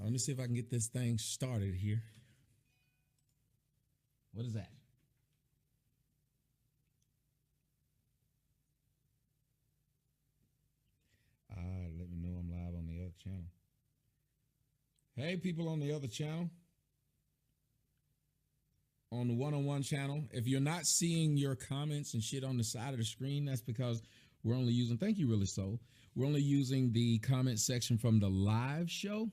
Let me see if I can get this thing started here. What is that? Let me know I'm live on the other channel. Hey, people on the other channel. On the one-on-one channel. If you're not seeing your comments and shit on the side of the screen, that's because we're only using, thank you, Really So. We're only using the comment section from the live show.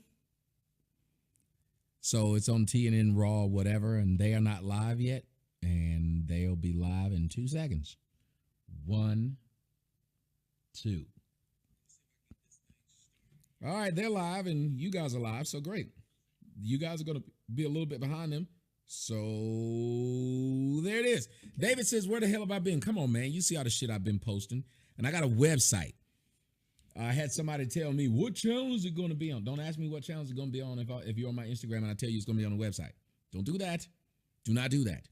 So it's on TNN Raw, whatever, and they are not live yet. And they'll be live in 2 seconds. 1, 2. All right, they're live and you guys are live, so great. You guys are going to be a little bit behind them. So there it is. David says, where the hell have I been? Come on, man. You see all the shit I've been posting. And I got a website. I had somebody tell me, what channel is it going to be on? Don't ask me what channel it's going to be on if you're on my Instagram and I tell you it's going to be on the website. Don't do that. Do not do that.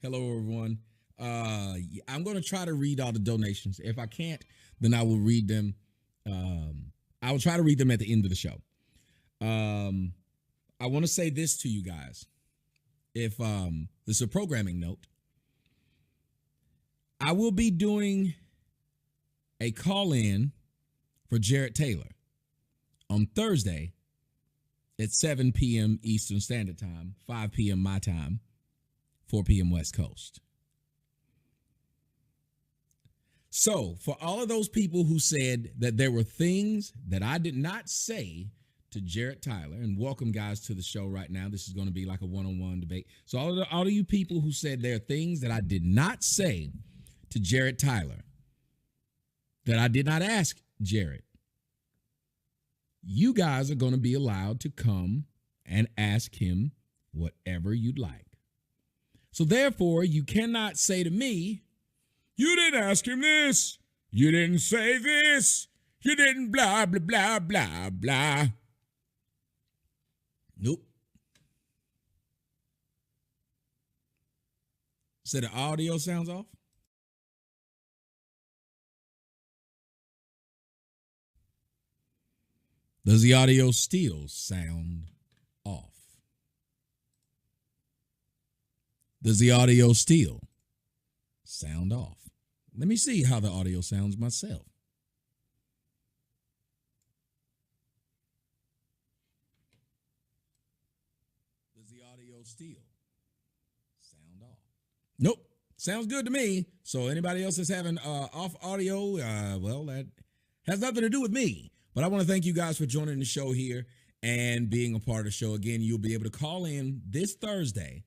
Hello, everyone. I'm going to try to read all the donations. If I can't, then I will read them. I will try to read them at the end of the show. I want to say this to you guys. If this is a programming note, I will be doing a call-in for Jarrett Taylor on Thursday at 7 p.m. Eastern Standard Time, 5 p.m. my time, 4 p.m. West Coast. So, for all of those people who said that there were things that I did not say to Jarrett Tyler, and welcome guys to the show right now. This is going to be like a one-on-one debate. So, all of you people who said there are things that I did not say to Jarrett Tyler, that I did not ask Jarrett, you guys are going to be allowed to come and ask him whatever you'd like. So, therefore, you cannot say to me, you didn't ask him this. You didn't say this. You didn't blah, blah, blah, blah, blah. Nope. So the audio sounds off? Does the audio still sound off? Does the audio still sound off? Let me see how the audio sounds myself. Does the audio still sound off? Nope. Sounds good to me. So anybody else that's having off audio, well, that has nothing to do with me. But I want to thank you guys for joining the show here and being a part of the show. Again, you'll be able to call in this Thursday.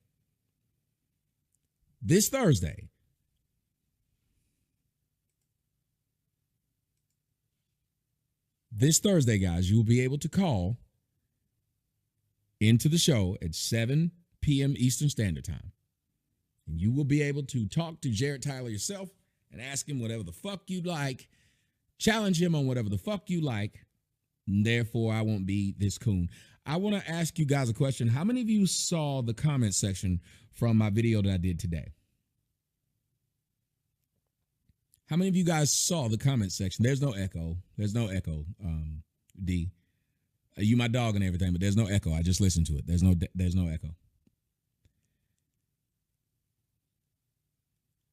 This Thursday. This Thursday, guys, you'll be able to call into the show at 7 p.m. Eastern Standard Time. And you will be able to talk to Jarrett Tyler yourself and ask him whatever the fuck you like. Challenge him on whatever the fuck you like. And therefore, I won't be this coon. I want to ask you guys a question. How many of you saw the comment section from my video that I did today? How many of you guys saw the comment section? There's no echo. There's no echo, D. You my dog and everything, but there's no echo. I just listened to it. There's no echo.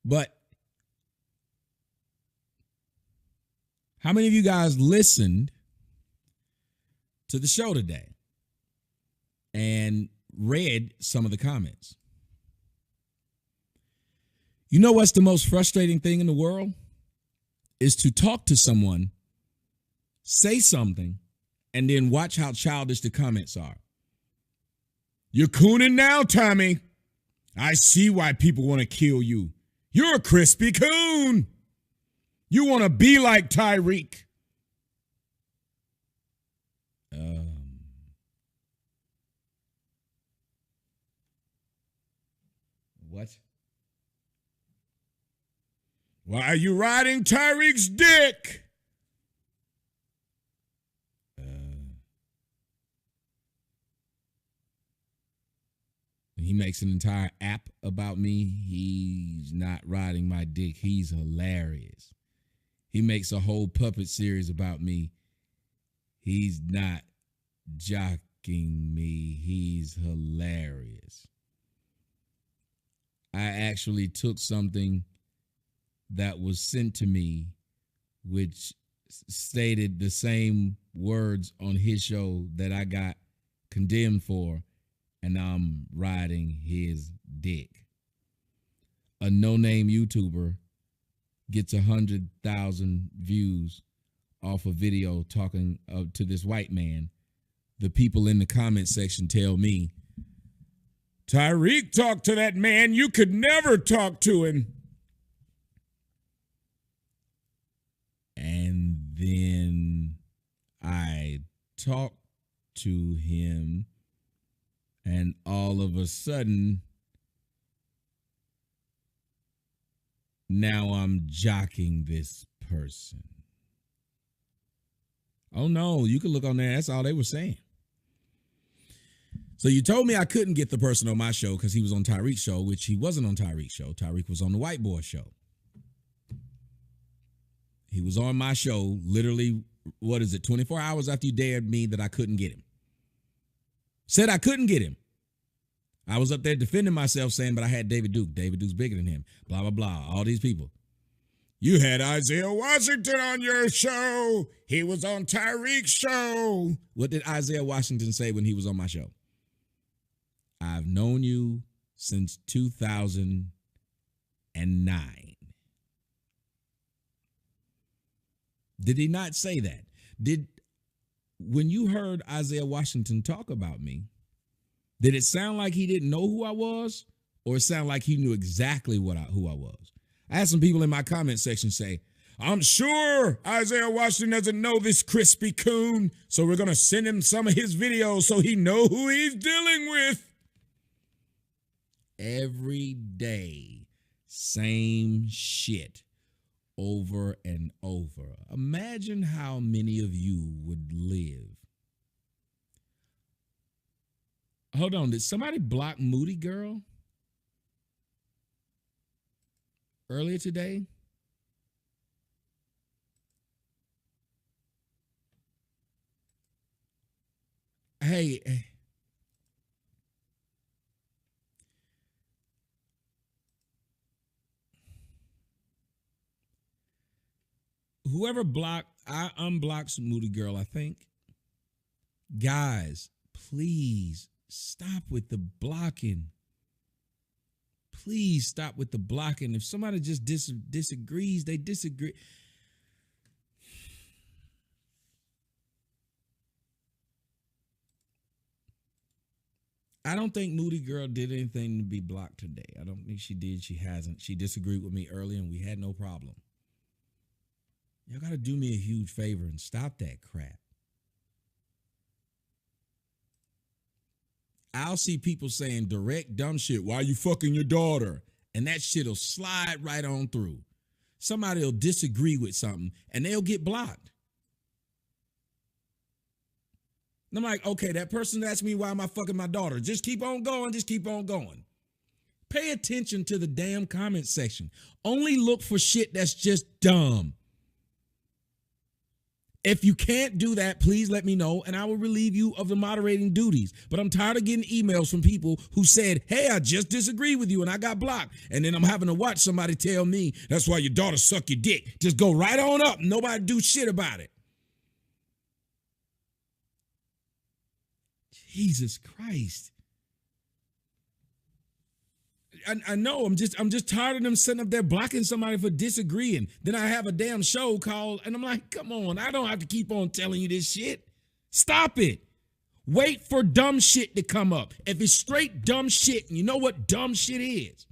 But how many of you guys listened to the show today and read some of the comments? You know what's the most frustrating thing in the world? Is to talk to someone, say something, and then watch how childish the comments are. You're cooning now, Tommy. I see why people want to kill you. You're a crispy coon. You want to be like Tyreek. What? Why are you riding Tyreek's dick? He makes an entire app about me. He's not riding my dick. He's hilarious. He makes a whole puppet series about me. He's not jocking me. He's hilarious. I actually took something that was sent to me, which stated the same words on his show that I got condemned for, and I'm riding his dick. A no-name YouTuber gets 100,000 views off a video talking to this white man. The people in the comment section tell me, Tyreek talked to that man. You could never talk to him. And then I talked to him, and all of a sudden, now I'm jocking this person. Oh no, you can look on there. That's all they were saying. So you told me I couldn't get the person on my show because he was on Tyreek's show, which he wasn't on Tyreek's show. Tyreek was on the White Boy show. He was on my show literally, 24 hours after you dared me that I couldn't get him. Said I couldn't get him. I was up there defending myself saying, but I had David Duke. David Duke's bigger than him. Blah, blah, blah. All these people. You had Isaiah Washington on your show. He was on Tyreek's show. What did Isaiah Washington say when he was on my show? I've known you since 2009. Did he not say that? When you heard Isaiah Washington talk about me, did it sound like he didn't know who I was, or it sound like he knew exactly who I was? I had some people in my comment section say, I'm sure Isaiah Washington doesn't know this crispy coon, so we're going to send him some of his videos so he know who he's dealing with. Every day, same shit over and over. Imagine how many of you would live. Hold on, did somebody block Moody Girl earlier today? Hey, whoever blocked, I unblocked Moody Girl, I think. Guys, please stop with the blocking. Please stop with the blocking. If somebody just disagrees, they disagree. I don't think Moody Girl did anything to be blocked today. I don't think she did. She hasn't. She disagreed with me earlier, and we had no problem. Y'all got to do me a huge favor and stop that crap. I'll see people saying direct dumb shit. Why you fucking your daughter? And that shit'll slide right on through. Somebody will disagree with something and they'll get blocked. And I'm like, okay, that person asked me why am I fucking my daughter? Just keep on going. Just keep on going. Pay attention to the damn comment section. Only look for shit that's just dumb. If you can't do that, please let me know, and I will relieve you of the moderating duties. But I'm tired of getting emails from people who said, hey, I just disagree with you, and I got blocked. And then I'm having to watch somebody tell me, that's why your daughter suck your dick. Just go right on up. Nobody do shit about it. Jesus Christ. I know I'm just tired of them sitting up there blocking somebody for disagreeing. Then I have a damn show called, and I'm like, come on, I don't have to keep on telling you this shit. Stop it. Wait for dumb shit to come up. If it's straight dumb shit, and you know what dumb shit is.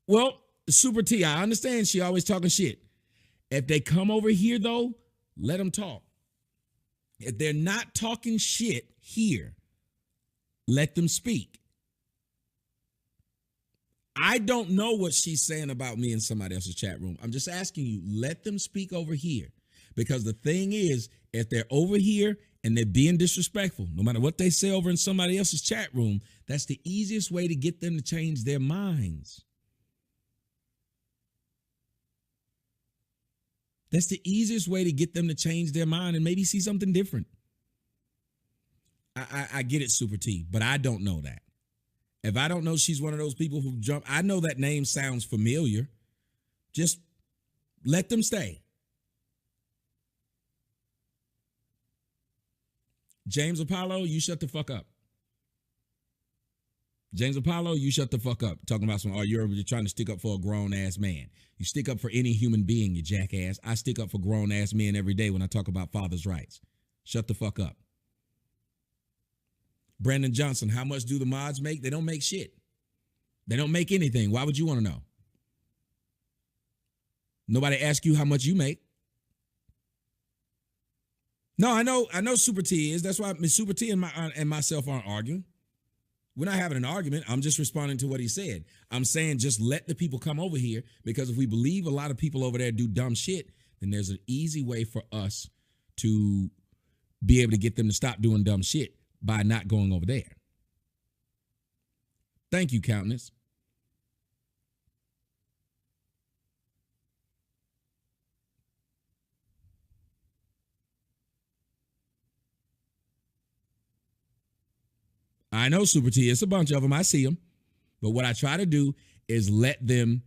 Well, Super T, I understand she always talking shit. If they come over here, though, let them talk. If they're not talking shit here, let them speak. I don't know what she's saying about me in somebody else's chat room. I'm just asking you, let them speak over here. Because the thing is, if they're over here and they're being disrespectful, no matter what they say over in somebody else's chat room, that's the easiest way to get them to change their minds. That's the easiest way to get them to change their mind and maybe see something different. I get it, Super T, but I don't know that. If I don't know she's one of those people who jump, I know that name sounds familiar. Just let them stay. James Apollo, you shut the fuck up. James Apollo, you shut the fuck up. Talking about you're trying to stick up for a grown-ass man. You stick up for any human being, you jackass. I stick up for grown-ass men every day when I talk about fathers' rights. Shut the fuck up. Brandon Johnson, how much do the mods make? They don't make shit. They don't make anything. Why would you want to know? Nobody asked you how much you make. No, I know Super T is. That's why Super T and myself aren't arguing. We're not having an argument. I'm just responding to what he said. I'm saying just let the people come over here, because if we believe a lot of people over there do dumb shit, then there's an easy way for us to be able to get them to stop doing dumb shit by not going over there. Thank you, Countenance. I know, Super T. It's a bunch of them. I see them. But what I try to do is let them,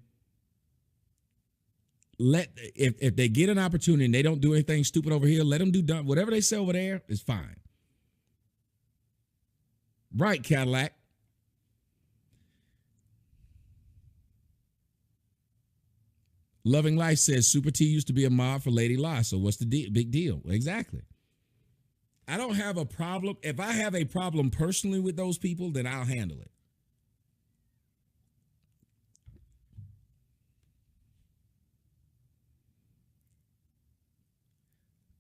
if they get an opportunity and they don't do anything stupid over here, let them do dumb. Whatever they say over there is fine. Right, Cadillac. Loving Life says Super T used to be a mod for Lady La, so what's the big deal? Exactly. I don't have a problem. If I have a problem personally with those people, then I'll handle it.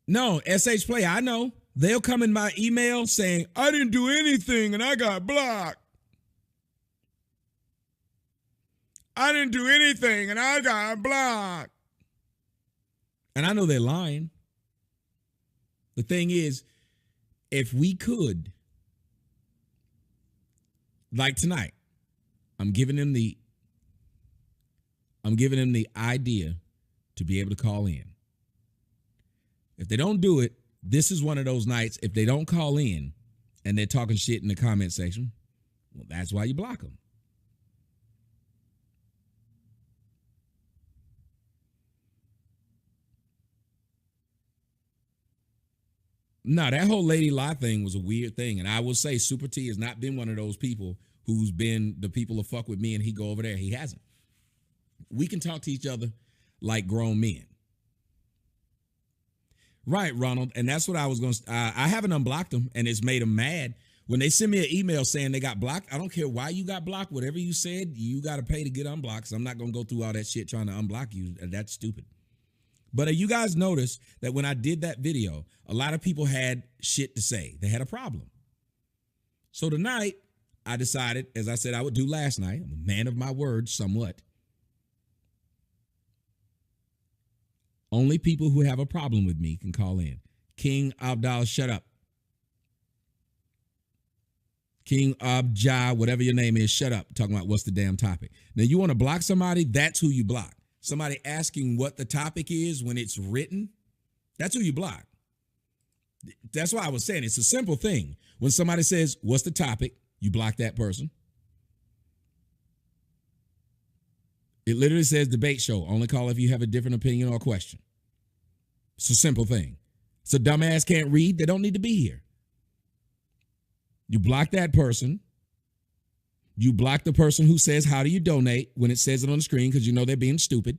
No, SH Play, I know. They'll come in my email saying, I didn't do anything and I got blocked. I didn't do anything and I got blocked. And I know they're lying. The thing is, if we could, like tonight, I'm giving them the idea to be able to call in. If they don't do it, this is one of those nights. If they don't call in and they're talking shit in the comment section, well, that's why you block them. No, that whole Lady La thing was a weird thing. And I will say Super T has not been one of those people who's been the people who fuck with me and he go over there. He hasn't. We can talk to each other like grown men. Right, Ronald. And that's what I was going to I haven't unblocked them, and it's made them mad. When they send me an email saying they got blocked, I don't care why you got blocked. Whatever you said, you got to pay to get unblocked. So I'm not going to go through all that shit trying to unblock you. That's stupid. But you guys noticed that when I did that video, a lot of people had shit to say. They had a problem. So tonight, I decided, as I said I would do last night, I'm a man of my word somewhat. Only people who have a problem with me can call in. King Abdal, shut up. King Abjah, whatever your name is, shut up. Talking about what's the damn topic. Now, you want to block somebody, that's who you block. Somebody asking what the topic is when it's written, that's who you block. That's why I was saying it's a simple thing. When somebody says, what's the topic, you block that person. It literally says debate show. Only call if you have a different opinion or question. It's a simple thing. So dumbass can't read, they don't need to be here. You block that person. You block the person who says, how do you donate, when it says it on the screen, because you know they're being stupid.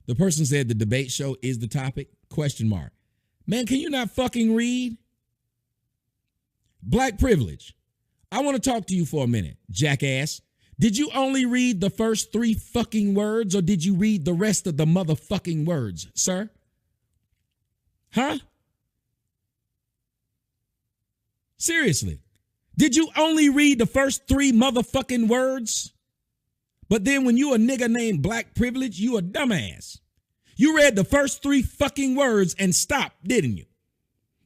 The person said the debate show is the topic, question mark. Man, can you not fucking read? Black privilege. I want to talk to you for a minute, jackass. Did you only read the first 3 fucking words, or did you read the rest of the motherfucking words, sir? Huh? Seriously. Did you only read the first 3 motherfucking words? But then when you a nigga named Black Privilege, you a dumbass. You read the first 3 fucking words and stopped, didn't you?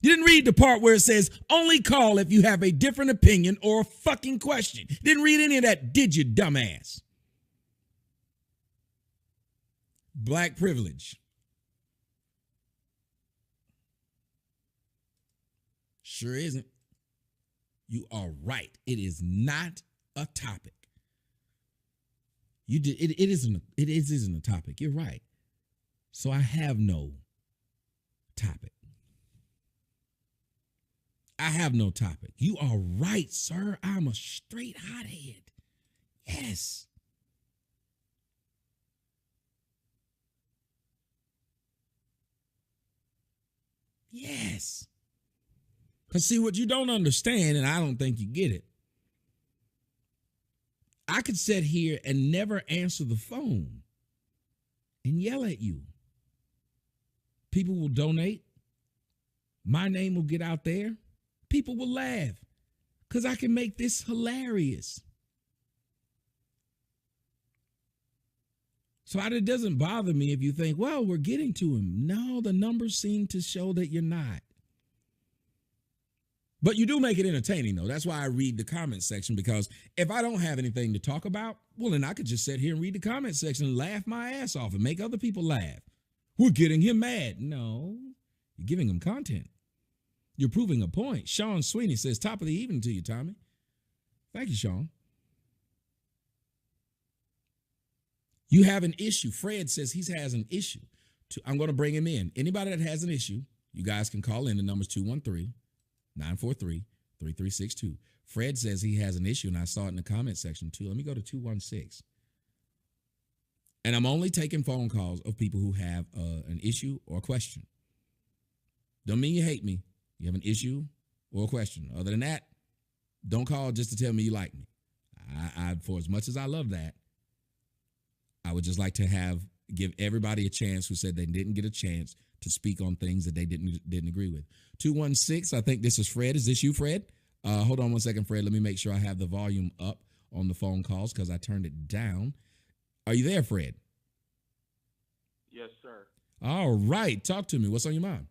You didn't read the part where it says, only call if you have a different opinion or a fucking question. Didn't read any of that, did you, dumbass? black privilege. Sure isn't. You are right. It is not a topic. You did it isn't a topic. You're right. So I have no topic. I have no topic. You are right, sir. I'm a straight hothead. Yes. Yes. Because see, what you don't understand, and I don't think you get it, I could sit here and never answer the phone and yell at you. People will donate. My name will get out there. People will laugh because I can make this hilarious. So it doesn't bother me if you think, well, we're getting to him. No, the numbers seem to show that you're not. But you do make it entertaining, though. That's why I read the comment section, because if I don't have anything to talk about, well, then I could just sit here and read the comment section and laugh my ass off and make other people laugh. We're getting him mad. No, you're giving him content. You're proving a point. Sean Sweeney says, top of the evening to you, Tommy. Thank you, Sean. You have an issue. Fred says he has an issue. I'm going to bring him in. Anybody that has an issue, you guys can call in. The number's 213-943-3362. Fred says he has an issue, and I saw it in the comment section, too. Let me go to 216. And I'm only taking phone calls of people who have an issue or a question. Don't mean you hate me. You have an issue or a question. Other than that, don't call just to tell me you like me. I for as much as I love that, I would just like to give everybody a chance who said they didn't get a chance to speak on things that they didn't agree with. 216, I think this is Fred. Is this you, Fred? Hold on one second, Fred. Let me make sure I have the volume up on the phone calls because I turned it down. Are you there, Fred? Yes, sir. All right. Talk to me. What's on your mind?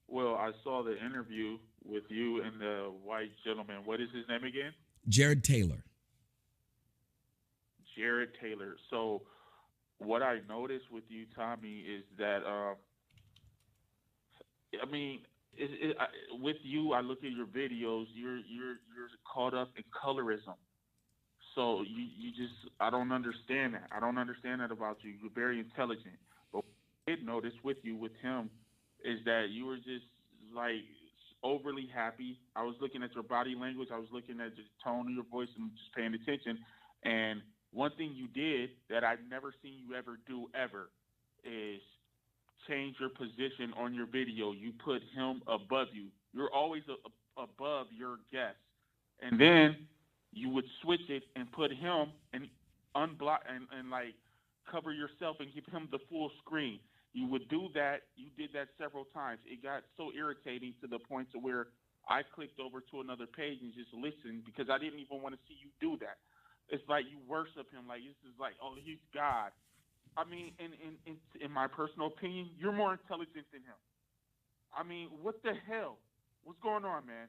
Well, I saw the interview with you and the white gentleman. What is his name again? Jared Taylor. Jared Taylor. So what I noticed with you, Tommy, is that, with you, I look at your videos, you're caught up in colorism. So you just, I don't understand that. I don't understand that about you. You're very intelligent. But what I did notice with him, is that you were just like overly happy. I was looking at your body language. I was looking at the tone of your voice and just paying attention. And one thing you did that I've never seen you ever do ever is change your position on your video. You put him above you. You're always above your guest. And then you would switch it and put him and unblock and like cover yourself and give him the full screen. You would do that. You did that several times. It got so irritating to the point to where I clicked over to another page and just listened because I didn't even want to see you do that. It's like you worship him. Like this is like, oh, he's God. I mean, in my personal opinion, you're more intelligent than him. I mean, what the hell? What's going on, man?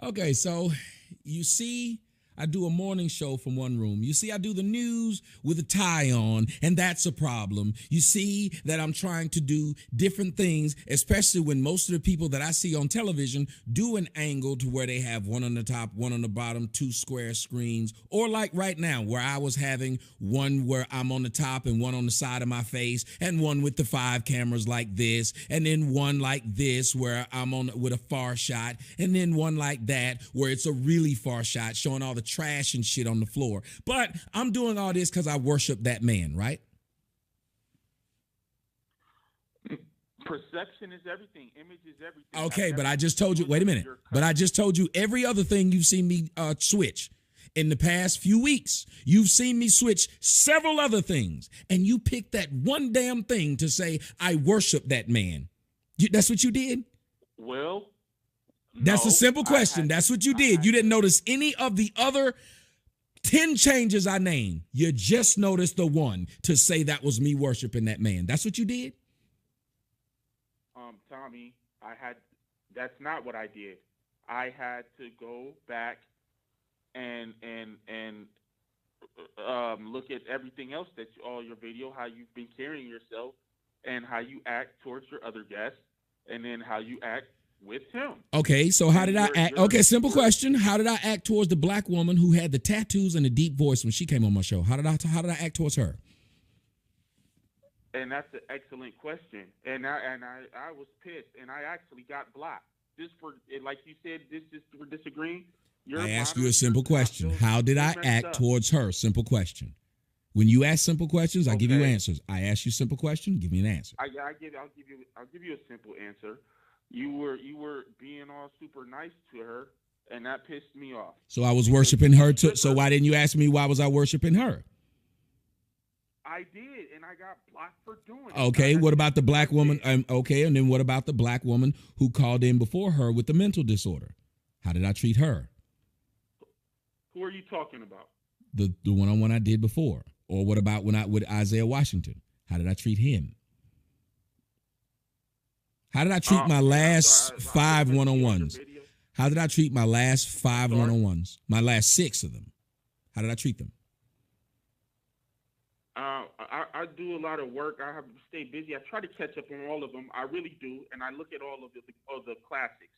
Okay, so you see, I do a morning show from one room. You see, I do the news with a tie on, and that's a problem. You see that I'm trying to do different things, especially when most of the people that I see on television do an angle to where they have one on the top, one on the bottom, two square screens, or like right now where I was having one where I'm on the top and one on the side of my face, and one with the 5 cameras like this, and then one like this where I'm on with a far shot, and then one like that where it's a really far shot showing all the trash and shit on the floor. But I'm doing all this because I worship that man, right? Perception is everything. Image is everything. Okay, but I just told you, wait a minute. But I just told you every other thing you've seen me switch. In the past few weeks, you've seen me switch several other things, and you picked that one damn thing to say, I worship that man. That's what you did? Well, that's a simple question. That's what you did. You didn't notice any of the other 10 changes I named. You just noticed the one to say that was me worshiping that man. That's what you did? Tommy, that's not what I did. I had to go back and look at everything else all your video, how you've been carrying yourself, and how you act towards your other guests, and then how you act with him. Okay, so how did I act? Okay, simple question. How did I act towards the black woman who had the tattoos and the deep voice when she came on my show? How did I act towards her? And that's an excellent question. And I was pissed, and I actually got blocked. This for, like you said, this is for disagreeing. I ask you a simple question. How did I act towards her? Simple question. When you ask simple questions, I give you answers. I ask you a simple question, give me an answer. I'll give you a simple answer. You were being all super nice to her, and that pissed me off. So I was worshiping her too. So why didn't you ask me why was I worshiping her? I did, and I got blocked for doing it. Okay, what about the black woman? Okay, and then what about the black woman who called in before her with the mental disorder? How did I treat her? Who are you talking about? The one-on-one I did before. Or what about when I with Isaiah Washington? How did I treat him? How did I treat my last 5 one-on-ones? How did I treat my last 5 one-on-ones? My last 6 of them. How did I treat them? I do a lot of work. I have to stay busy. I try to catch up on all of them. I really do, and I look at all of the classics.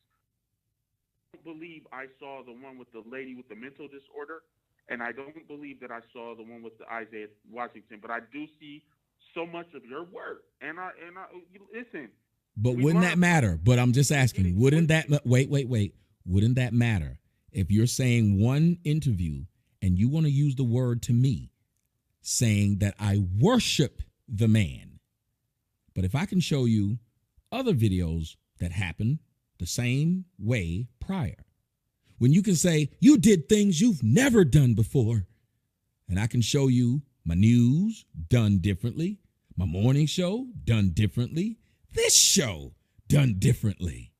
I don't believe I saw the one with the lady with the mental disorder, and I don't believe that I saw the one with the Isaiah Washington. But I do see so much of your work, and I listen. But wouldn't that matter? But I'm just asking, wouldn't that wait? Wouldn't that matter if you're saying one interview and you want to use the word to me, saying that I worship the man? But if I can show you other videos that happen the same way prior, when you can say you did things you've never done before, and I can show you my news done differently, my morning show done differently, this show done differently.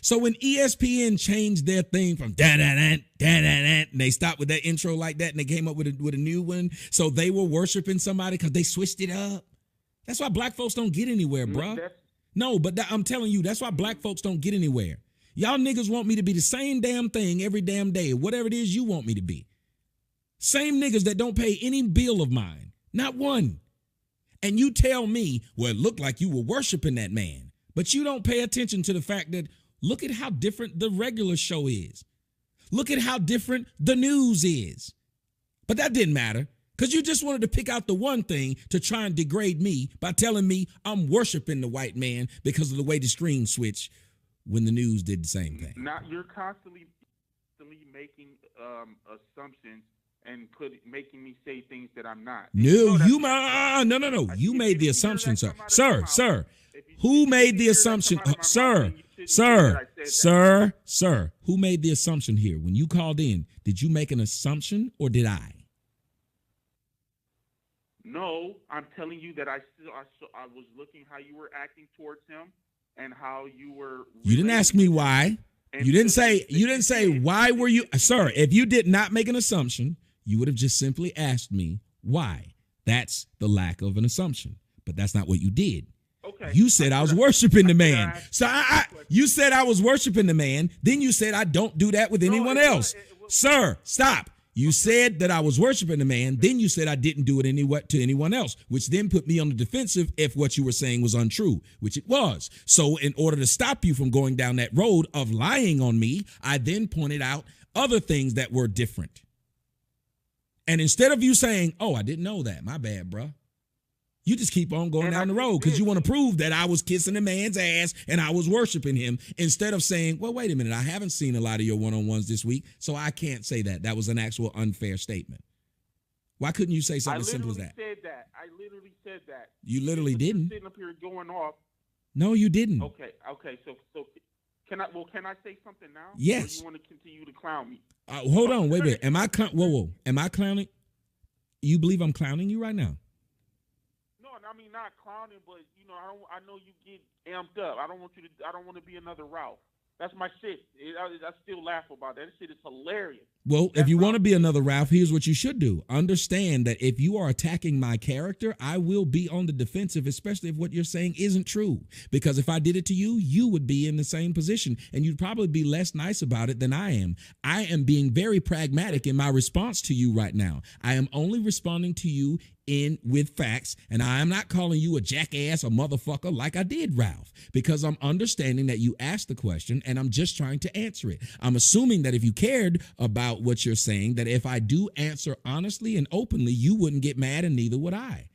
So when ESPN changed their thing from da-da-da, da-da-da, and they stopped with that intro like that, and they came up with a new one, so they were worshiping somebody because they switched it up. That's why black folks don't get anywhere, bro. No, but I'm telling you, that's why black folks don't get anywhere. Y'all niggas want me to be the same damn thing every damn day, whatever it is you want me to be. Same niggas that don't pay any bill of mine, not one. And you tell me, well, it looked like you were worshiping that man, but you don't pay attention to the fact that look at how different the regular show is. Look at how different the news is. But that didn't matter because you just wanted to pick out the one thing to try and degrade me by telling me I'm worshiping the white man because of the way the screen switched when the news did the same thing. Now you're constantly making assumptions and making me say things that I'm not. No, no. You made the assumption, sir. Sir. Who made the assumption? Sir. Who made the assumption here? When you called in, did you make an assumption or did I? No, I'm telling you that I was looking how you were acting towards him and how you were. You didn't ask me why. You didn't say why were you, sir? If you did not make an assumption, you would have just simply asked me why. That's the lack of an assumption. But that's not what you did. Okay. You said I was worshiping the man. So you said I was worshiping the man. Then you said I don't do that with anyone else. Sir, stop. You said that I was worshiping the man. Then you said I didn't do it to anyone else, which then put me on the defensive if what you were saying was untrue, which it was. So in order to stop you from going down that road of lying on me, I then pointed out other things that were different. And instead of you saying, oh, I didn't know that, my bad, bro. You just keep on going down the road because you want to prove that I was kissing a man's ass and I was worshiping him instead of saying, well, wait a minute, I haven't seen a lot of your one-on-ones this week, so I can't say that. That was an actual unfair statement. Why couldn't you say something as simple as that? I literally said that. You literally didn't. Sitting up here going off. No, you didn't. Okay. So can I say something now? Yes. Or you want to continue to clown me? Hold on, wait. Am I Am I clowning? You believe I'm clowning you right now? I mean, not clowning, but I know you get amped up. I don't want to be another Ralph. That's my shit. I still laugh about that. That shit is hilarious. Well, if you want to be another Ralph, here's what you should do. Understand that if you are attacking my character, I will be on the defensive, especially if what you're saying isn't true. Because if I did it to you, you would be in the same position, and you'd probably be less nice about it than I am. I am being very pragmatic in my response to you right now. I am only responding to you with facts, and I am not calling you a jackass or motherfucker like I did Ralph, because I'm understanding that you asked the question and I'm just trying to answer it. I'm assuming that if you cared about what you're saying, that if I do answer honestly and openly, you wouldn't get mad, and neither would I.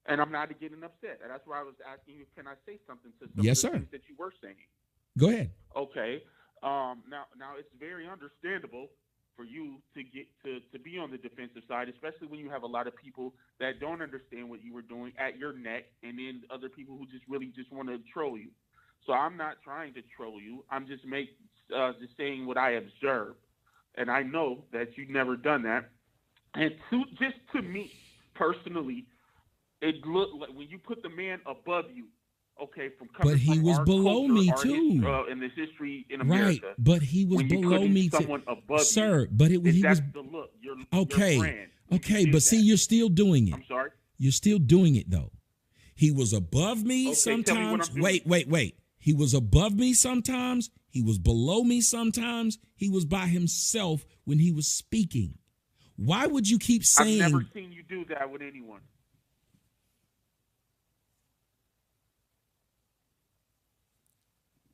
And I'm not getting upset. And that's why I was asking you, can I say something to some Yes, of the sir. things that you were saying? Go ahead. Okay. Now it's very understandable for you to get to be on the defensive side, especially when you have a lot of people that don't understand what you were doing at your neck, and then other people who just really just want to troll you. So I'm not trying to troll you. I'm just just saying what I observed, and I know that you've never done that. And to me personally, it looked like when you put the man above you. Okay, from coming but he from was our below culture, me our too. in this history in America, Right, but he was when you below put me someone too, above sir. you, But he was that's the look. Your okay. Your brand. Okay, but see, you're still doing it. I'm sorry. You're still doing it though. He was above me Okay, sometimes. tell me what I'm doing. Wait. He was above me sometimes. He was below me sometimes. He was by himself when he was speaking. Why would you keep saying? I've never seen you do that with anyone.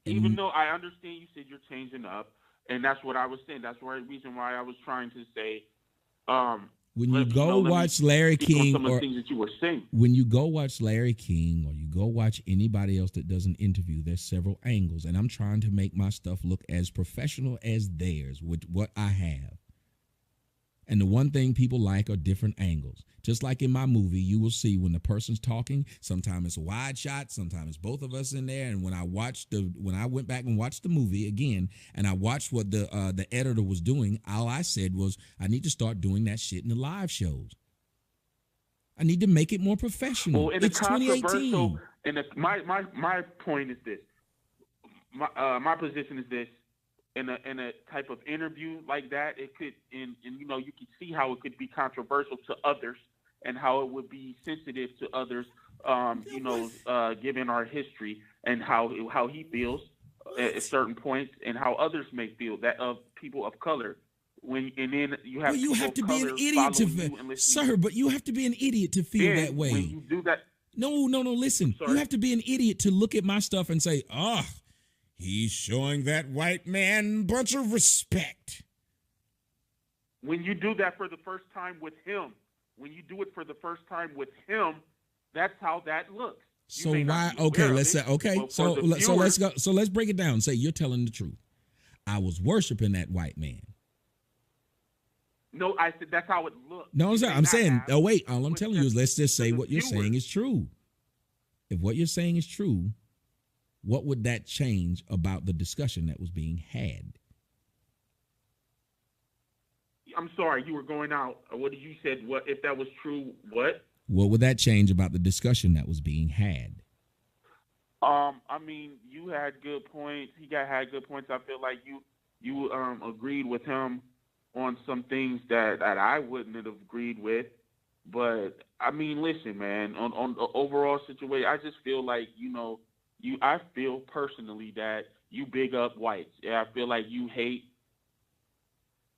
Even though I understand you said you're changing up, and that's what I was saying. That's the reason why I was trying to say. When you go watch Larry King, some of or the things that you were saying. When you go watch Larry King, or you go watch anybody else that does an interview, there's several angles, and I'm trying to make my stuff look as professional as theirs with what I have. And the one thing people like are different angles. Just like in my movie, you will see when the person's talking, sometimes it's a wide shot, sometimes it's both of us in there. And when I went back and watched the movie again, and I watched what the editor was doing, all I said was, I need to start doing that shit in the live shows. I need to make it more professional. Well, it's 2018. And my point is this. My position is this. In a type of interview like that, it could, and you know, you can see how it could be controversial to others, and how it would be sensitive to others. Given our history and how he feels at certain points, and how others may feel that of people of color. Then you have you have to be an idiot but you have to be an idiot to feel that way. When you do that, no. Listen, you have to be an idiot to look at my stuff and say, he's showing that white man a bunch of respect. When you do that for the first time with him, that's how that looks. So why? Okay, let's say So let's go. So let's break it down. Say you're telling the truth. I was worshiping that white man. No, I said that's how it looks. No, I'm saying. Oh wait, all I'm telling you is let's just say what you're saying is true. If what you're saying is true, what would that change about the discussion that was being had? I'm sorry, you were going out. What did you said? What if that was true? What? What would that change about the discussion that was being had? I mean, you had good points. He had good points. I feel like you agreed with him on some things that I wouldn't have agreed with. But I mean, listen, man. On the overall situation, I just feel like I feel personally that you big up whites. Yeah, I feel like you hate.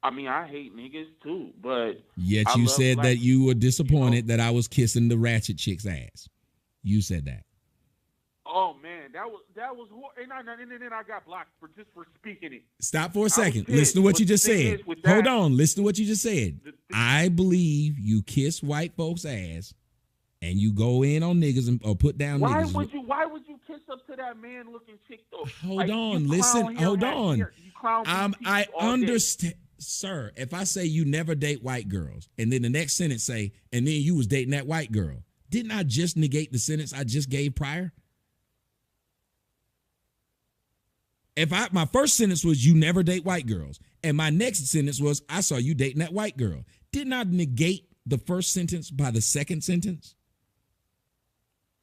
I mean, I hate niggas too, but yet you said that you were disappointed that I was kissing the ratchet chick's ass. You said that. Oh man, that was horrible. And then I got blocked for speaking it. Stop for a second. Listen to what you just said. Hold on. Listen to what you just said. I believe you kiss white folks' ass. And you go in on niggas or put down niggas. Why would you kiss up to that man looking chick though? Hold on, listen. Hold on. I understand, sir. If I say you never date white girls, and then the next sentence say, and then you was dating that white girl, didn't I just negate the sentence I just gave prior? If my first sentence was you never date white girls, and my next sentence was I saw you dating that white girl, didn't I negate the first sentence by the second sentence?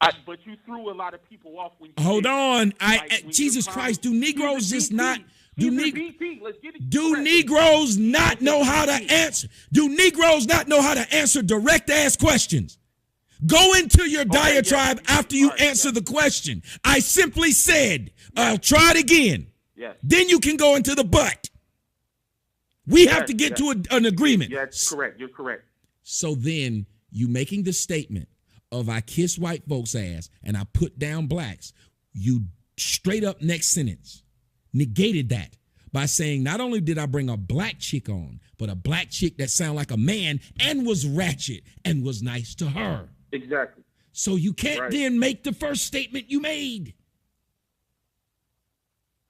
But you threw a lot of people off when you Hold did. on. When Jesus you're Christ, do clowning. Negroes He's a just DT. not He's a DT. Let's get it do correct. Negroes not know how to answer? Do Negroes not know how to answer direct ass questions? Go into your diatribe after you answer the question. I simply said, I'll try it again. Yes. Then you can go into the but. We have to get to an agreement. Yes, correct. You're correct. So then you making the statement of I kiss white folks' ass and I put down blacks, you straight up next sentence negated that by saying not only did I bring a black chick on, but a black chick that sounded like a man and was ratchet and was nice to her. Exactly. So you can't then make the first statement you made.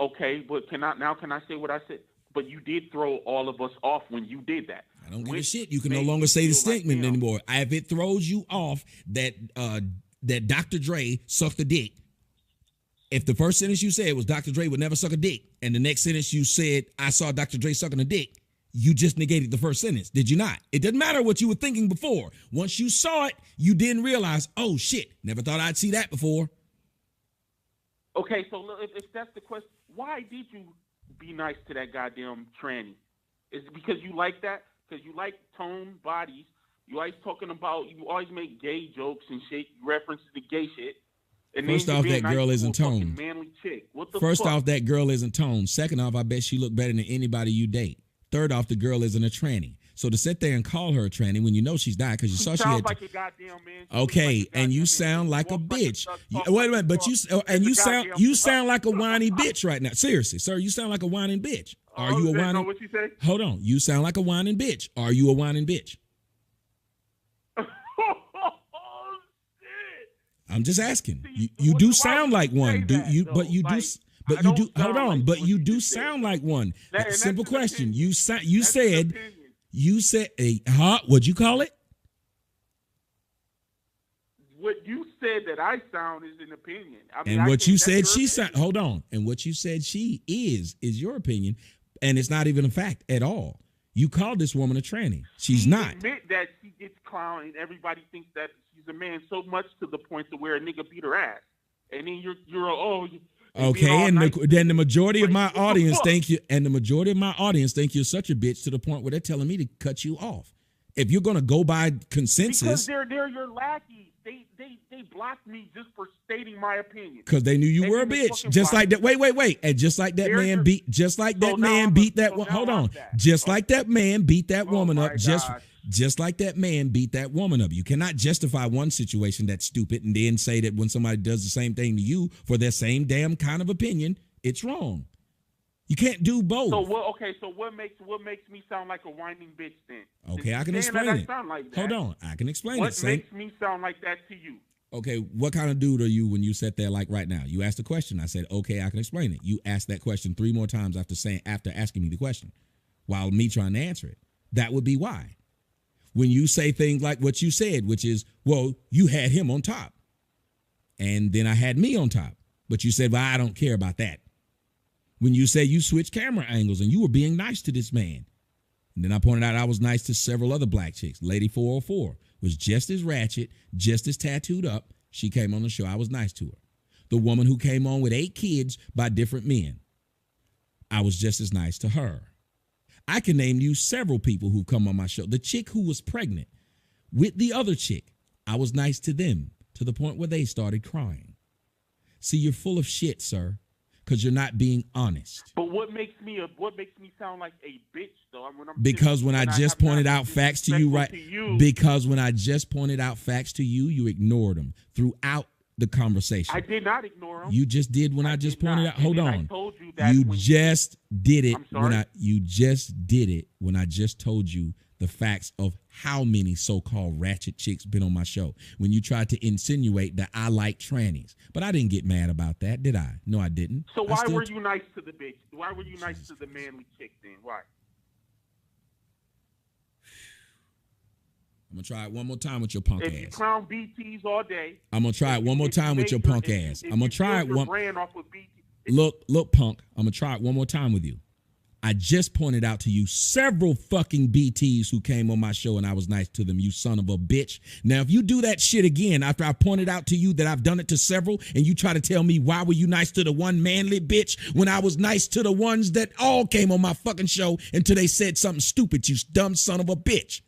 Okay, but can I say what I said? But you did throw all of us off when you did that. I don't give a shit. You can no longer say the statement anymore. If it throws you off that that Dr. Dre sucked a dick, if the first sentence you said was Dr. Dre would never suck a dick, and the next sentence you said I saw Dr. Dre sucking a dick, you just negated the first sentence, did you not? It doesn't matter what you were thinking before. Once you saw it, you didn't realize, oh shit, never thought I'd see that before. Okay, so if that's the question, why did you be nice to that goddamn tranny? Is it because you like that? Because you like toned bodies? You always you always make gay jokes and shit, references to gay shit. And First off, that girl isn't toned. Manly chick. What the First fuck? off, that girl isn't toned. Second off, I bet she looked better than anybody you date. Third off, the girl isn't a tranny. So to sit there and call her a tranny when you know she's not because you saw she had. Like a goddamn man. Okay, and you sound like a bitch. Wait a minute, but you sound like a whiny bitch right now. Seriously, sir, you sound like a whining bitch. Are you a whining? What you say? Hold on, you sound like a whining bitch. Are you a whining bitch? I'm just asking. You do sound like one. Hold on, but you do sound like one. Simple question. You said, what'd you call it? What you said that I sound is an opinion. And what you said she sound, hold on. And what you said she is your opinion. And it's not even a fact at all. You called this woman a tranny. She's not. Admit that she gets clowned and everybody thinks that she's a man so much to the point to where a nigga beat her ass. And then okay, and then the majority of my audience think you, and the majority of my audience think you're such a bitch to the point where they're telling me to cut you off. If you're gonna go by consensus, because they're your lackeys. They blocked me just for stating my opinion. Because they knew you were a bitch. Just like that. Wait. And just like that man beat. Just like that man beat that. Hold on. Just like that man beat that woman up. Just like that man beat that woman up. You cannot justify one situation that's stupid and then say that when somebody does the same thing to you for their same damn kind of opinion, it's wrong. You can't do both. So what makes me sound like a whining bitch then? Okay, I can explain it. Like Hold on, I can explain it. What makes me sound like that to you? Okay, what kind of dude are you when you sat there like right now? You asked a question. I said, okay, I can explain it. You asked that question 3 more times after asking me the question, while me trying to answer it. That would be why. When you say things like what you said, which is, well, you had him on top, and then I had me on top, but you said, well, I don't care about that. When you say you switched camera angles and you were being nice to this man. And then I pointed out I was nice to several other black chicks. Lady 404 was just as ratchet, just as tattooed up. She came on the show. I was nice to her. The woman who came on with 8 kids by different men, I was just as nice to her. I can name you several people who've come on my show. The chick who was pregnant with the other chick, I was nice to them to the point where they started crying. See, you're full of shit, sir. Because you're not being honest. But what makes me sound like a bitch though? Because when I just pointed out facts to you, because when I just pointed out facts to you, you ignored them throughout the conversation. I did not ignore them. You just did when I just pointed out. Hold on. I told you that you just did it you just did it when I just told you the facts of how many so-called ratchet chicks been on my show. When you tried to insinuate that I like trannies. But I didn't get mad about that, did I? No, I didn't. So why were you nice to the bitch? Why were you nice to the manly chick then? Why? I'm going to try it one more time with your punk ass. If you clown BTs all day. I'm going to try it one more time with your punk ass. I'm going to try it one. Brand off with BT. Look, punk. I'm going to try it one more time with you. I just pointed out to you several fucking BTs who came on my show and I was nice to them, you son of a bitch. Now, if you do that shit again after I pointed out to you that I've done it to several and you try to tell me why were you nice to the one manly bitch when I was nice to the ones that all came on my fucking show until they said something stupid, you dumb son of a bitch.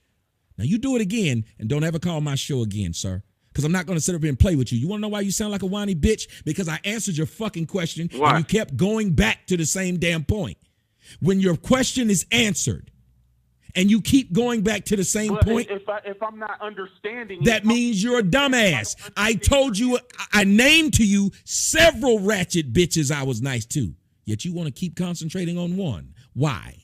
Now, you do it again and don't ever call my show again, sir. Because I'm not going to sit up here and play with you. You want to know why you sound like a whiny bitch? Because I answered your fucking question and you kept going back to the same damn point. When your question is answered and you keep going back to the same point. If I'm not understanding. That means you're a dumbass. I told you, I named to you several ratchet bitches I was nice to. Yet you want to keep concentrating on one. Why?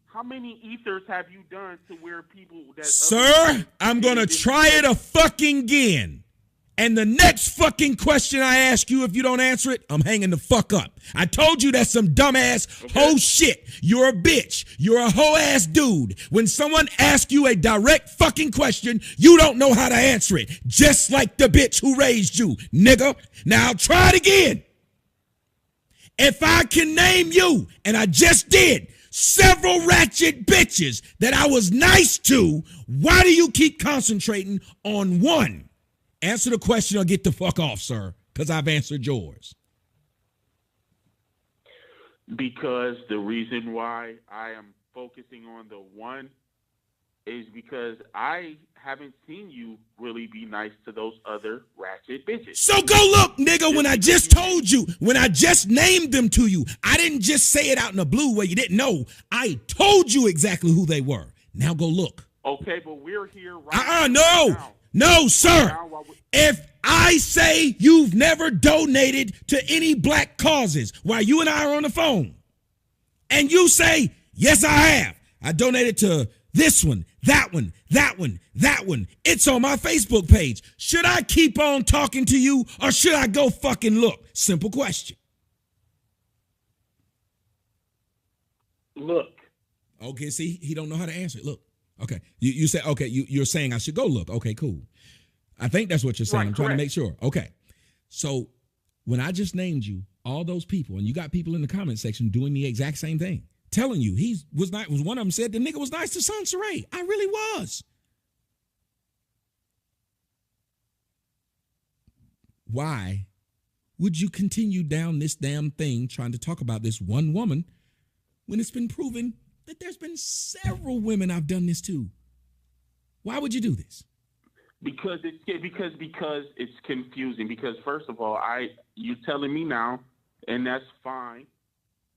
How many ethers have you done to where people that... Sir, I'm going to try it a fucking again. And the next fucking question I ask you, if you don't answer it, I'm hanging the fuck up. I told you that's some dumbass hoe shit. You're a bitch. You're a hoe ass dude. When someone asks you a direct fucking question, you don't know how to answer it. Just like the bitch who raised you, nigga. Now I'll try it again. If I can name you, and I just did, several ratchet bitches that I was nice to, why do you keep concentrating on one? Answer the question or get the fuck off, sir, because I've answered yours. Because the reason why I am focusing on the one is because I haven't seen you really be nice to those other ratchet bitches. So go look, nigga, when I just told you, when I just named them to you, I didn't just say it out in the blue where you didn't know. I told you exactly who they were. Now go look. Okay, but we're here right no. now. No, sir. If I say you've never donated to any black causes while you and I are on the phone, and you say, yes, I have. I donated to this one, that one, that one, that one. It's on my Facebook page. Should I keep on talking to you or should I go fucking look? Simple question. Look. Okay, see, he don't know how to answer it. Look. Okay, you say, okay, you're saying I should go look. Okay, cool. I think that's what you're saying. Right, I'm trying to make sure. Okay, so when I just named you, all those people, and you got people in the comment section doing the exact same thing, telling you he was not, was one of them said the nigga was nice to Sansaray. I really was. Why would you continue down this damn thing trying to talk about this one woman when it's been proven that there's been several women I've done this to? Why would you do this? Because it's confusing. Because first of all, you're telling me now, and that's fine.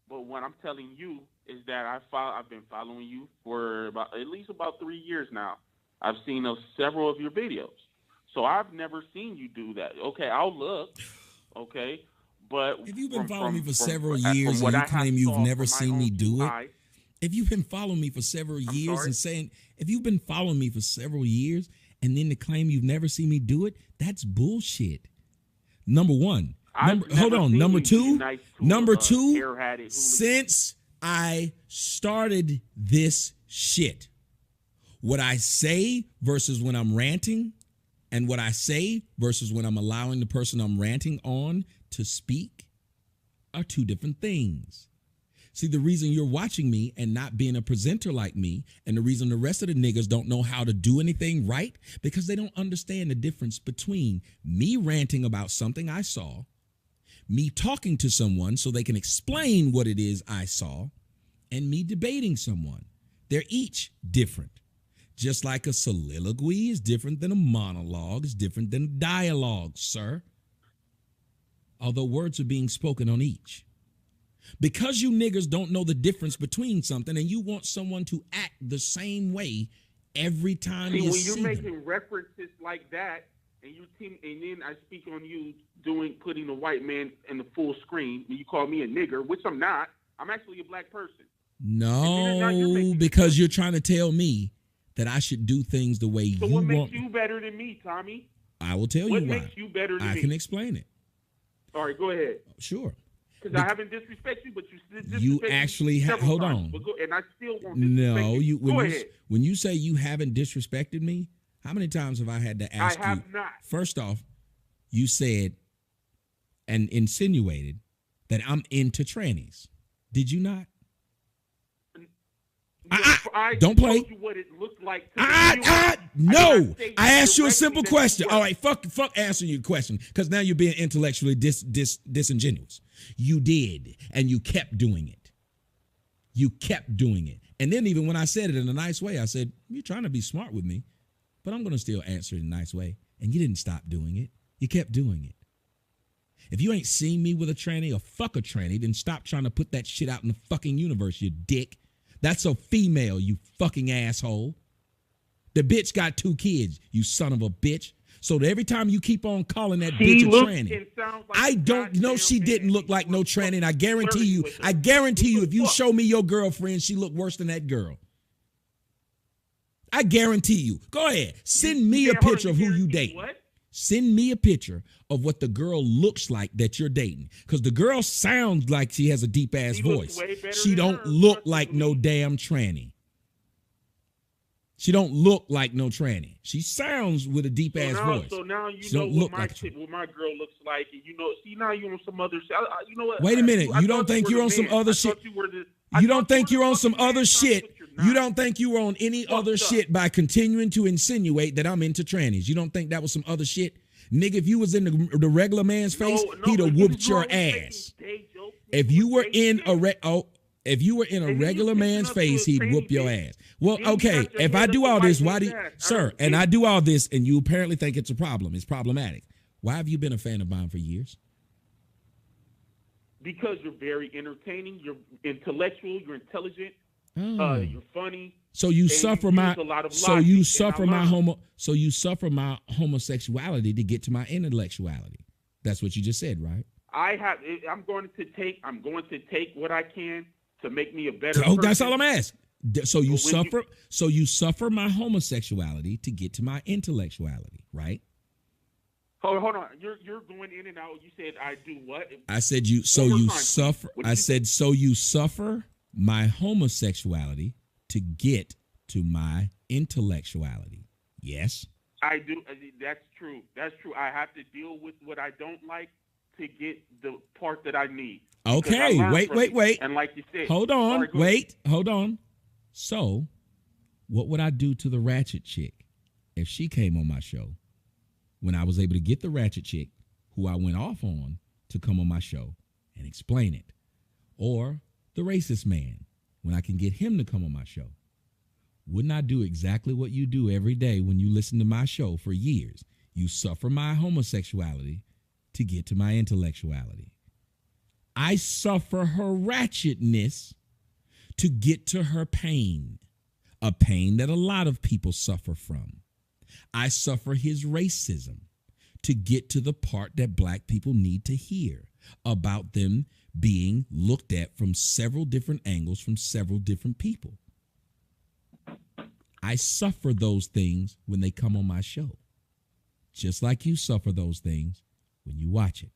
But what I'm telling you is that I've been following you for at least about 3 years now. I've seen several of your videos, so I've never seen you do that. Okay, I'll look. Okay, but if you've been following me for several years and you claim you've never seen me do it. If you've been following me for several years and saying, if you've been following me for several years and then to claim you've never seen me do it, that's bullshit. Number one. Number two, since I started this shit, what I say versus when I'm ranting and what I say versus when I'm allowing the person I'm ranting on to speak are two different things. See, the reason you're watching me and not being a presenter like me, and the reason the rest of the niggas don't know how to do anything right, because they don't understand the difference between me ranting about something I saw, me talking to someone so they can explain what it is I saw, and me debating someone. They're each different. Just like a soliloquy is different than a monologue, is different than a dialogue, sir. Although words are being spoken on each. Because you niggas don't know the difference between something and you want someone to act the same way every time you see them. When you're making references like that and then I speak on you putting the white man in the full screen and you call me a nigger, which I'm not. I'm actually a black person. No, because you're trying to tell me that I should do things the way you want. So what makes you better than me, Tommy? I will tell you why. What makes you better than me? I can explain it. All right, go ahead. Sure. Because I haven't disrespected you, but you actually hold on. And I still won't disrespect you. Go ahead. When you say you haven't disrespected me, how many times have I had to ask you? I have not. First off, you said and insinuated that I'm into trannies. Did you not? Don't play. Told you what it looked like. To No. I asked you a simple question. All right, fuck answering your question, because now you're being intellectually disingenuous. You did, and you kept doing it. You kept doing it. And then even when I said it in a nice way, I said, you're trying to be smart with me, but I'm going to still answer it in a nice way. And you didn't stop doing it. You kept doing it. If you ain't seen me with a tranny or fuck a tranny, then stop trying to put that shit out in the fucking universe, you dick. That's a female, you fucking asshole. The bitch got 2 kids, you son of a bitch. So that every time you keep on calling that bitch a tranny, I don't know, she didn't look like no tranny. And I guarantee you, if you show me your girlfriend, she look worse than that girl. I guarantee you. Go ahead. Send me a picture of who you dating. Send me a picture of what the girl looks like that you're dating. Because the girl sounds like she has a deep ass voice. She don't look like no damn tranny. She don't look like no tranny. She sounds with a deep ass voice. So now you know what my girl looks like, and you know. See, now you on some other shit. You know what? Wait a minute. You don't think you're on some other shit? You don't think you're on some other shit? You don't think you were on any other shit by continuing to insinuate that I'm into trannies? You don't think that was some other shit? Nigga, if you was in the regular man's face, he'd have whooped your ass. If you were in a regular man's face, he'd whoop your ass. Well, okay, if I do all this, why do you, sir, and I do all this, and you apparently think it's a problem, it's problematic. Why have you been a fan of mine for years? Because you're very entertaining, you're intellectual, you're intelligent, you're funny. So you suffer my homosexuality to get to my intellectuality. That's what you just said, right? I'm going to take what I can to make me a better person. That's all I'm asking. So you suffer my homosexuality to get to my intellectuality, right? Hold on. You're going in and out. You said I do what? I said you suffer my homosexuality to get to my intellectuality. Yes. I do. That's true. I have to deal with what I don't like to get the part that I need. Okay, wait. And like you said, hold on. So, what would I do to the ratchet chick if she came on my show when I was able to get the ratchet chick who I went off on to come on my show and explain it? Or the racist man when I can get him to come on my show? Wouldn't I do exactly what you do every day when you listen to my show for years? You suffer my homosexuality to get to my intellectuality. I suffer her ratchetness to get to her pain, a pain that a lot of people suffer from. I suffer his racism to get to the part that black people need to hear about them being looked at from several different angles from several different people. I suffer those things when they come on my show, just like you suffer those things when you watch it.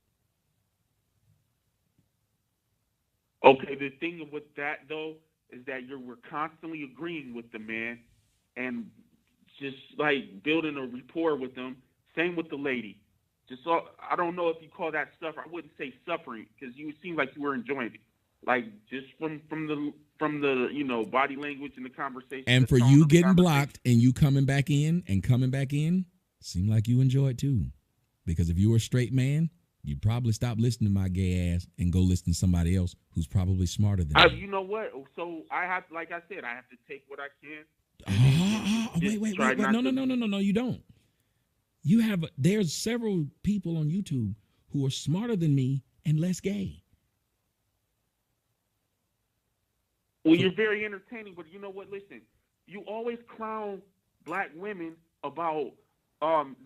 Okay, the thing with that, though, is that we're constantly agreeing with the man and just, like, building a rapport with them. Same with the lady. I don't know if you call that suffering. I wouldn't say suffering because you seem like you were enjoying it. Like, just from the body language and the conversation. And for you getting blocked and you coming back in, seemed like you enjoy it too. Because if you were a straight man, you'd probably stop listening to my gay ass and go listen to somebody else who's probably smarter than me. You know what? So I have to take what I can. Wait. No, you don't. There's several people on YouTube who are smarter than me and less gay. Well, you're very entertaining, but you know what? Listen, you always clown black women about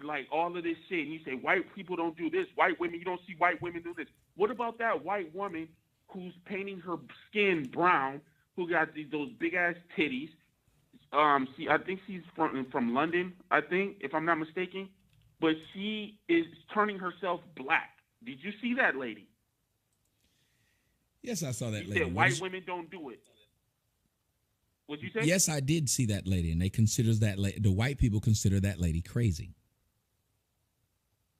like all of this shit, and you say white people don't do this. White women, you don't see white women do this. What about that white woman who's painting her skin brown, who got those big ass titties? I think she's from London, I think, if I'm not mistaken. But she is turning herself black. Did you see that lady? Yes, I saw that lady. She said white women don't do it. What'd you say? Yes, I did see that lady, and the white people consider that lady crazy.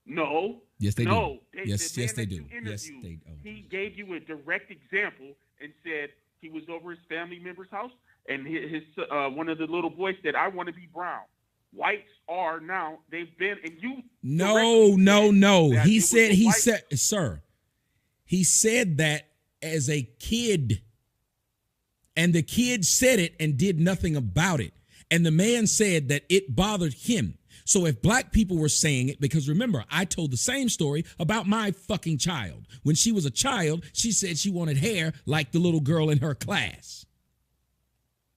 No. Yes, they do. Yes, they do. Yes, they do. He gave you a direct example and said he was over his family member's house, and his one of the little boys said, "I want to be brown." Whites are now, they've been, and you. No. He said, sir, he said that as a kid, and the kid said it and did nothing about it. And the man said that it bothered him. So if black people were saying it, because remember, I told the same story about my fucking child. When she was a child, she said she wanted hair like the little girl in her class.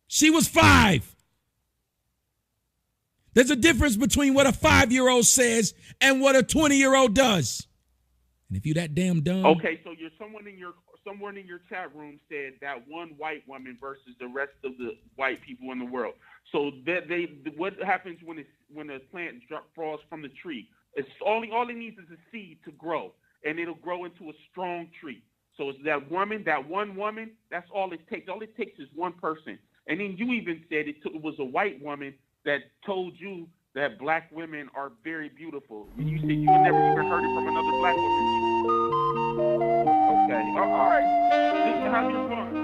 She was 5. There's a difference between what a 5-year-old says and what a 20-year-old does. And if you that damn dumb. Okay, so someone in your chat room said that one white woman versus the rest of the white people in the world. So that what happens when a plant falls from the tree? It's all it needs is a seed to grow, and it'll grow into a strong tree. So it's that one woman. That's all it takes. All it takes is one person. And then you even said it was a white woman that told you that black women are very beautiful. And you said you never even heard it from another black woman. Okay, all right. This is how you're going.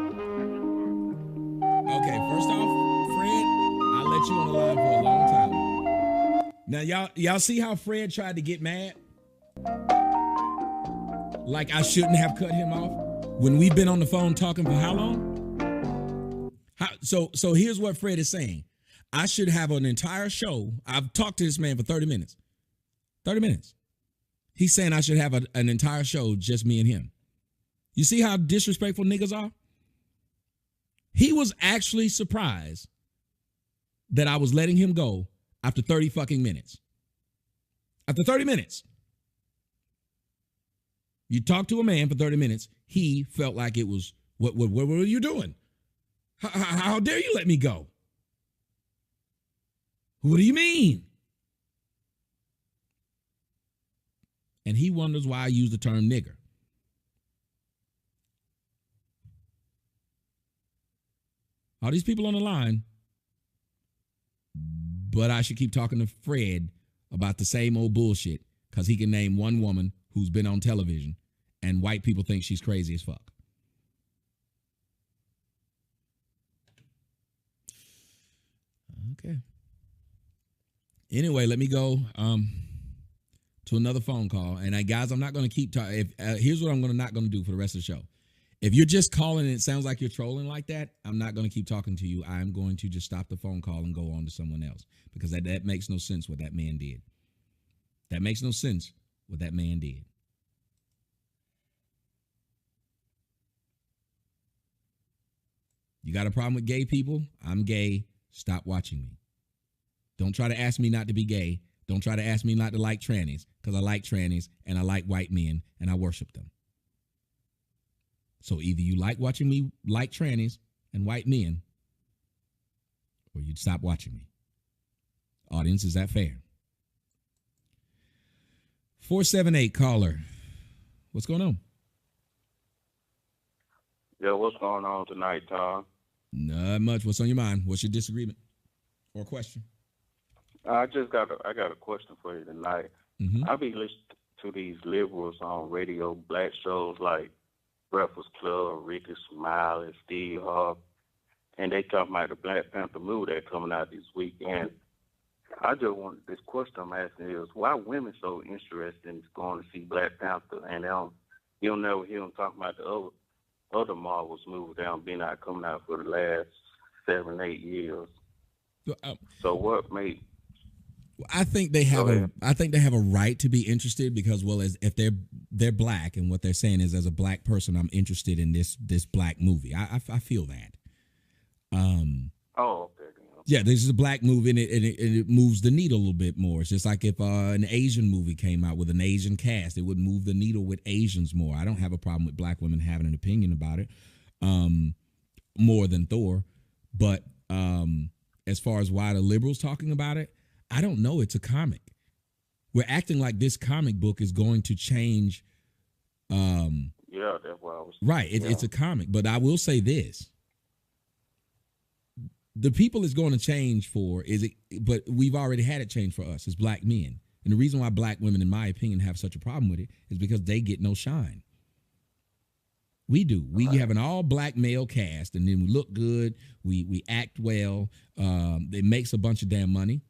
Okay, first off, Fred, I let you on the line for a long time. Now, y'all see how Fred tried to get mad? Like I shouldn't have cut him off when we've been on the phone talking for how long? So here's what Fred is saying. I should have an entire show. I've talked to this man for 30 minutes. 30 minutes. He's saying I should have an entire show, just me and him. You see how disrespectful niggas are? He was actually surprised that I was letting him go after 30 fucking minutes. After 30 minutes. You talk to a man for 30 minutes. He felt like it was, what were you doing? How dare you let me go? What do you mean? And he wonders why I use the term nigger. All these people on the line, but I should keep talking to Fred about the same old bullshit because he can name one woman who's been on television and white people think she's crazy as fuck. Okay. Anyway, let me go to another phone call. And guys, I'm not going to keep talking. Here's what I'm not going to do for the rest of the show. If you're just calling and it sounds like you're trolling like that, I'm not going to keep talking to you. I'm going to just stop the phone call and go on to someone else because that makes no sense what that man did. That makes no sense what that man did. You got a problem with gay people? I'm gay. Stop watching me. Don't try to ask me not to be gay. Don't try to ask me not to like trannies because I like trannies and I like white men and I worship them. So either you like watching me like trannies and white men or you'd stop watching me. Audience, is that fair? 478 caller. What's going on? Yeah, what's going on tonight, Tom? Not much. What's on your mind? What's your disagreement or question? I got a question for you tonight. Mm-hmm. I be listening to these liberals on radio, black shows like Breakfast Club, Ricky Smiley, Steve Harvey, and they talking about the Black Panther movie that's coming out this weekend. I just want this question I'm asking is why women so interested in going to see Black Panther and you don't never hear them talking about the other Marvel's movies that have been coming out for the last 7-8 years. So what made? I think they have a right to be interested because, well, as if they're black and what they're saying is, as a black person, I'm interested in this black movie. I feel that. Oh, okay. Yeah, this is a black movie and it moves the needle a little bit more. It's just like if an Asian movie came out with an Asian cast, it would move the needle with Asians more. I don't have a problem with black women having an opinion about it more than Thor. But as far as why the liberals talking about it, I don't know. It's a comic. We're acting like this comic book is going to change. Yeah, that's what I was. Right. It's a comic. But I will say this. The people it's going to change for but we've already had it change for us as black men. And the reason why black women, in my opinion, have such a problem with it is because they get no shine. We do. We have an all black male cast, and then we look good. We act well. It makes a bunch of damn money,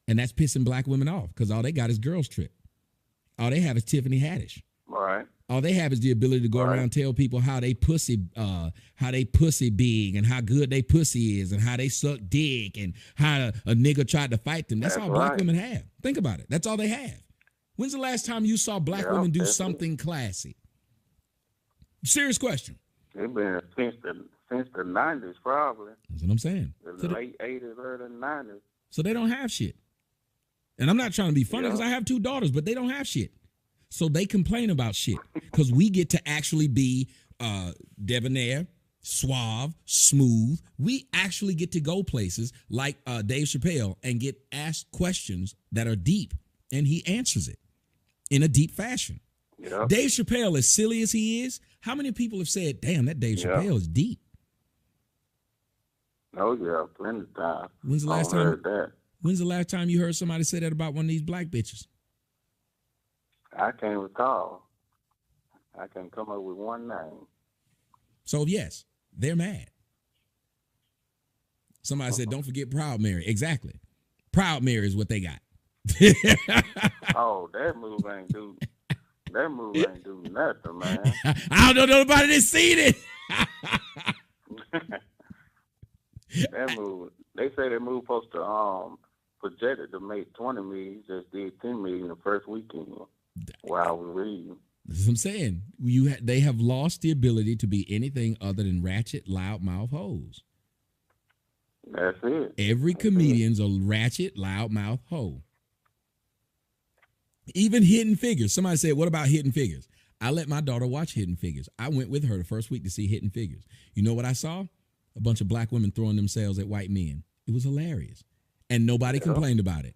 and that's pissing black women off because all they got is Girls Trip. All they have is Tiffany Haddish. Right. All they have is the ability to go around and tell people how they pussy big and how good they pussy is and how they suck dick and how a nigga tried to fight them. That's all black women have. Think about it. That's all they have. When's the last time you saw black women do something classy? Serious question. It's been since the 90s, probably. That's what I'm saying. The late 80s, early 90s. So they don't have shit. And I'm not trying to be funny because I have 2 daughters, but they don't have shit. So they complain about shit because we get to actually be debonair, suave, smooth. We actually get to go places like Dave Chappelle and get asked questions that are deep, and he answers it in a deep fashion. Yep. Dave Chappelle, as silly as he is, how many people have said, damn, that Dave Chappelle is deep? Oh, yeah, plenty of times. When's the last time you heard somebody say that about one of these black bitches? I can't recall. I can come up with one name. So, yes, they're mad. Somebody said, don't forget Proud Mary. Exactly. Proud Mary is what they got. Oh, that move ain't do nothing, man. I don't know nobody that's seen it. That move, they say that move supposed to projected to make 20 million, just did 10 million the first weekend while I was reading. That's what I'm saying. They have lost the ability to be anything other than ratchet, loudmouth hoes. That's it. Every comedian's a ratchet, loudmouth hoe. Even Hidden Figures. Somebody said, what about Hidden Figures? I let my daughter watch Hidden Figures. I went with her the first week to see Hidden Figures. You know what I saw? A bunch of black women throwing themselves at white men. It was hilarious. And nobody complained about it.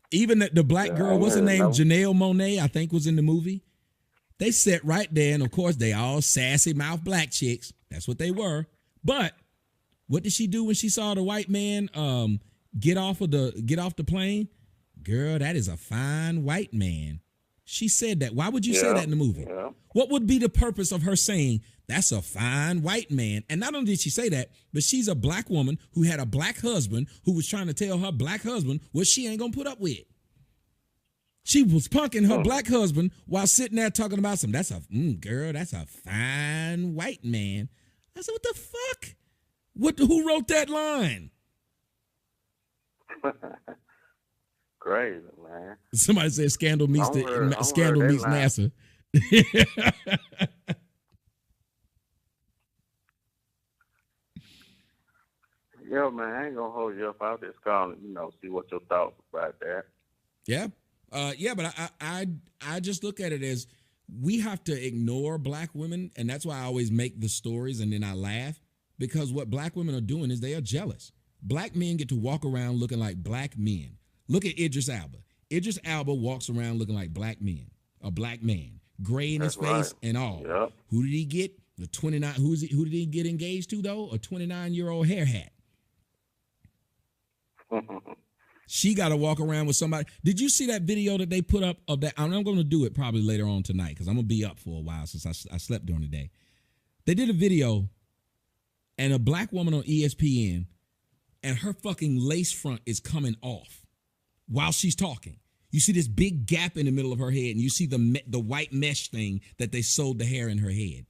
Even the black girl, what's her name? Janelle Monáe, I think, was in the movie. They sat right there, and of course, they all sassy mouth black chicks. That's what they were. But what did she do when she saw the white man get off the plane? Girl, that is a fine white man. She said that. Why would you say that in the movie? Yeah. What would be the purpose of her saying, that's a fine white man? And not only did she say that, but she's a black woman who had a black husband who was trying to tell her black husband what she ain't going to put up with. She was punking her black husband while sitting there talking about that's a fine white man. I said, what the fuck? Who wrote that line? Crazy, man. Somebody said Scandal meets NASA. Yeah, man, I ain't gonna hold you up. I'll just call and, see what your thoughts about that. Yeah. But I just look at it as we have to ignore black women, and that's why I always make the stories and then I laugh, because what black women are doing is they are jealous. Black men get to walk around looking like black men. Look at Idris Elba. Idris Elba walks around looking like black men, a black man, gray in his face and all. Yep. Who did he get? The 29. Who did he get engaged to though? A 29-year-old hair hat. She got to walk around with somebody. Did you see that video that they put up of that? I'm going to do it probably later on tonight because I'm going to be up for a while since I slept during the day. They did a video and a black woman on ESPN and her fucking lace front is coming off while she's talking. You see this big gap in the middle of her head and you see the white mesh thing that they sewed the hair in her head.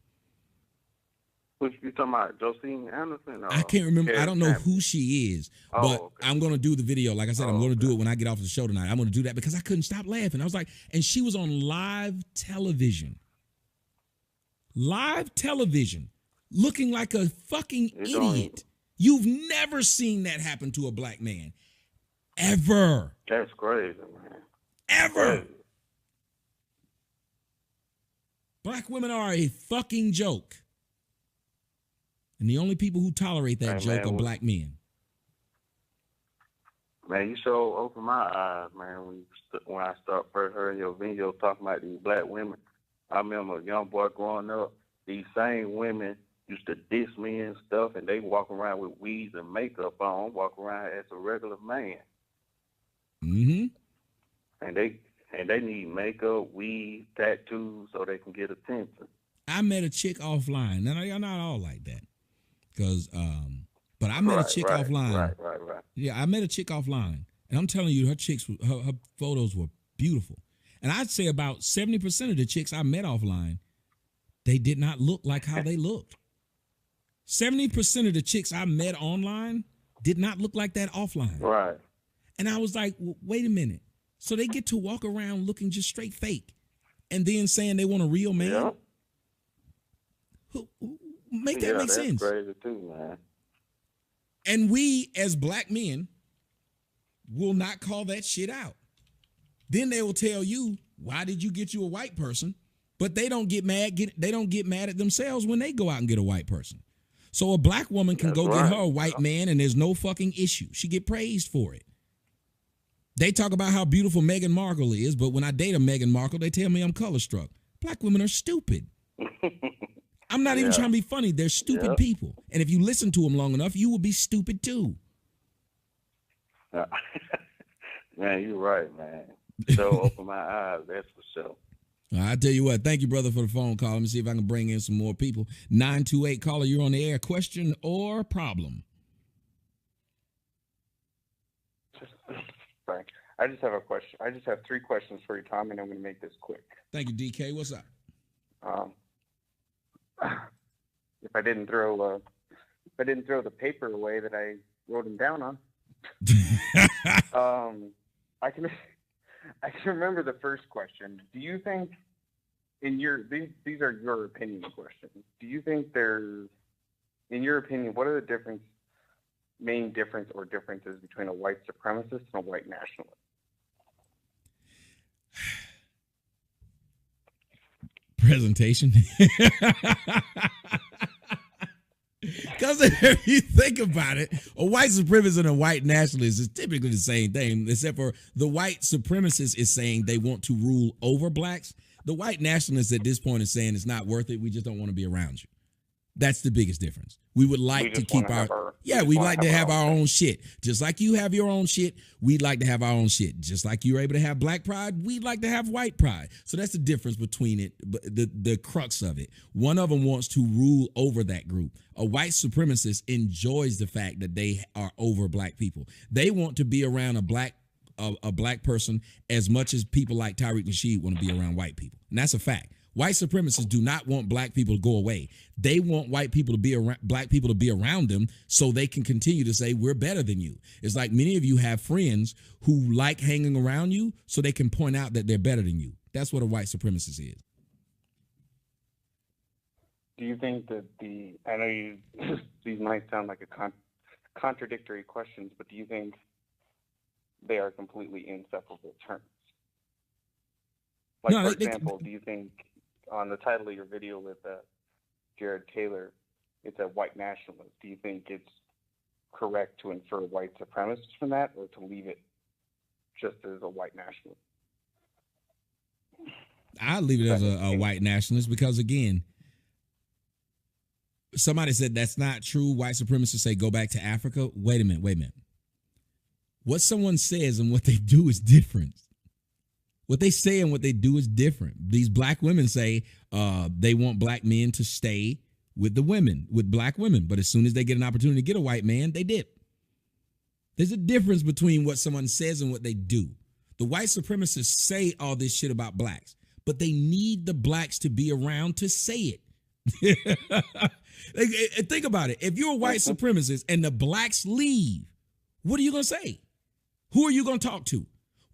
Which you talking about, Josine Anderson? I can't remember. I don't know who she is, but okay. I'm going to do the video. Like I said, I'm going to do it when I get off the show tonight. I'm going to do that because I couldn't stop laughing. I was like, and she was on live television, looking like a fucking idiot. You've never seen that happen to a black man, ever. That's crazy, man. Ever. Crazy. Black women are a fucking joke. And the only people who tolerate that joke are black men. Man, you sure opened my eyes, man, when I start first hearing your video talking about these black women. I remember a young boy growing up, these same women used to diss me and stuff, and they walk around with weeds and makeup on, walk around as a regular man. Mm-hmm. And they need makeup, weed, tattoos, so they can get attention. I met a chick offline. Now y'all not all like that, because but I met a chick offline. Right. Yeah, I met a chick offline, and I'm telling you, her photos were beautiful. And I'd say about 70% of the chicks I met offline, they did not look like how they looked. 70% of the chicks I met online did not look like that offline. Right. And I was like, wait a minute. So they get to walk around looking just straight fake, and then saying they want a real man? Yep. Who make that make sense? That's crazy too, man. And we, as black men, will not call that shit out. Then they will tell you, why did you get you a white person? But they don't get mad. They don't get mad at themselves when they go out and get a white person. So a black woman can go get her a white man, and there's no fucking issue. She get praised for it. They talk about how beautiful Meghan Markle is, but when I date a Meghan Markle, they tell me I'm color struck. Black women are stupid. I'm not even trying to be funny. They're stupid people. And if you listen to them long enough, you will be stupid too. Man, you're right, man. So open my eyes, that's for sure. I tell you what, thank you, brother, for the phone call. Let me see if I can bring in some more people. 928 caller, you're on the air. Question or problem? Sorry. I just have a question. I just have 3 questions for you, Tom, and I'm going to make this quick. Thank you, DK. What's up? If I didn't throw the paper away that I wrote them down on, I can remember the first question. Do you think these are your opinion questions? Do you think there's, in your opinion, what are the main differences between a white supremacist and a white nationalist? Presentation. Because if you think about it, a white supremacist and a white nationalist is typically the same thing, except for the white supremacist is saying they want to rule over blacks. The white nationalist at this point is saying it's not worth it. We just don't want to be around you. That's the biggest difference. We would like to keep we'd like to have our own shit. Just like you have your own shit, we'd like to have our own shit. Just like you're able to have black pride, we'd like to have white pride. So that's the difference between it, the crux of it. One of them wants to rule over that group. A white supremacist enjoys the fact that they are over black people. They want to be around a black person as much as people like Tariq Nasheed want to be around white people. And that's a fact. White supremacists do not want black people to go away. They want white people to be around, black people to be around them so they can continue to say, we're better than you. It's like many of you have friends who like hanging around you so they can point out that they're better than you. That's what a white supremacist is. Do you think that I know these might sound like contradictory questions, but do you think they are completely inseparable terms? Like, for example, do you think on the title of your video with Jared Taylor, it's a white nationalist? Do you think it's correct to infer white supremacist from that, or to leave it just as a white nationalist? I leave it as a white nationalist because, again, somebody said that's not true. White supremacists say go back to Africa. Wait a minute. What someone says and what they do is different. What they say and what they do is different. These black women say they want black men to stay with black women. But as soon as they get an opportunity to get a white man, they dip. There's a difference between what someone says and what they do. The white supremacists say all this shit about blacks, but they need the blacks to be around to say it. Think about it. If you're a white supremacist and the blacks leave, what are you going to say? Who are you going to talk to?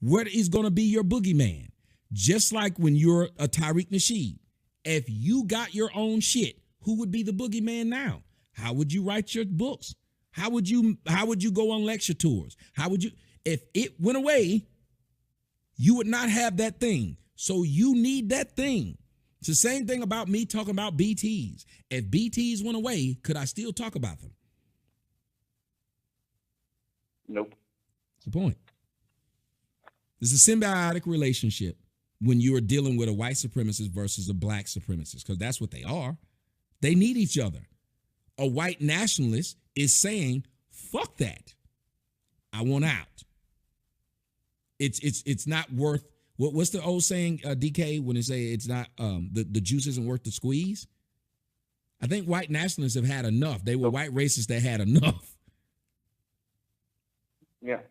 What is going to be your boogeyman? Just like when you're a Tariq Nasheed, if you got your own shit, who would be the boogeyman now? How would you write your books? How would you go on lecture tours? If it went away, you would not have that thing. So you need that thing. It's the same thing about me talking about BTs. If BTs went away, could I still talk about them? Nope. That's the point. It's a symbiotic relationship when you are dealing with a white supremacist versus a black supremacist, because that's what they are. They need each other. A white nationalist is saying, fuck that. I want out. It's not worth What's the old saying, DK, when they say it's not the juice isn't worth the squeeze? I think white nationalists have had enough. They were white racists that had enough. Yeah.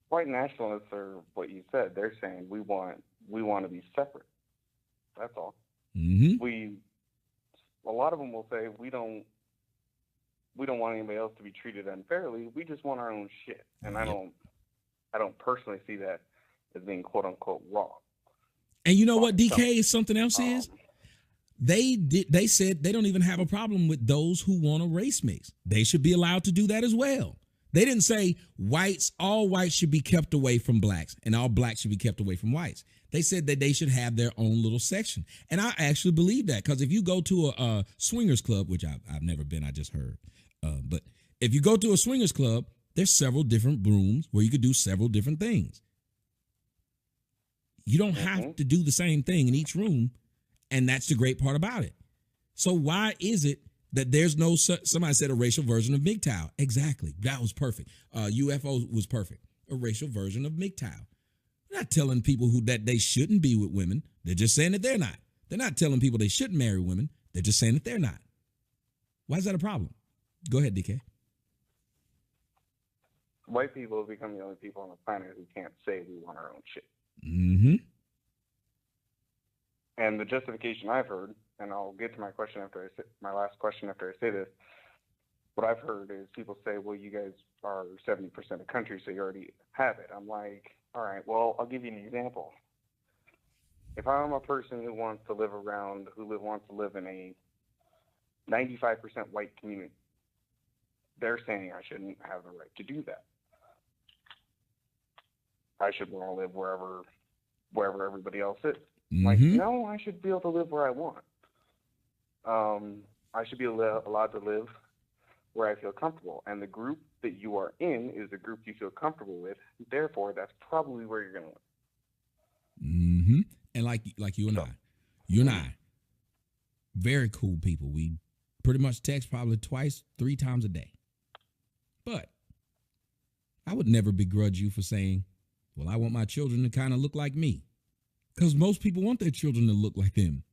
White nationalists are what you said. They're saying we want to be separate. That's all. Mm-hmm. A lot of them will say we don't want anybody else to be treated unfairly. We just want our own shit. And I don't personally see that as being quote unquote wrong. And you know what, DK, is something else is? They said they don't even have a problem with those who want a race mix. They should be allowed to do that as well. They didn't say all whites should be kept away from blacks and all blacks should be kept away from whites. They said that they should have their own little section. And I actually believe that, because if you go to a swingers club, which I've never been, I just heard. But if you go to a swingers club, there's several different rooms where you could do several different things. You don't have to do the same thing in each room. And that's the great part about it. So why is it that there's no, somebody said a racial version of MGTOW? Exactly. That was perfect. UFO was perfect. A racial version of MGTOW. They're not telling people that they shouldn't be with women. They're just saying that they're not. They're not telling people they shouldn't marry women. They're just saying that they're not. Why is that a problem? Go ahead, DK. White people have become the only people on the planet who can't say we want our own shit. Mm-hmm. And the justification I've heard, and I'll get to my last question after I say this. What I've heard is people say, "Well, you guys are 70% of the country, so you already have it." I'm like, all right, well, I'll give you an example. If I'm a person who wants to live in a 95% white community, they're saying I shouldn't have the right to do that. I should want to live wherever everybody else is. Mm-hmm. Like, no, I should be able to live where I want. I should be allowed to live where I feel comfortable. And the group that you are in is the group you feel comfortable with. Therefore, that's probably where you're going to live. Mm-hmm. And like you and I, very cool people. We pretty much text probably 3 times a day. But I would never begrudge you for saying, well, I want my children to kind of look like me. Because most people want their children to look like them.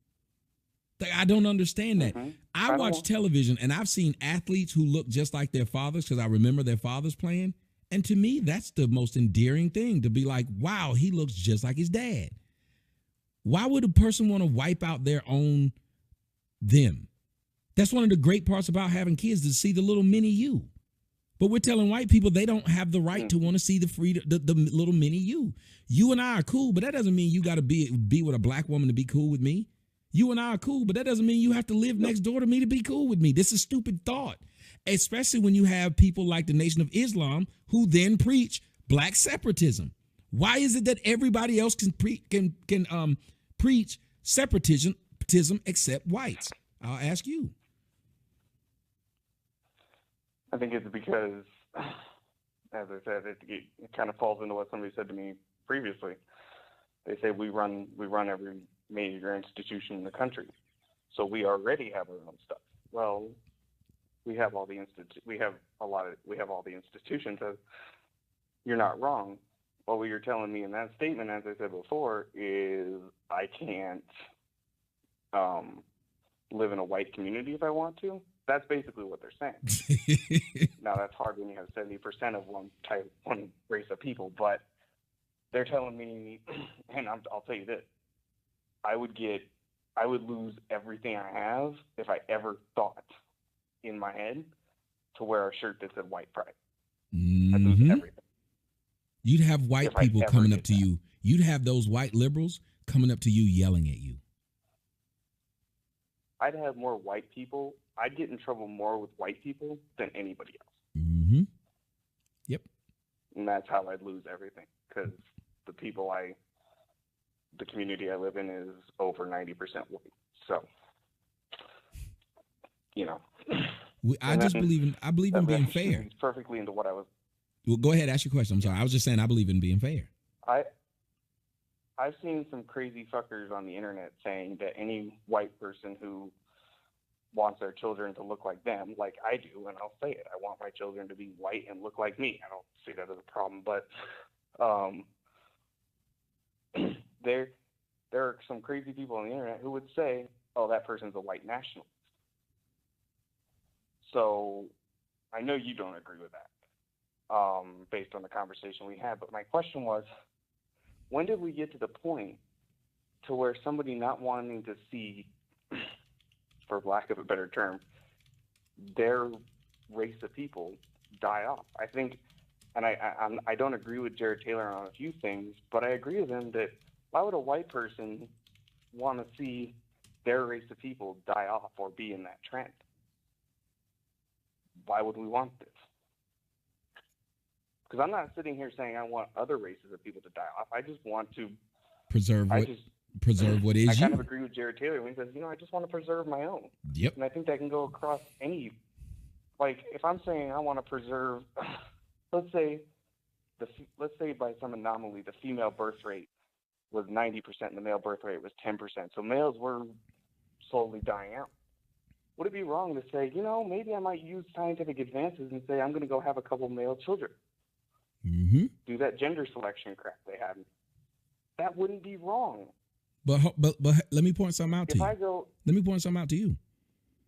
I don't understand that. Mm-hmm. I watch television and I've seen athletes who look just like their fathers because I remember their fathers playing. And to me, that's the most endearing thing, to be like, wow, he looks just like his dad. Why would a person want to wipe out their own them? That's one of the great parts about having kids, to see the little mini you. But we're telling white people they don't have the right to want to see the little mini you. You and I are cool, but that doesn't mean you got to be with a black woman to be cool with me. You and I are cool, but that doesn't mean you have to live next door to me to be cool with me. This is a stupid thought, especially when you have people like the Nation of Islam who then preach black separatism. Why is it that everybody else can preach separatism except whites? I'll ask you. I think it's because, as I said, it kind of falls into what somebody said to me previously. They say we run every major institution in the country, so we already have our own stuff. Well, we have all the institutions. So you're not wrong. Well, what you're telling me in that statement, as I said before, is I can't live in a white community if I want to. That's basically what they're saying. Now, that's hard when you have 70% of one race of people, but they're telling me, and I'll tell you this, I would lose everything I have if I ever thought in my head to wear a shirt that said white pride. Mm-hmm. I'd lose everything. You'd have white people coming up to you. You'd have those white liberals coming up to you yelling at you. I'd have more white people. I'd get in trouble more with white people than anybody else. Mm-hmm. Yep. And that's how I'd lose everything, because the community I live in is over 90% white. So, I believe in being fair. It's perfectly into what I was. Well, go ahead, ask your question. I'm sorry. I was just saying I believe in being fair. I've seen some crazy fuckers on the internet saying that any white person who wants their children to look like them, like I do, and I'll say it, I want my children to be white and look like me. I don't see that as a problem, but there are some crazy people on the internet who would say, "Oh, that person's a white nationalist." So I know you don't agree with that, based on the conversation we had. But my question was, when did we get to the point to where somebody not wanting to see, for lack of a better term, their race of people die off? I think, and I don't agree with Jared Taylor on a few things, but I agree with him that why would a white person want to see their race of people die off or be in that trend? Why would we want this? Because I'm not sitting here saying I want other races of people to die off. I just want to preserve what is I you. kind of agree with Jared Taylor when he says, I just want to preserve my own. Yep. And I think that can go across any, like, if I'm saying I want to preserve, let's say by some anomaly, the female birth rate was 90% and the male birth rate was 10%. So males were slowly dying out. Would it be wrong to say, maybe I might use scientific advances and say I'm going to go have a couple male children? Mm-hmm. Do that gender selection crap they had. That wouldn't be wrong. But let me point something out to you. Let me point something out to you.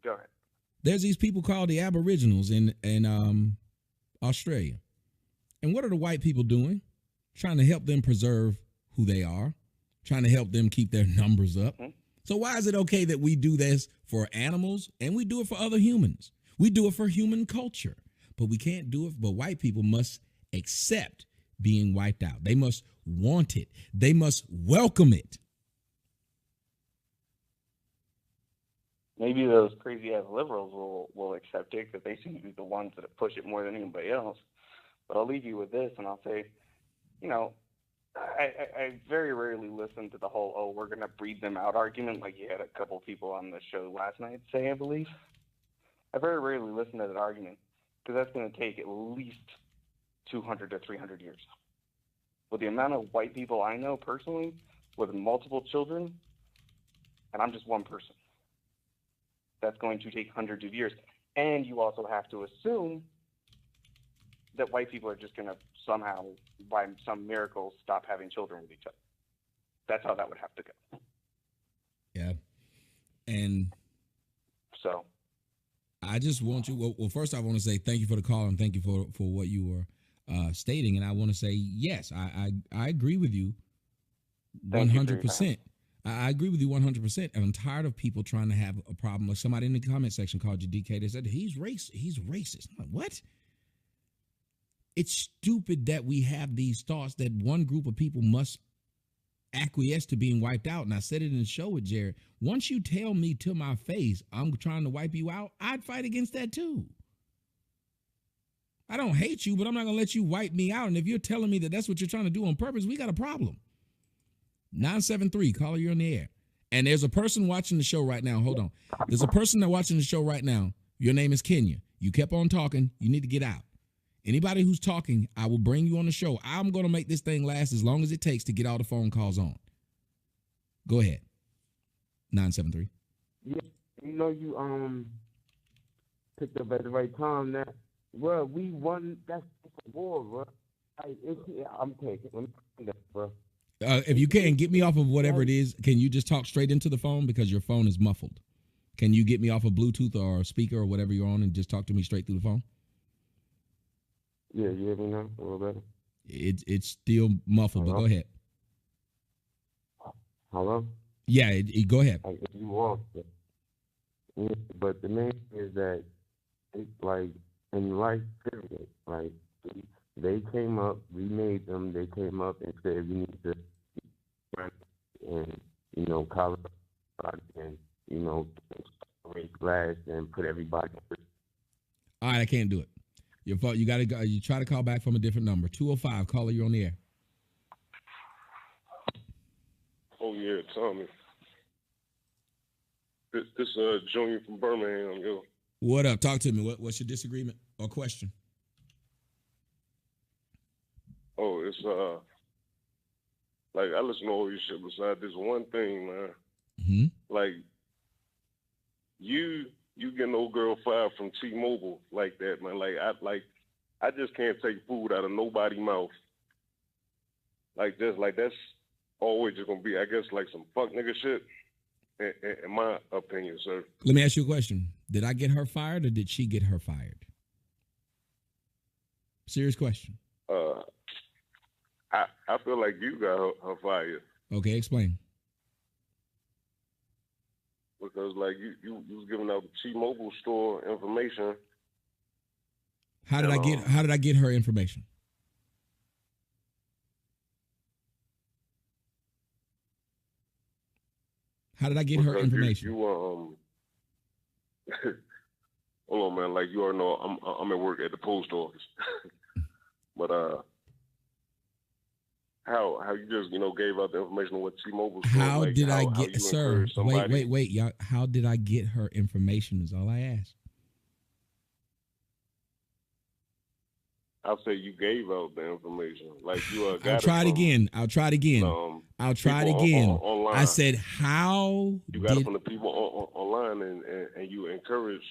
Go ahead. There's these people called the Aboriginals in Australia. And what are the white people doing? Trying to help them preserve who they are, trying to help them keep their numbers up. Mm-hmm. So why is it okay that we do this for animals and we do it for other humans? We do it for human culture, but we can't do it. But white people must accept being wiped out. They must want it. They must welcome it. Maybe those crazy ass liberals will accept it because they seem to be the ones that push it more than anybody else. But I'll leave you with this, and I'll say, I very rarely listen to the whole, we're going to breed them out argument, like you had a couple people on the show last night say, I believe. I very rarely listen to that argument because that's going to take at least 200 to 300 years. With the amount of white people I know personally with multiple children, and I'm just one person, that's going to take hundreds of years. And you also have to assume that white people are just going to somehow, by some miracle, stop having children with each other. That's how that would have to go. Yeah. And so I just want you, well, first I want to say thank you for the call and thank you for what you were stating. And I want to say, yes, I agree with you 100%. I agree with you 100%. And I'm tired of people trying to have a problem. Like somebody in the comment section called you DK. They said, he's racist. I'm like, what? It's stupid that we have these thoughts that one group of people must acquiesce to being wiped out. And I said it in the show with Jared. Once you tell me to my face, I'm trying to wipe you out, I'd fight against that too. I don't hate you, but I'm not going to let you wipe me out. And if you're telling me that that's what you're trying to do on purpose, we got a problem. 973, caller, you're on the air. And there's a person watching the show right now. Hold on. There's a person that watching the show right now. Your name is Kenya. You kept on talking. You need to get out. Anybody who's talking, I will bring you on the show. I'm going to make this thing last as long as it takes to get all the phone calls on. Go ahead. 973. Yeah, you picked up at the right time. That we won. That's the war, bro. I'm taking that, bro. If you can get me off of whatever it is, can you just talk straight into the phone because your phone is muffled? Can you get me off of Bluetooth or speaker or whatever you're on and just talk to me straight through the phone? Yeah, you hear me now? A little better. It's still muffled, Hello? but go ahead. Hello? Yeah, go ahead. You walk, but the main thing is that it's like in life, period. Like they came up, we made them. They came up and said we need to, and color and race glass and put everybody. All right, I can't do it. Your fault. You got to go. You try to call back from a different number. 205. Caller, you're on the air. Oh yeah, Tommy. This Junior from Birmingham, yo. What up? Talk to me. What's your disagreement or question? Oh, it's like I listen to all your shit beside this one thing, man. Mm-hmm. Like you getting old girl fired from T-Mobile like that, man. I just can't take food out of nobody's mouth. Like that's always just gonna be, I guess, like some fuck nigga shit. In my opinion, sir. Let me ask you a question. Did I get her fired or did she get her fired? Serious question. I feel like you got her fired. Okay, explain. Because like you was giving out the T-Mobile store information. How did I get her information? How did I get her information? You hold on, man. Like you already know, I'm at work at the post office. But how you just gave out the information on what T-Mobile? How like, did how, I how get, you sir? somebody? Wait, y'all. How did I get her information? Is all I asked. I'll say you gave out the information. Like you got I'll try it again. I'll try it again. I'll try it again. Online. I said, how you got did... it from the people online, and you encourage.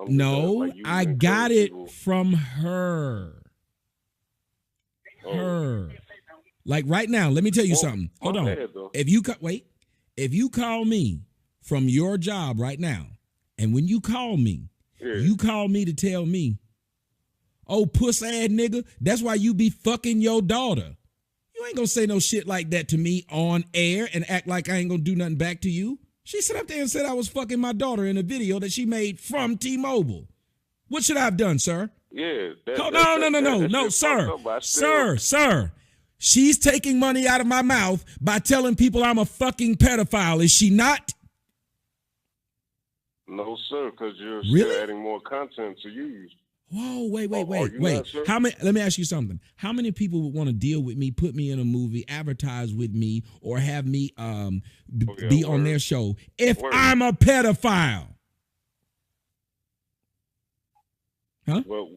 No, like I got it from her. Oh. Her. Like right now, let me tell you something. Hold on. If you call me from your job right now, and when you call me, you call me to tell me, oh, puss ass nigga, that's why you be fucking your daughter. You ain't gonna say no shit like that to me on air and act like I ain't gonna do nothing back to you. She sat up there and said I was fucking my daughter in a video that she made from T-Mobile. What should I have done, sir? Yeah. No, sir. She's taking money out of my mouth by telling people I'm a fucking pedophile. Is she not? No, sir, because you're Really? still adding more content to use. Whoa, wait. Not, sir? Let me ask you something. How many people would want to deal with me, put me in a movie, advertise with me, or have me be on their show if I'm a pedophile? Huh? Well,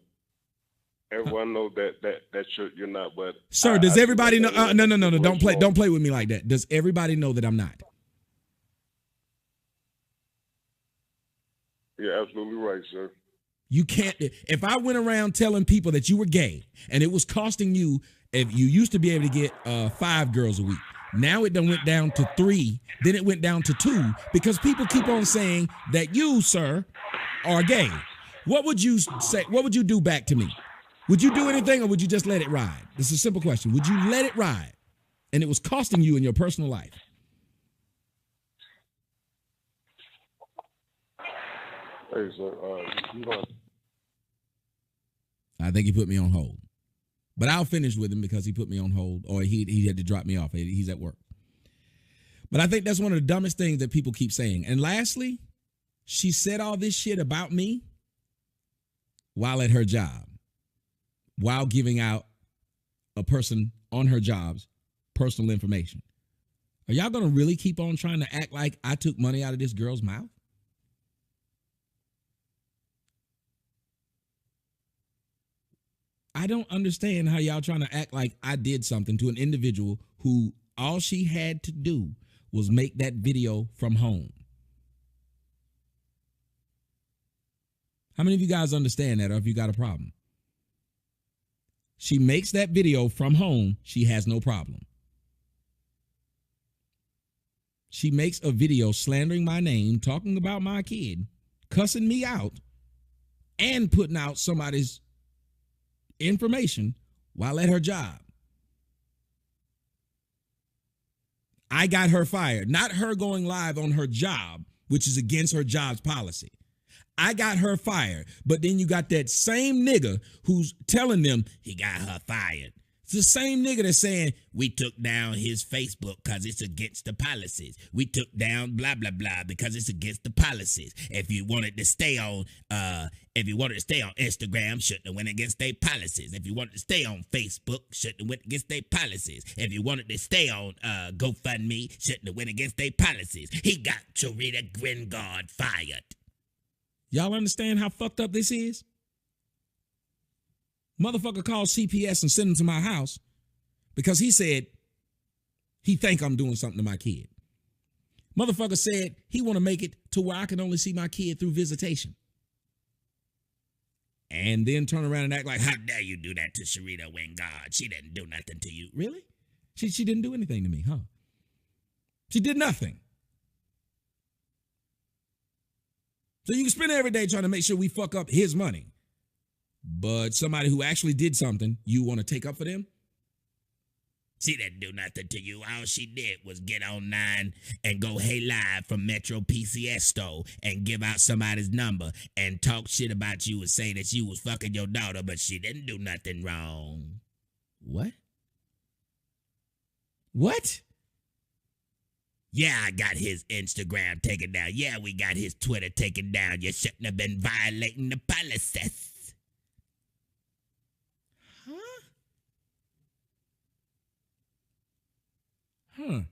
everyone know that you're not, but sir, does everybody know? No. Don't play with me like that. Does everybody know that I'm not? You're absolutely right, sir. You can't. If I went around telling people that you were gay and it was costing you, if you used to be able to get 5 girls a week, now it done went down to 3, then it went down to 2 because people keep on saying that you, sir, are gay. What would you say? What would you do back to me? Would you do anything or would you just let it ride? This is a simple question. Would you let it ride? And it was costing you in your personal life. Hey, sir, I think he put me on hold. But I'll finish with him because he put me on hold or he had to drop me off. He's at work. But I think that's one of the dumbest things that people keep saying. And lastly, she said all this shit about me while at her job, while giving out a person on her job's personal information. Are y'all going to really keep on trying to act like I took money out of this girl's mouth? I don't understand how y'all trying to act like I did something to an individual who all she had to do was make that video from home. How many of you guys understand that, or if you got a problem? She makes that video from home, she has no problem. She makes a video slandering my name, talking about my kid, cussing me out, and putting out somebody's information while at her job. I got her fired, not her going live on her job, which is against her job's policy. I got her fired, but then you got that same nigga who's telling them he got her fired. It's the same nigga that's saying, we took down his Facebook because it's against the policies. We took down blah, blah, blah because it's against the policies. If you wanted to stay on Instagram, shouldn't have went against their policies. If you wanted to stay on Facebook, shouldn't have went against their policies. If you wanted to stay on GoFundMe, shouldn't have went against their policies. He got Charita Gringard fired. Y'all understand how fucked up this is? Motherfucker called CPS and sent him to my house because he said he think I'm doing something to my kid. Motherfucker said he want to make it to where I can only see my kid through visitation. And then turn around and act like, how dare you do that to Charita Wingard? She didn't do nothing to you. Really? She didn't do anything to me, huh? She did nothing. So you can spend every day trying to make sure we fuck up his money. But somebody who actually did something, you want to take up for them? She didn't do nothing to you. All she did was get online and go hey live from Metro PCS store and give out somebody's number and talk shit about you and say that you was fucking your daughter, but she didn't do nothing wrong. What? What? Yeah, I got his Instagram taken down. Yeah, we got his Twitter taken down. You shouldn't have been violating the policies. Huh.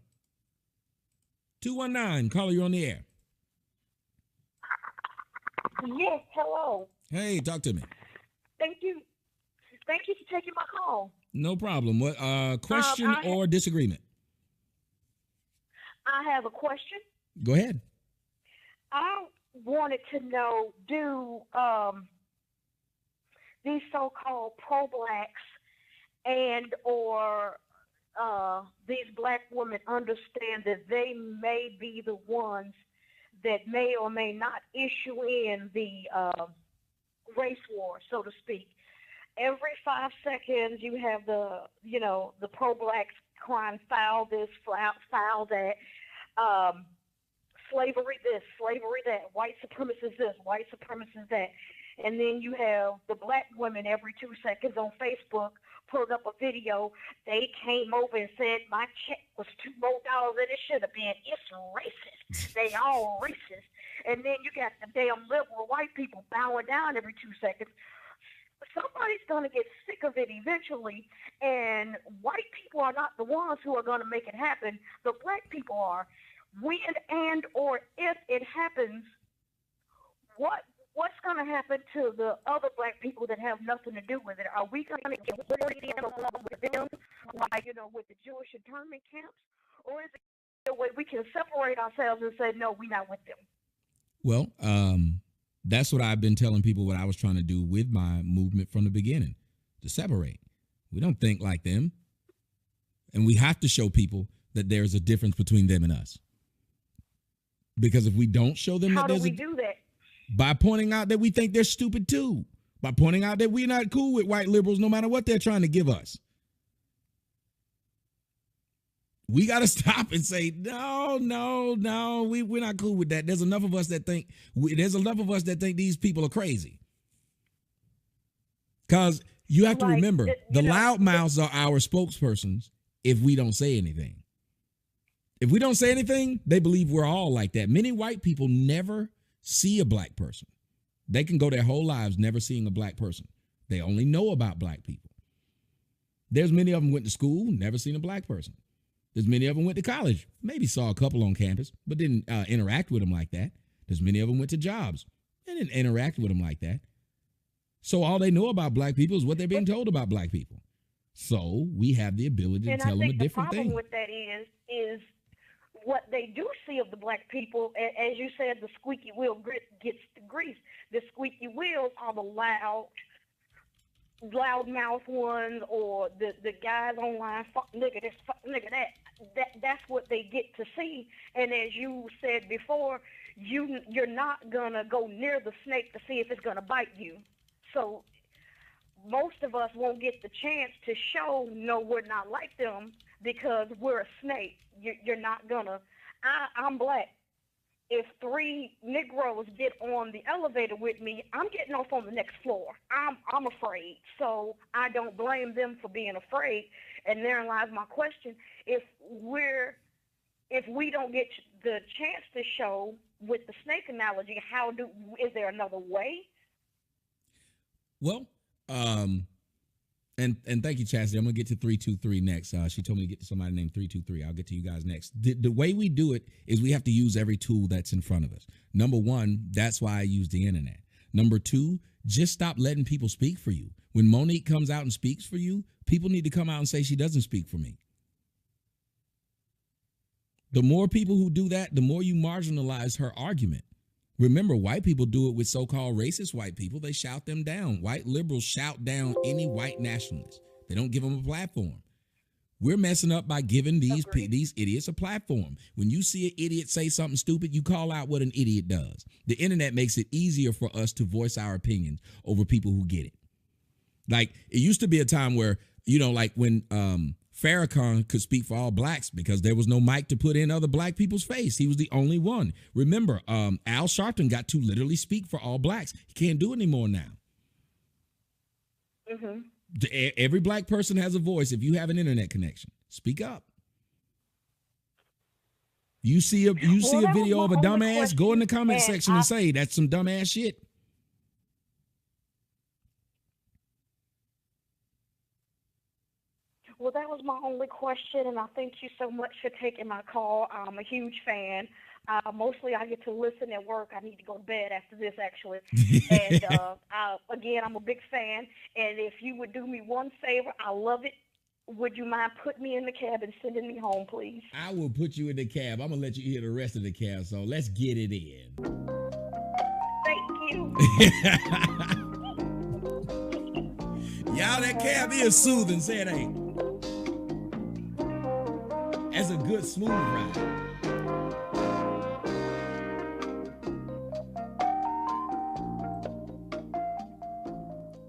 219, caller, you on the air. Yes, hello. Hey, talk to me. Thank you. Thank you for taking my call. No problem. What question or disagreement? I have a question. Go ahead. I wanted to know, do these so-called pro-blacks and or these black women understand that they may be the ones that may or may not issue in the race war, so to speak? Every 5 seconds, you have the pro-blacks crying foul this, foul that, slavery this, slavery that, white supremacist this, white supremacist that. And then you have the black women every 2 seconds on Facebook put up a video. They came over and said, my check was $2 more than it should have been. It's racist. They all racist. And then you got the damn liberal white people bowing down every 2 seconds. Somebody's going to get sick of it eventually, and white people are not the ones who are going to make it happen. The black people are. When and or if it happens, what's going to happen to the other black people that have nothing to do with it? Are we going to get worried along with them, like, with the Jewish internment camps? Or is it a way we can separate ourselves and say, no, we're not with them? Well, that's what I've been telling people what I was trying to do with my movement from the beginning, to separate. We don't think like them. And we have to show people that there's a difference between them and us. Because if we don't show them How that there's do we do that? By pointing out that we think they're stupid too. By pointing out that we're not cool with white liberals no matter what they're trying to give us. We got to stop and say, no, we're not cool with that. There's enough of us that think these people are crazy. Because you have to remember, the loudmouths are our spokespersons if we don't say anything. If we don't say anything, they believe we're all like that. Many white people never see a black person. They can go their whole lives never seeing a black person. They only know about black people. There's many of them went to school, never seen a black person. There's many of them went to college, maybe saw a couple on campus, but didn't interact with them like that. There's many of them went to jobs. They didn't interact with them like that. So all they know about black people is what they're being told about black people. So we have the ability to tell them a different thing. And I think the problem with that is what they do see of the black people, as you said, the squeaky wheel gets the grease. The squeaky wheels are the loudmouth ones, or the guys online, fuck nigga this, fuck nigga that. That's what they get to see. And as you said before, you're not gonna go near the snake to see if it's gonna bite you. So most of us won't get the chance to show, no, we're not like them, because we're a snake. You're not gonna. I'm black. If 3 Negroes get on the elevator with me, I'm getting off on the next floor. I'm afraid. So I don't blame them for being afraid. And therein lies my question. If we don't get the chance to show with the snake analogy, is there another way? Well, and thank you, Chastity. I'm gonna get to 323 next. She told me to get to somebody named 323. I'll get to you guys next. The way we do it is we have to use every tool that's in front of us. Number one, that's why I use the internet. Number two, just stop letting people speak for you. When Monique comes out and speaks for you, people need to come out and say she doesn't speak for me. The more people who do that, the more you marginalize her argument. Remember, white people do it with so-called racist white people. They shout them down. White liberals shout down any white nationalist. They don't give them a platform. We're messing up by giving these Agreed. these idiots a platform. When you see an idiot say something stupid, you call out what an idiot does. The internet makes it easier for us to voice our opinions over people who get it. Like, it used to be a time where, like when Farrakhan could speak for all blacks because there was no mic to put in other black people's face. He was the only one. Remember, Al Sharpton got to literally speak for all blacks. He can't do it anymore now. Mhm. Every black person has a voice if you have an internet connection. Speak up. You see a Well, that was video of a my only dumbass, go in the question, comment and section and say that's some dumbass shit. Well, that was my only question, and I thank you so much for taking my call. I'm a huge fan. Mostly I get to listen at work. I need to go to bed after this, actually. And again, I'm a big fan. And if you would do me one favor, I love it. Would you mind putting me in the cab and sending me home, please? I will put you in the cab. I'm going to let you hear the rest of the cab, so let's get it in. Thank you. Y'all, that cab is soothing, say it ain't. That's a good smooth ride.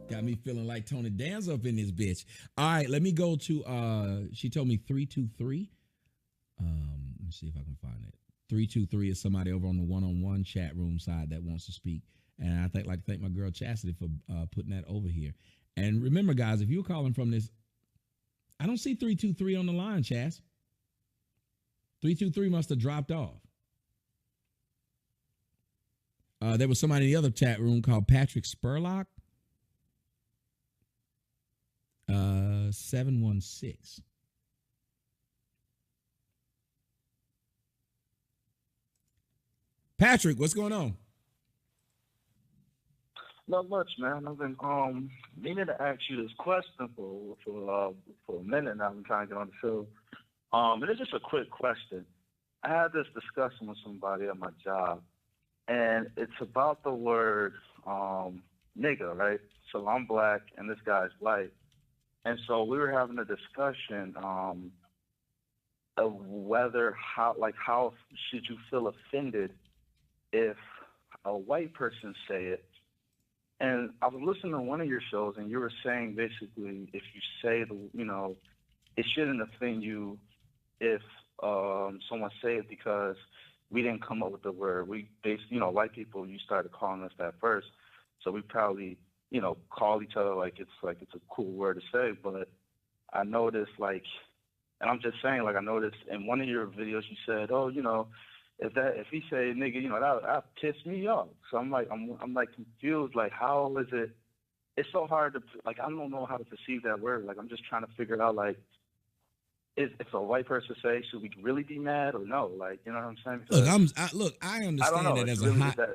Got me feeling like Tony Danza up in this bitch. All right, let me go to she told me 323. Let me see if I can find it. 323 is somebody over on the one-on-one chat room side that wants to speak. And I like to thank my girl Chastity for putting that over here. And remember, guys, if you're calling from this, I don't see 323 on the line, Chas. 323 must have dropped off. There was somebody in the other chat room called Patrick Spurlock. 716. Patrick, what's going on? Not much, man. I've been meaning to ask you this question for a minute now. I'm trying to get on the show. And it's just a quick question. I had this discussion with somebody at my job, and it's about the word nigga, right? So I'm black, and this guy's white. And so we were having a discussion of whether how should you feel offended if a white person say it. And I was listening to one of your shows, and you were saying basically if you say it shouldn't offend you if someone say it because we didn't come up with the word. We white people, you started calling us that first, so we probably call each other like it's a cool word to say. But I noticed and I'm just saying I noticed in one of your videos you said, if he say nigga, that pissed me off. So I'm confused. How is it? It's so hard to I don't know how to perceive that word. I'm just trying to figure it out. If a white person say, should we really be mad or no? You know what I'm saying? Look, I understand that as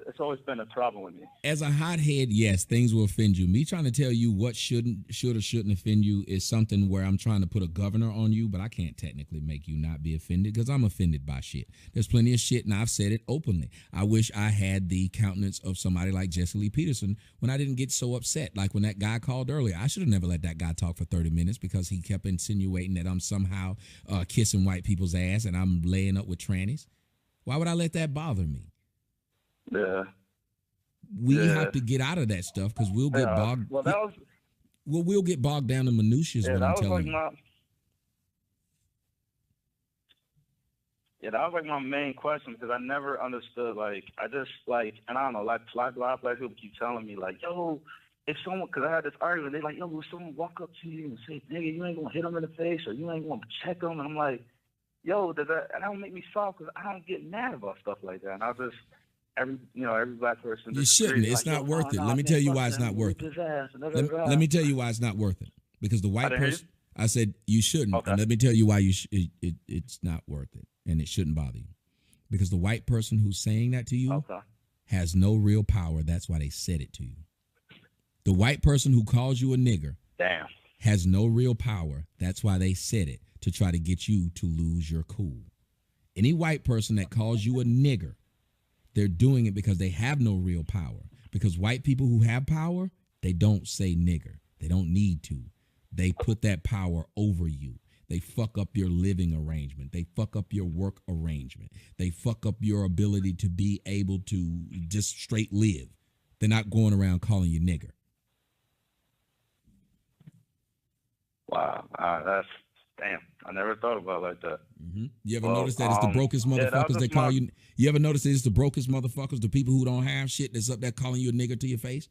it's always been a problem with me. As a hothead, yes, things will offend you. Me trying to tell you what should or shouldn't offend you is something where I'm trying to put a governor on you, but I can't technically make you not be offended because I'm offended by shit. There's plenty of shit, and I've said it openly. I wish I had the countenance of somebody like Jesse Lee Peterson when I didn't get so upset. Like when that guy called earlier, I should have never let that guy talk for 30 minutes because he kept insinuating that I'm somehow kissing white people's ass and I'm laying up with trannies. Why would I let that bother me? Yeah. We have to get out of that stuff because we'll get bogged. Well, that was. We'll get bogged down in minutiae. Yeah, what that I'm was telling you. Yeah, that was my main question because I never understood. I just and I don't know, black people keep telling me yo, if someone, because I had this argument, they're like, yo, will someone walk up to you and say, nigga, you ain't gonna hit them in the face or you ain't gonna check them? And I'm like, yo, that don't make me soft because I don't get mad about stuff like that. And I just, every black person. You shouldn't. It's not worth it. Let me tell you why it's not worth it. Let me tell you why it's not worth it. Because the white person, I said you shouldn't. Okay. And let me tell you why it's not worth it. And it shouldn't bother you. Because the white person who's saying that to you has no real power. That's why they said it to you. The white person who calls you a nigger has no real power. That's why they said it, to try to get you to lose your cool. Any white person that calls you a nigger, they're doing it because they have no real power. Because white people who have power, they don't say nigger. They don't need to. They put that power over you. They fuck up your living arrangement. They fuck up your work arrangement. They fuck up your ability to be able to just straight live. They're not going around calling you nigger. Wow, that's damn. I never thought about it like that. Mm-hmm. You ever notice that it's the brokest motherfuckers that call you? You ever notice that it's the brokest motherfuckers, the people who don't have shit, that's up there calling you a nigger to your face?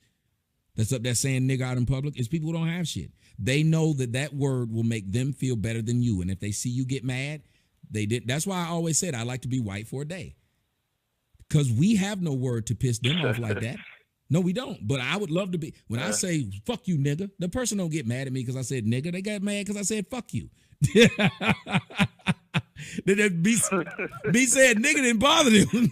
That's up there saying nigga out in public. It's people who don't have shit. They know that word will make them feel better than you. And if they see you get mad, they did. That's why I always said I like to be white for a day. Because we have no word to piss them off like that. No, we don't. But I would love to be. When I say fuck you, nigga, the person don't get mad at me because I said nigga. They got mad because I said fuck you. Me saying nigga didn't bother them.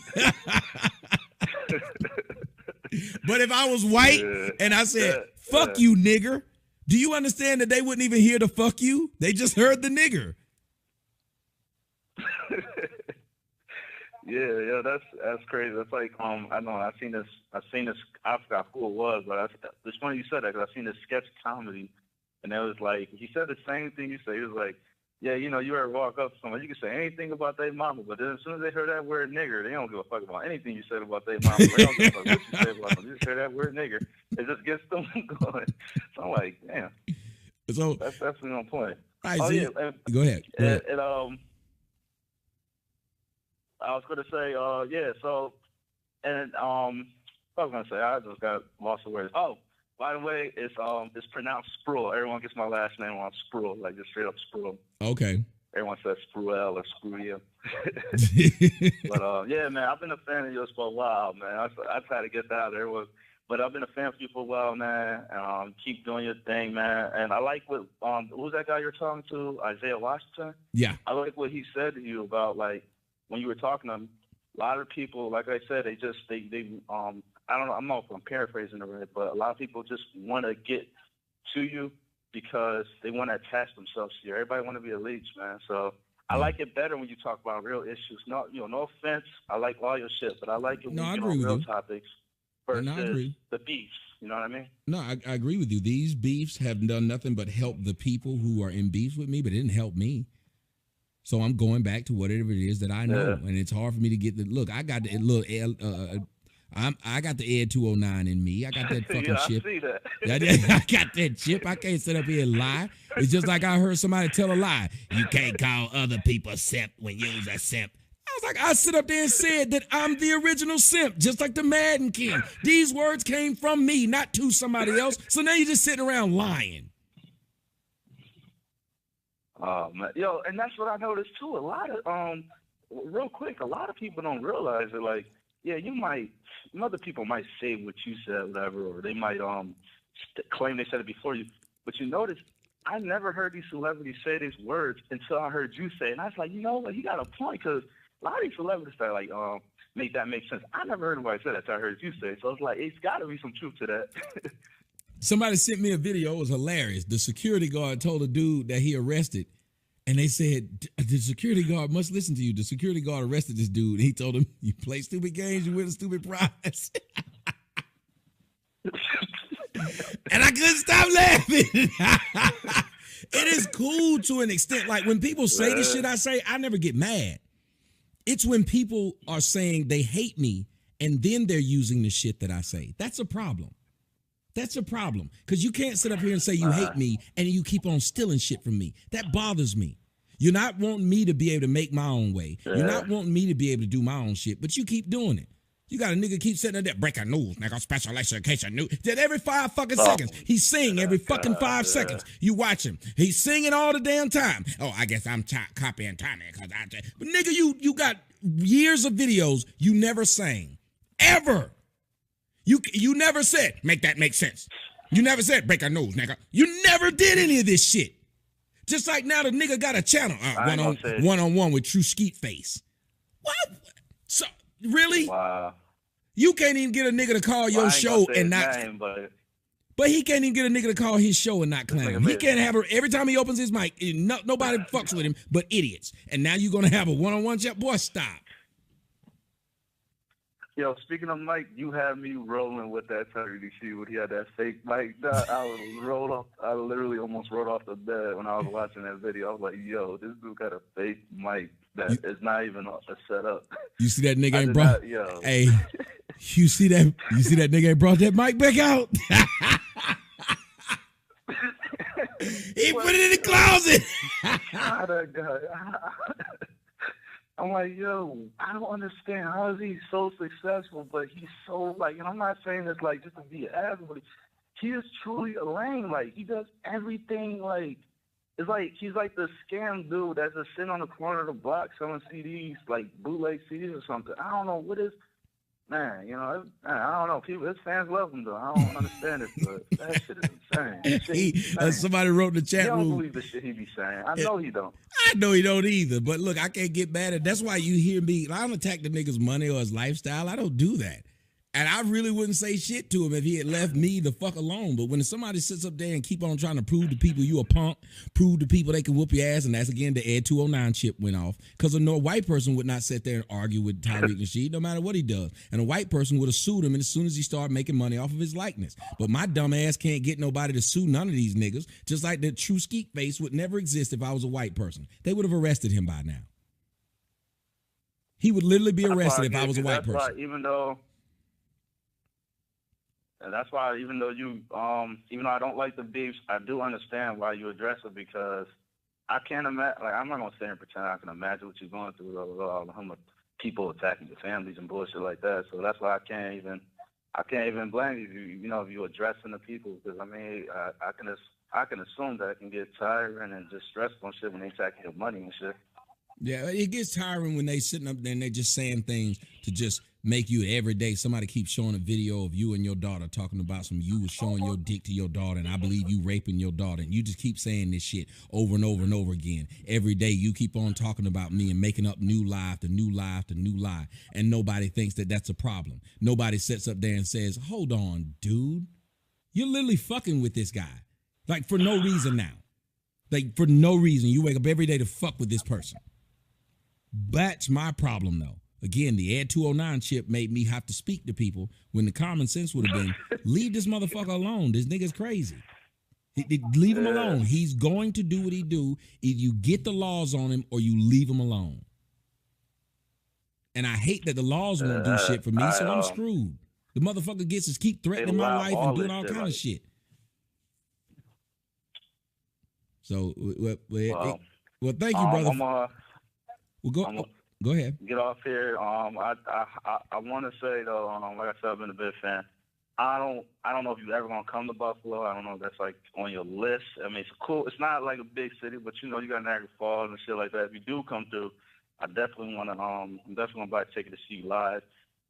But if I was white and I said, fuck you, nigger, do you understand that they wouldn't even hear the fuck you? They just heard the nigger. Yeah, that's crazy. That's like I know I seen this. I forgot who it was, but it's funny you said that because I seen this sketch comedy, and it was like he said the same thing you say. He was like, yeah, you know, you ever walk up to someone, you can say anything about their mama, but then as soon as they heard that word nigger, they don't give a fuck about anything you said about their mama. They don't give a fuck what you say about them. You just hear that word nigger, it just gets them going. So I'm like, damn. So that's definitely on point. Right, oh, so yeah, go ahead. And I was gonna say, so, and what I was gonna say, I just got lost of words. Oh, by the way, it's pronounced Spruill. Everyone gets my last name on Spruill, like just straight up Spruill. Okay. Everyone says Spruill or Screw. But yeah, man, I've been a fan of yours for a while, man. I try to get that out there, but I've been a fan of you for a while, man. Keep doing your thing, man. And I like what who's that guy you're talking to, Isaiah Washington? Yeah. I like what he said to you about like when you were talking to him. A lot of people, like I said, they I don't know. I'm not if I'm paraphrasing it right, but a lot of people just want to get to you because they want to attach themselves to you. Everybody want to be a leech, man. So I like it better when you talk about real issues. No, no offense. I like all your shit, but I like it when you get on real topics versus the beefs. You know what I mean? No, I agree with you. These beefs have done nothing but help the people who are in beefs with me, but it didn't help me. So I'm going back to whatever it is that I know, and it's hard for me to get the look. I got the look. I got the Ed 209 in me. I got that fucking chip. I see that. I got that chip. I can't sit up here and lie. It's just like I heard somebody tell a lie. You can't call other people simp when you's a simp. I was like, I sit up there and said that I'm the original simp, just like the Madden King. These words came from me, not to somebody else. So now you're just sitting around lying. Oh man, yo, and that's what I noticed too. A lot of real quick, a lot of people don't realize it. Like, yeah, other people might say what you said, whatever, or they might claim they said it before you. But you notice, I never heard these celebrities say these words until I heard you say it. And I was like, you know what, you got a point, because a lot of these celebrities are like, make that make sense. I never heard anybody say that until I heard you say it. So it's like, it's got to be some truth to that. Somebody sent me a video. It was hilarious. The security guard told a dude that he arrested, and they said, the security guard must listen to you. The security guard arrested this dude. And he told him, you play stupid games, you win a stupid prize. And I couldn't stop laughing. It is cool to an extent. Like when people say the shit I say, I never get mad. It's when people are saying they hate me and then they're using the shit that I say. That's a problem. That's a problem, because you can't sit up here and say you hate me and you keep on stealing shit from me. That bothers me. You're not wanting me to be able to make my own way. Yeah. You're not wanting me to be able to do my own shit, but you keep doing it. You got a nigga keep sitting there, breaking news, nigga, special education news. That every 5 fucking seconds. He's singing every fucking 5 seconds. You watch him. He's singing all the damn time. Oh, I guess I'm copying Tommy. But nigga, you got years of videos you never sang. Ever. You never said, make that make sense. You never said, break our nose, nigga. You never did any of this shit. Just like now the nigga got a channel, one-on-one with True Skeet Face. What? So, really? Wow. You can't even get a nigga to call your show and not... Name, but he can't even get a nigga to call his show and not clown him. He can't have her every time he opens his mic. Nobody fucks with him but idiots. And now you're going to have a one-on-one chat? Boy, stop. Yo, speaking of Mike, you had me rolling with that Tyree C when he had that fake mic. I literally almost rolled off the bed when I was watching that video. I was like, yo, this dude got a fake mic that is not even a setup. You see that nigga ain't brought. Hey, you see that nigga ain't brought that mic back out. He put it in the closet. That guy. I'm like, yo, I don't understand. How is he so successful, but he's so, like, and I'm not saying this, like, just to be an ass, but he is truly a lame. Like, he does everything, like, it's like he's like the scam dude that's just sitting on the corner of the block selling CDs, like bootleg CDs or something. I don't know what is, man, you know, I don't know. People, his fans love him, though. I don't understand it, but that shit is insane. Somebody wrote in the chat room. I don't believe the shit he be saying. I know he don't. I know he don't either, but look, I can't get mad at. That's why you hear me. I don't attack the nigga's money or his lifestyle. I don't do that. And I really wouldn't say shit to him if he had left me the fuck alone. But when somebody sits up there and keep on trying to prove to people you a punk, prove to people they can whoop your ass, and that's again the Ed 209 chip went off. Because a white person would not sit there and argue with Tariq Nasheed no matter what he does. And a white person would have sued him as soon as he started making money off of his likeness. But my dumb ass can't get nobody to sue none of these niggas, just like the true skeet face would never exist if I was a white person. They would have arrested him by now. He would literally be arrested if I was a white person. Why, even though you, even though I don't like the beefs, I do understand why you address it, because I can't imagine, like, I'm not going to sit and pretend I can imagine what you're going through, how much people attacking your families and bullshit like that. So that's why I can't even blame you, you know, if you're addressing the people, because, I mean, I can assume that it can get tiring and just stressful and shit when they attacking your money and shit. Yeah, it gets tiring when they sitting up there and they're just saying things to just make you every day. Somebody keeps showing a video of you and your daughter talking about you was showing your dick to your daughter, and I believe you raping your daughter. And you just keep saying this shit over and over and over again. Every day you keep on talking about me and making up new lie after new lie after new lie. And nobody thinks that that's a problem. Nobody sits up there and says, hold on, dude. You're literally fucking with this guy. Like, for no reason now. Like, for no reason. You wake up every day to fuck with this person. That's my problem, though. Again, the Ed 209 chip made me have to speak to people when the common sense would have been, leave this motherfucker alone. This nigga's crazy. Leave him alone. He's going to do what he do. Either you get the laws on him or you leave him alone. And I hate that the laws won't do shit for me, so I'm screwed. The motherfucker gets to keep threatening my life and doing all kind of shit. So, well, thank you, brother. Go ahead. Get off here. I want to say though, like I said, I've been a big fan. I don't know if you're ever gonna come to Buffalo. I don't know if that's like on your list. I mean, it's cool. It's not like a big city, but you know, you got Niagara Falls and shit like that. If you do come through, I definitely want to. I'm definitely gonna buy a ticket to see you live.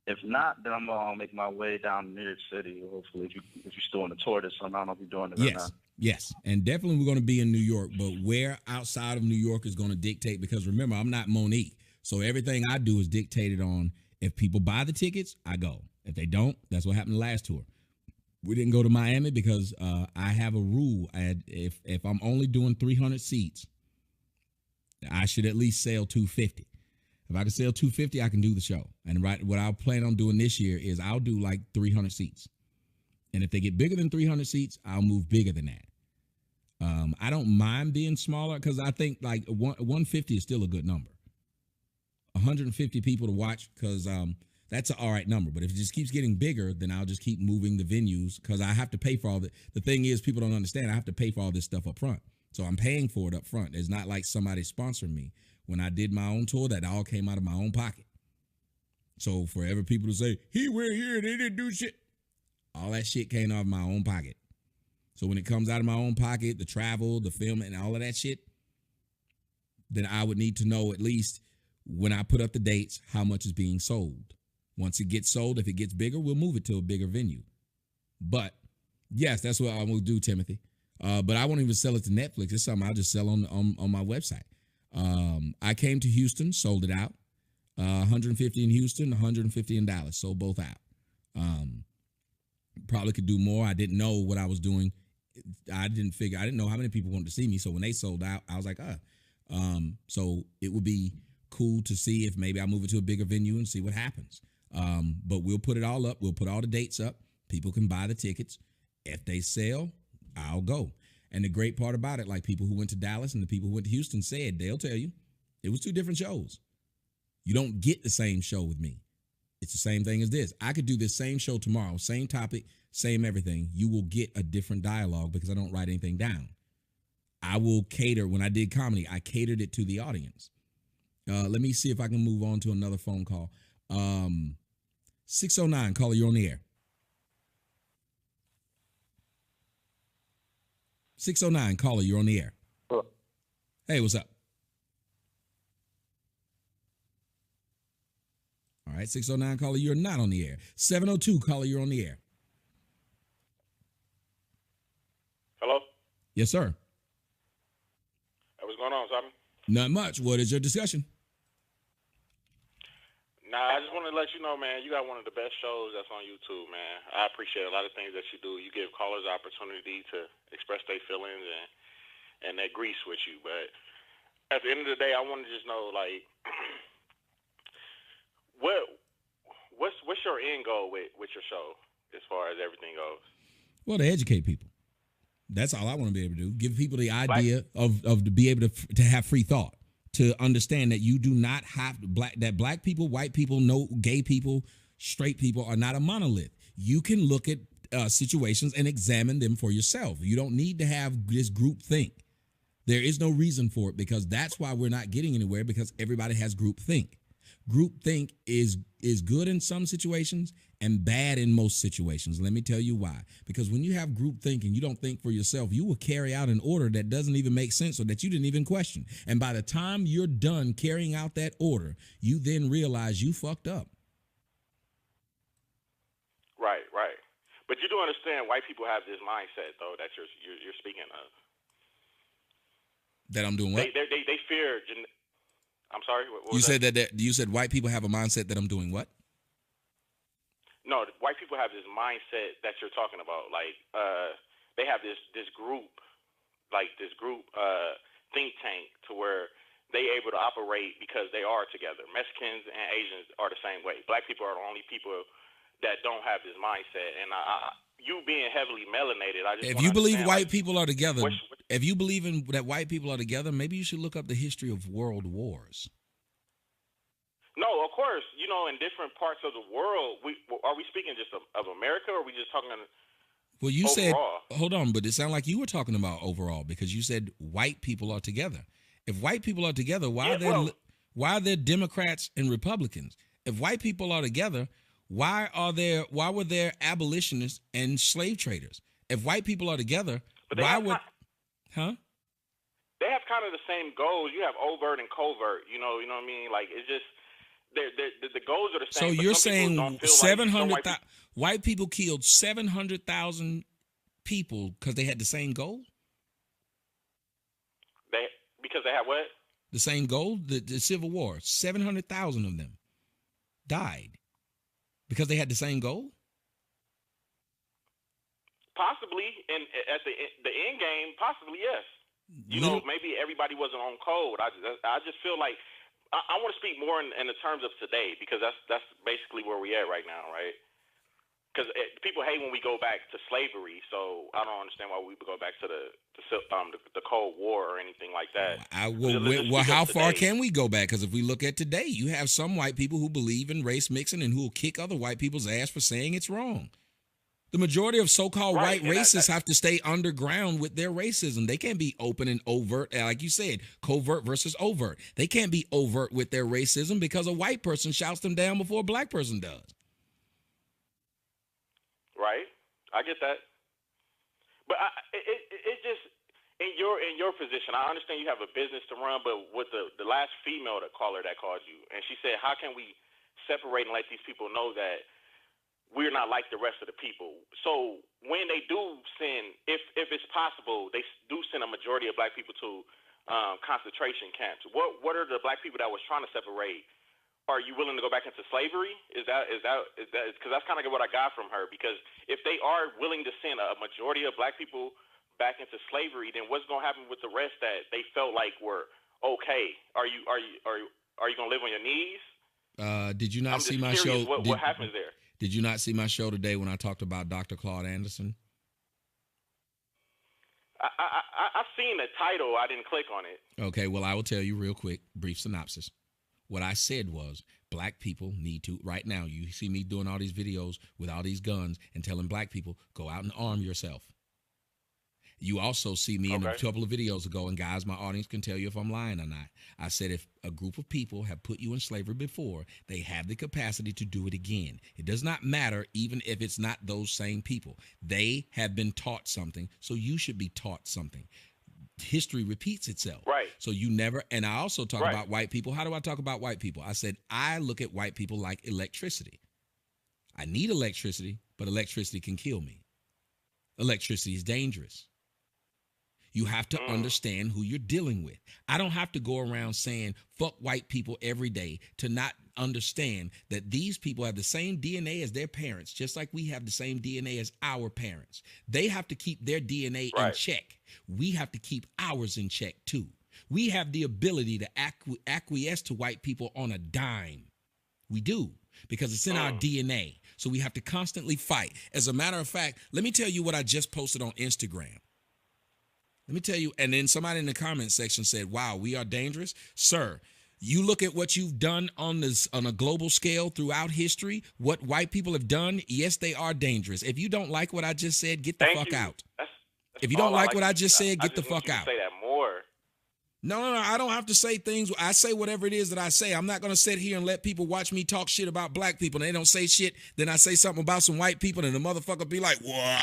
If not, then I'm gonna make my way down to New York City. Hopefully, if you're still on the tour this summer, I don't know if you're doing it or not. Yes, and definitely we're going to be in New York, but where outside of New York is going to dictate, because remember, I'm not Monique, so everything I do is dictated on if people buy the tickets, I go. If they don't, that's what happened the last tour. We didn't go to Miami because I have a rule. If I'm only doing 300 seats, I should at least sell 250. If I can sell 250, I can do the show. And what I'll plan on doing this year is I'll do like 300 seats. And if they get bigger than 300 seats, I'll move bigger than that. I don't mind being smaller because I think like 150 is still a good number. 150 people to watch, because that's an all right number. But if it just keeps getting bigger, then I'll just keep moving the venues, because I have to pay for all the thing is, people don't understand, I have to pay for all this stuff up front. So I'm paying for it up front. It's not like somebody sponsoring me. When I did my own tour, that all came out of my own pocket. So for every people to say, he went here and they didn't do shit, all that shit came out of my own pocket. So when it comes out of my own pocket, the travel, the filming, and all of that shit, then I would need to know at least when I put up the dates, how much is being sold. Once it gets sold, if it gets bigger, we'll move it to a bigger venue. But yes, that's what I will do, Timothy. But I won't even sell it to Netflix. It's something I'll just sell on my website. I came to Houston, sold it out. 150 in Houston, 150 in Dallas, sold both out. Probably could do more. I didn't know what I was doing. I didn't know how many people wanted to see me. So when they sold out, I was like, so it would be cool to see if maybe I move it to a bigger venue and see what happens. But we'll put it all up. We'll put all the dates up. People can buy the tickets. If they sell, I'll go. And the great part about it, like people who went to Dallas and the people who went to Houston said, they'll tell you, it was 2 different shows. You don't get the same show with me. It's the same thing as this. I could do this same show tomorrow, same topic, same everything. You will get a different dialogue because I don't write anything down. I will cater. When I did comedy, I catered it to the audience. Let me see if I can move on to another phone call. 609, caller, you're on the air. 609, caller, you're on the air. Hello. Hey, what's up? All right, 609, caller, you're not on the air. 702, caller, you're on the air. Hello? Yes, sir. Hey, what's going on, Simon? Not much. What is your discussion? Nah, I just want to let you know, man, you got one of the best shows that's on YouTube, man. I appreciate a lot of things that you do. You give callers the opportunity to express their feelings and they grease with you. But at the end of the day, I want to just know, like, what's your end goal with your show as far as everything goes? Well, to educate people. That's all I want to be able to do. Give people the idea of to be able to have free thought, to understand that you do not have that black people, white people, no gay people, straight people are not a monolith. You can look at situations and examine them for yourself. You don't need to have this group think. There is no reason for it, because that's why we're not getting anywhere, because everybody has group think. Group think is good in some situations and bad in most situations. Let me tell you why. Because when you have group think and you don't think for yourself, you will carry out an order that doesn't even make sense or that you didn't even question. And by the time you're done carrying out that order, you then realize you fucked up. Right. But you do understand white people have this mindset, though, that you're speaking of. That I'm doing what? They fear. I'm sorry. What you said that you said white people have a mindset that I'm doing what? No, white people have this mindset that you're talking about. Like, they have this group, think tank, to where they able to operate because they are together. Mexicans and Asians are the same way. Black people are the only people that don't have this mindset. And you being heavily melanated, I just if you believe white like, people are together, if you believe in that white people are together, maybe you should look up the history of world wars. No, of course, in different parts of the world, are we speaking just of America, or are we just talking well, you overall? Said, hold on, but it sounded like you were talking about overall, because you said white people are together. If white people are together, why are there Democrats and Republicans? If white people are together, why were there abolitionists and slave traders? If white people are together, They have kind of the same goals. You have overt and covert. You know what I mean? Like, it's just the goals are the same. So you're saying 700,000 white people killed 700,000 people because they had the same goal? Because they had what? The same goal? The Civil War. 700,000 of them died because they had the same goal? Possibly, and at the end game, possibly yes. Maybe everybody wasn't on code. I just feel like I want to speak more in the terms of today, because that's basically where we at right now, right? Because people hate when we go back to slavery, so I don't understand why we would go back to the Cold War or anything like that. How far can we go back? Because if we look at today, you have some white people who believe in race mixing and who will kick other white people's ass for saying it's wrong. The majority of so-called white racists have to stay underground with their racism. They can't be open and overt, like you said, covert versus overt. They can't be overt with their racism because a white person shouts them down before a black person does. Right, I get that, but it just in your position, I understand you have a business to run, but with the last female caller that called you, and she said, how can we separate and let these people know that we're not like the rest of the people? So when they do send, if it's possible, they do send a majority of black people to concentration camps. What are the black people that was trying to separate? Are you willing to go back into slavery? Is that because that's kind of what I got from her? Because if they are willing to send a majority of black people back into slavery, then what's going to happen with the rest that they felt like were okay? Are you going to live on your knees? Did you not I'm see just my curious show? what happens there. Did you not see my show today when I talked about Dr. Claude Anderson? I've seen the title. I didn't click on it. Okay, well, I will tell you real quick, brief synopsis. What I said was black people need to, right now, you see me doing all these videos with all these guns and telling black people, go out and arm yourself. You also see me in a couple of videos ago, and guys, my audience can tell you if I'm lying or not. I said if a group of people have put you in slavery before, they have the capacity to do it again. It does not matter even if it's not those same people. They have been taught something, so you should be taught something. History repeats itself. Right. So you never, and I also talk about white people. How do I talk about white people? I said, I look at white people like electricity. I need electricity, but electricity can kill me. Electricity is dangerous. You have to understand who you're dealing with. I don't have to go around saying fuck white people every day to not understand that these people have the same DNA as their parents, just like we have the same DNA as our parents. They have to keep their DNA in check. We have to keep ours in check too. We have the ability to acquiesce to white people on a dime. We do, because it's in our DNA. So we have to constantly fight. As a matter of fact, let me tell you what I just posted on Instagram. Let me tell you, and then somebody in the comment section said, wow, we are dangerous. Sir, you look at what you've done on a global scale throughout history, what white people have done, yes, they are dangerous. If you don't like what I just said, get the fuck out. That's if you don't like what I just said, get the fuck out. Say that more. No, I don't have to say things. I say whatever it is that I say. I'm not going to sit here and let people watch me talk shit about black people and they don't say shit. Then I say something about some white people and the motherfucker be like, what?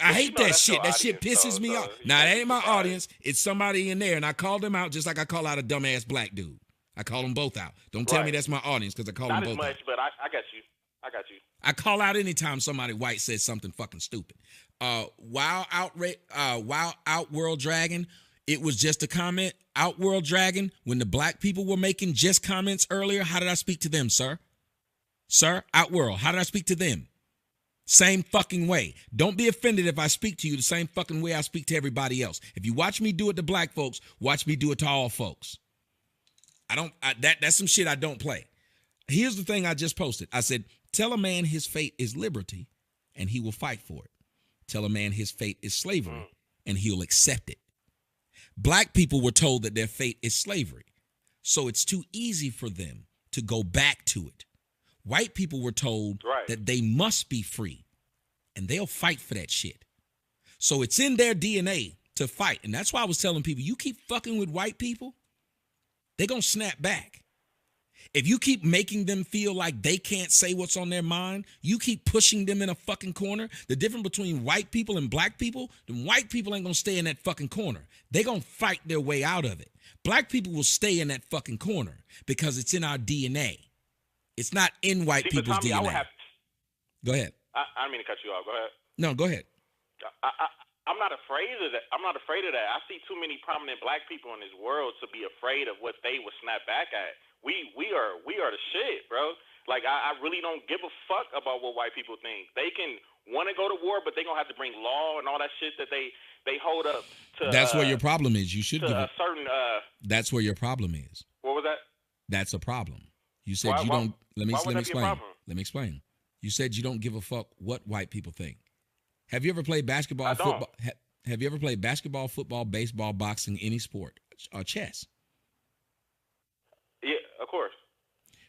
I hate that shit. That shit pisses me off. Now, that ain't my audience. It's somebody in there, and I called them out just like I call out a dumbass black dude. I call them both out. Don't tell me that's my audience because I call them both out. Not as much, but I got you. I call out anytime somebody white says something fucking stupid. Wild Outworld Dragon, it was just a comment. Outworld Dragon, when the black people were making just comments earlier, how did I speak to them, sir? Sir, Outworld, how did I speak to them? Same fucking way. Don't be offended if I speak to you the same fucking way I speak to everybody else. If you watch me do it to black folks, watch me do it to all folks. That's some shit I don't play. Here's the thing I just posted. I said, tell a man his fate is liberty and he will fight for it. Tell a man his fate is slavery and he'll accept it. Black people were told that their fate is slavery, so it's too easy for them to go back to it. White people were told that they must be free, and they'll fight for that shit. So it's in their DNA to fight. And that's why I was telling people, you keep fucking with white people, they're going to snap back. If you keep making them feel like they can't say what's on their mind, you keep pushing them in a fucking corner. The difference between white people and black people, the white people ain't going to stay in that fucking corner. They're going to fight their way out of it. Black people will stay in that fucking corner because it's in our DNA. It's not in white people's Tommy, DNA. Go ahead. I don't mean to cut you off. Go ahead. No, go ahead. I'm not afraid of that. I'm not afraid of that. I see too many prominent black people in this world to be afraid of what they would snap back at. We are the shit, bro. Like I really don't give a fuck about what white people think. They can want to go to war, but they gonna have to bring law and all that shit that they hold up to. That's where your problem is. You should give a certain. That's where your problem is. What was that? That's a problem. You said you don't. Let me explain. Let me explain. You said you don't give a fuck what white people think. Have you ever played basketball, football? Have you ever played basketball, football, baseball, boxing, any sport, or chess? Yeah, of course.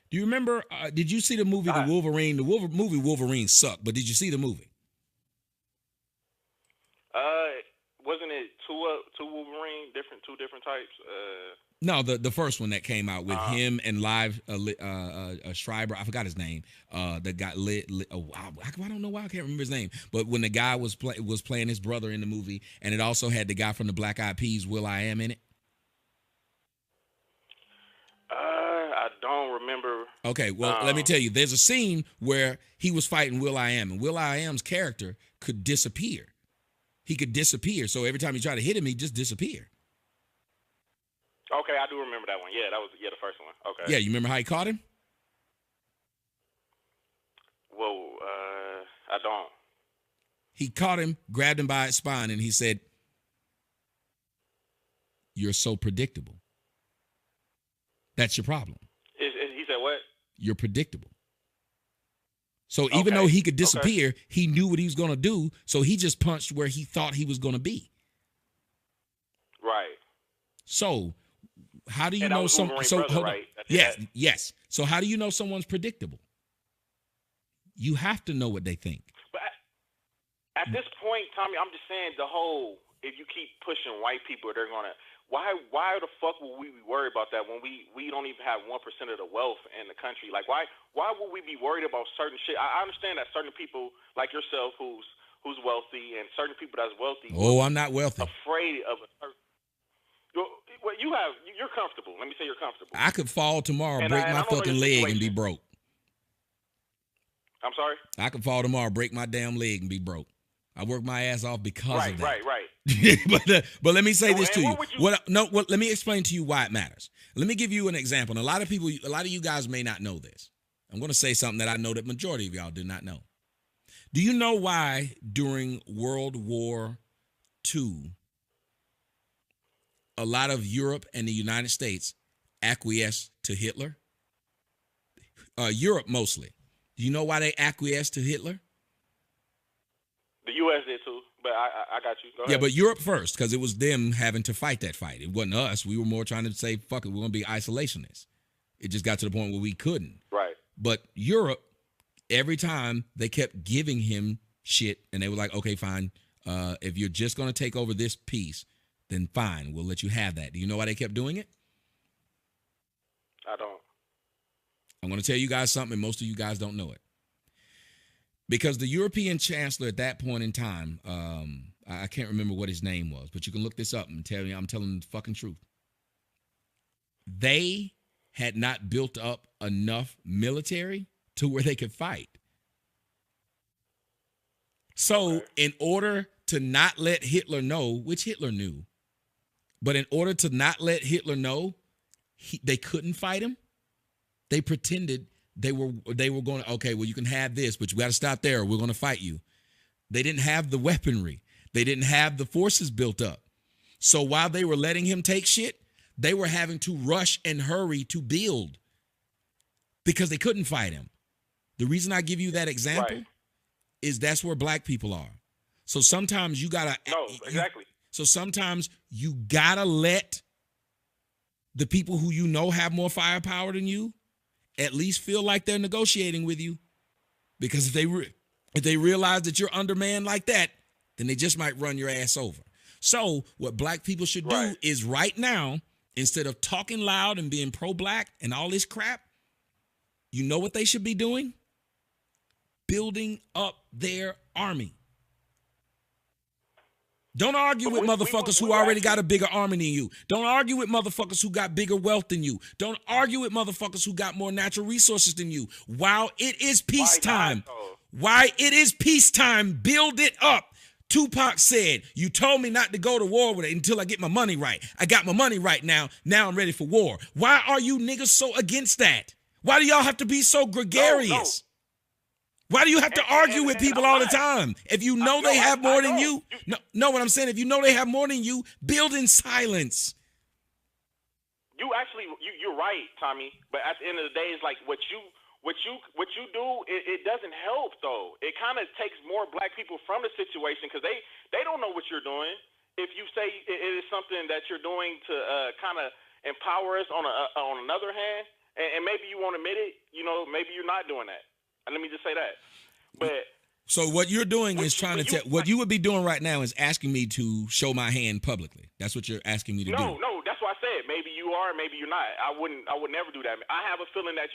Do you remember? Did you see the movie The Wolverine? The movie Wolverine sucked, but did you see the movie? Wasn't it two Wolverine, two different types? No, the first one that came out with him and Live Schreiber. I forgot his name. That got lit. I don't know why I can't remember his name. But when the guy was playing his brother in the movie, and it also had the guy from the Black Eyed Peas, Will.i.am, in it. I don't remember. Okay, well, let me tell you. There's a scene where he was fighting Will.i.am, and Will.i.am's character could disappear. He could disappear. So every time he tried to hit him, he'd just disappear. Okay, I do remember that one. Yeah, that was the first one. Okay. Yeah, you remember how he caught him? Whoa, I don't. He caught him, grabbed him by his spine, and he said, "You're so predictable." That's your problem. He said what? You're predictable. So even though he could disappear, he knew what he was going to do. So he just punched where he thought he was going to be. Right. So how do you And know that was some? Wolverine So brother, hold on. right? That's Yes, that. yes. So how do you know someone's predictable? You have to know what they think. But at this point, Tommy, I'm just saying the whole. If you keep pushing white people, they're gonna. Why the fuck would we be worried about that when we don't even have 1% of the wealth in the country? Like why would we be worried about certain shit? I understand that certain people like yourself who's wealthy and certain people that's wealthy. Oh, I'm not wealthy. Afraid of a certain. Well, you're comfortable. Let me say you're comfortable. I could fall tomorrow, And break I my don't know fucking your leg, and be situation. broke. I'm sorry? I could fall tomorrow, break my damn leg, and be broke. I work my ass off because of that. Right. but let me say So, this to and you. what would you- Let me explain to you why it matters. Let me give you an example. And a lot of you guys may not know this. I'm going to say something that I know that majority of y'all do not know. Do you know why during World War II, a lot of Europe and the United States acquiesced to Hitler? Europe mostly. Do you know why they acquiesced to Hitler? The U.S. did too, but I got you. Go ahead. Yeah, but Europe first, because it was them having to fight that fight. It wasn't us. We were more trying to say, fuck it, we're going to be isolationists. It just got to the point where we couldn't. Right. But Europe, every time they kept giving him shit, and they were like, okay, fine. If you're just going to take over this piece, then fine, we'll let you have that. Do you know why they kept doing it? I don't. I'm going to tell you guys something, and most of you guys don't know it. Because the European chancellor at that point in time, I can't remember what his name was, but you can look this up and tell me I'm telling the fucking truth. They had not built up enough military to where they could fight. So in order to not let Hitler know, which Hitler knew, but in order to not let Hitler know they couldn't fight him, they pretended they were going to, okay, well, you can have this, but you got to stop there or we're going to fight you. They didn't have the weaponry. They didn't have the forces built up. So while they were letting him take shit, they were having to rush and hurry to build because they couldn't fight him. The reason I give you that example is that's where black people are. So sometimes you got to. No, exactly. So sometimes you got to let the people who you know have more firepower than you at least feel like they're negotiating with you, because if they realize that you're undermanned like that, then they just might run your ass over. So what black people should do is right now, instead of talking loud and being pro-black and all this crap, you know what they should be doing? Building up their army. Don't argue with motherfuckers who already got a bigger army than you. Don't argue with motherfuckers who got bigger wealth than you. Don't argue with motherfuckers who got more natural resources than you. While it is peacetime, build it up. Tupac said, you told me not to go to war with it until I get my money right. I got my money right now. Now I'm ready for war. Why are you niggas so against that? Why do y'all have to be so gregarious? Why do you have to argue with people all the time? If you know they have more than you, no, what I'm saying, if you know they have more than you, build in silence. You're right, Tommy. But at the end of the day, it's like what you do. It doesn't help though. It kind of takes more black people from the situation because they don't know what you're doing. If you say it is something that you're doing to kind of empower us on another hand, and maybe you won't admit it, maybe you're not doing that. And let me just say that. But so what you're doing is trying to tell. What you would be doing right now is asking me to show my hand publicly. That's what you're asking me to do. No, that's why I said maybe you are, maybe you're not. I would never do that. I have a feeling that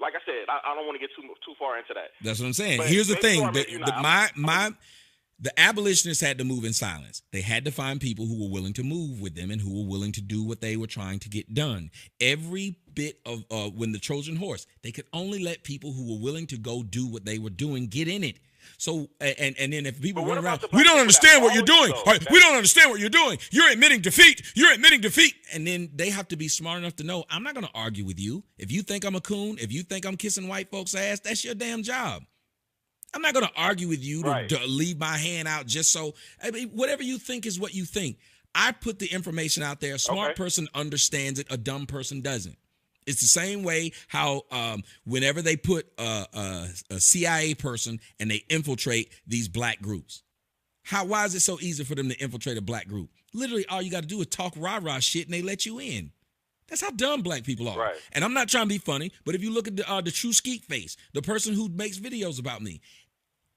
like I said, I don't want to get too far into that. That's what I'm saying. But here's the thing: the abolitionists had to move in silence. They had to find people who were willing to move with them and who were willing to do what they were trying to get done. Every bit of when the Trojan horse, they could only let people who were willing to go do what they were doing get in it. So and then if people run around, we don't understand what you're doing. We don't understand what you're doing. You're admitting defeat. And then they have to be smart enough to know, I'm not going to argue with you. If you think I'm a coon, if you think I'm kissing white folks' ass, that's your damn job. I'm not going to argue with you to leave my hand out just so. I mean, whatever you think is what you think. I put the information out there. A smart person understands it. A dumb person doesn't. It's the same way how whenever they put a CIA person and they infiltrate these black groups. Why is it so easy for them to infiltrate a black group? Literally, all you got to do is talk rah-rah shit and they let you in. That's how dumb black people are. Right. And I'm not trying to be funny, but if you look at the True Skeet Face, the person who makes videos about me,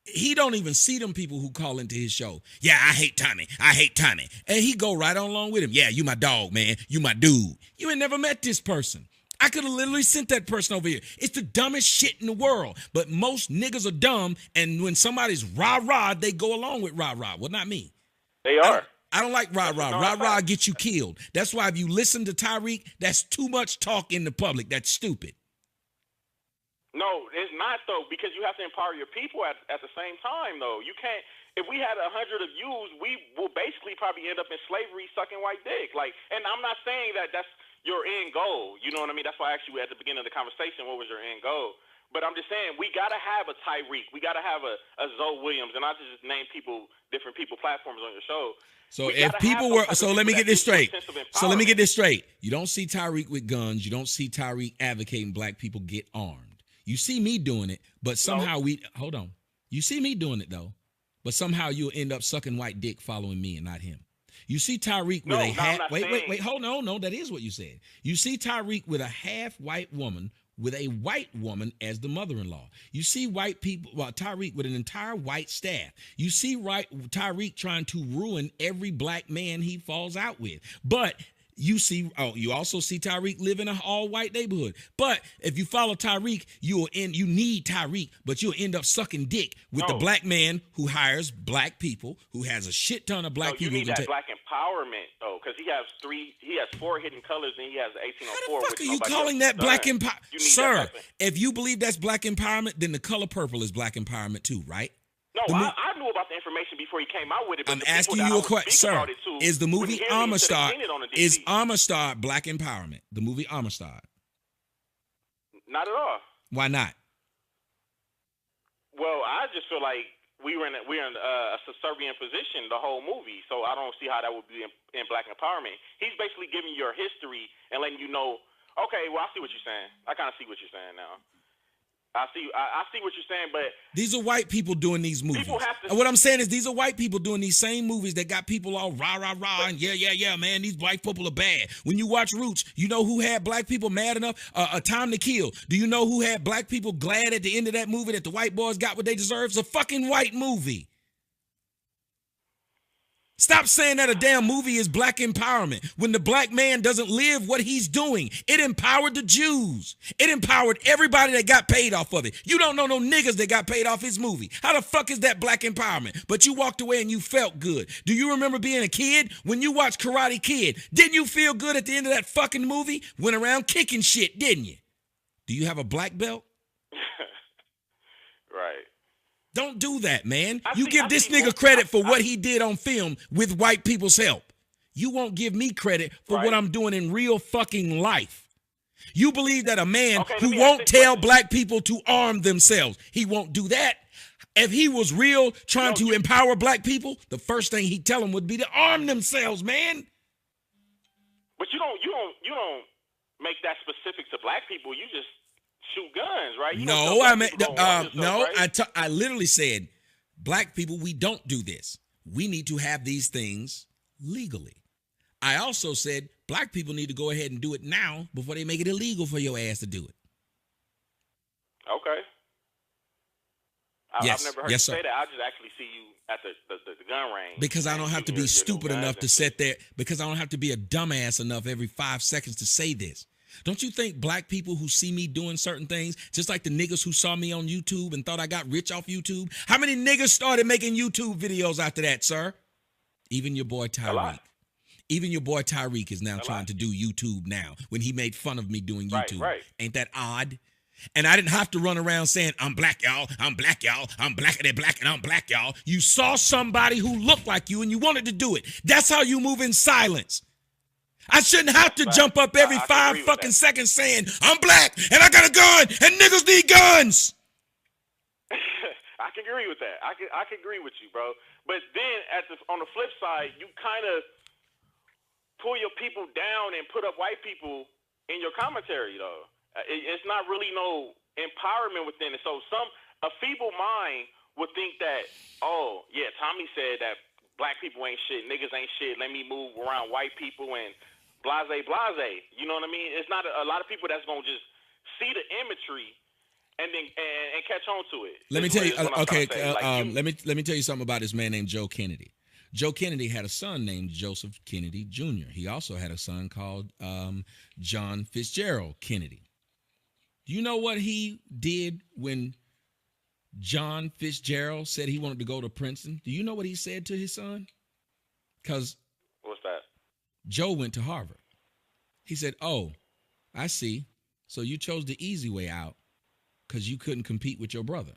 he don't even see them people who call into his show. Yeah, I hate Tommy. I hate Tommy. And he go right on along with him. Yeah, you my dog, man. You my dude. You ain't never met this person. I could have literally sent that person over here. It's the dumbest shit in the world. But most niggas are dumb, and when somebody's rah-rah, they go along with rah-rah. Well, not me. They are. I don't like rah-rah. Rah-rah gets you killed. That's why if you listen to Tyreek, that's too much talk in the public. That's stupid. No, it's not, though, because you have to empower your people at the same time, though. You can't. If we had 100 of views, we will basically probably end up in slavery sucking white dick. And I'm not saying that that's your end goal. You know what I mean? That's why I asked you at the beginning of the conversation, what was your end goal? But I'm just saying, we got to have a Tyreek. We got to have a Zoe Williams. And I just name different people platforms on your show. So if people were, so let me get this straight. So let me get this straight. You don't see Tyreek with guns. You don't see Tyreek advocating black people get armed. You see me doing it, but somehow hold on. You see me doing it though, but somehow you'll end up sucking white dick following me and not him. You see Tyreek with a half. Wait. Hold on. No, that is what you said. You see Tyreek with a half white woman with a white woman as the mother-in-law. You see white people, Tyreek with an entire white staff. You see Tyreek trying to ruin every black man he falls out with. But you also see Tyreek live in an all-white neighborhood. But if you follow Tyreek, you need Tyreek, but you'll end up sucking dick with the black man who hires black people, who has a shit ton of black people. You need that black empowerment, though, because he has 4 hidden colors, and he has the 1804. How the fuck are you calling that black empowerment? Sir, if you believe that's black empowerment, then the color purple is black empowerment too, right? No, I knew about the information before he came out with it. But I'm asking you a question, sir. Is the movie Amistad black empowerment? The movie Amistad? Not at all. Why not? Well, I just feel like we're in a subservient position the whole movie, so I don't see how that would be in black empowerment. He's basically giving you your history and letting you know. Okay, well, I see what you're saying. I kind of see what you're saying now. I see what you're saying, but these are white people doing these movies. And what I'm saying is these are white people doing these same movies that got people all rah, rah, rah, and yeah, man, these white people are bad. When you watch Roots, you know who had black people mad enough? A Time to Kill. Do you know who had black people glad at the end of that movie that the white boys got what they deserve? It's a fucking white movie. Stop saying that a damn movie is black empowerment when the black man doesn't live what he's doing. It empowered the Jews. It empowered everybody that got paid off of it. You don't know no niggas that got paid off his movie. How the fuck is that black empowerment? But you walked away and you felt good. Do you remember being a kid when you watched Karate Kid? Didn't you feel good at the end of that fucking movie? Went around kicking shit, didn't you? Do you have a black belt? Right. Don't do that, man. You give this nigga credit for what he did on film with white people's help. You won't give me credit for what I'm doing in real fucking life. You believe that a man who won't tell black people to arm themselves, he won't do that. If he was real trying to empower black people, the first thing he'd tell them would be to arm themselves, man. But you don't make that specific to black people. You just shoot guns, right? I literally said, black people, we don't do this. We need to have these things legally. I also said, black people need to go ahead and do it now before they make it illegal for your ass to do it. Okay. I've never heard you say that. I just actually see you at the gun range. Because I don't have to be stupid enough to sit there. Because I don't have to be a dumbass enough every 5 seconds to say this. Don't you think black people who see me doing certain things, just like the niggas who saw me on YouTube and thought I got rich off YouTube, how many niggas started making YouTube videos after that, sir? Even your boy Tyreek. Even your boy Tyreek is now trying to do YouTube now when he made fun of me doing YouTube. Right. Ain't that odd? And I didn't have to run around saying, I'm black, y'all, I'm black, y'all, I'm blacker than black, and I'm black, y'all. You saw somebody who looked like you and you wanted to do it. That's how you move in silence. I shouldn't have to jump up every 5 fucking seconds saying, I'm black and I got a gun and niggas need guns. I can agree with that. I can agree with you, bro. But then on the flip side, you kind of pull your people down and put up white people in your commentary, though. It's not really no empowerment within it. So a feeble mind would think that, oh, yeah, Tommy said that black people ain't shit, niggas ain't shit, let me move around white people and blase, blase. You know what I mean? It's not a lot of people that's going to just see the imagery and then and catch on to it. Let me tell you, let me tell you something about this man named Joe Kennedy. Joe Kennedy had a son named Joseph Kennedy Jr. He also had a son called John Fitzgerald Kennedy. Do you know what he did when John Fitzgerald said he wanted to go to Princeton? Do you know what he said to his son? Because what's that? Joe went to Harvard. He said, oh, I see. So you chose the easy way out because you couldn't compete with your brother.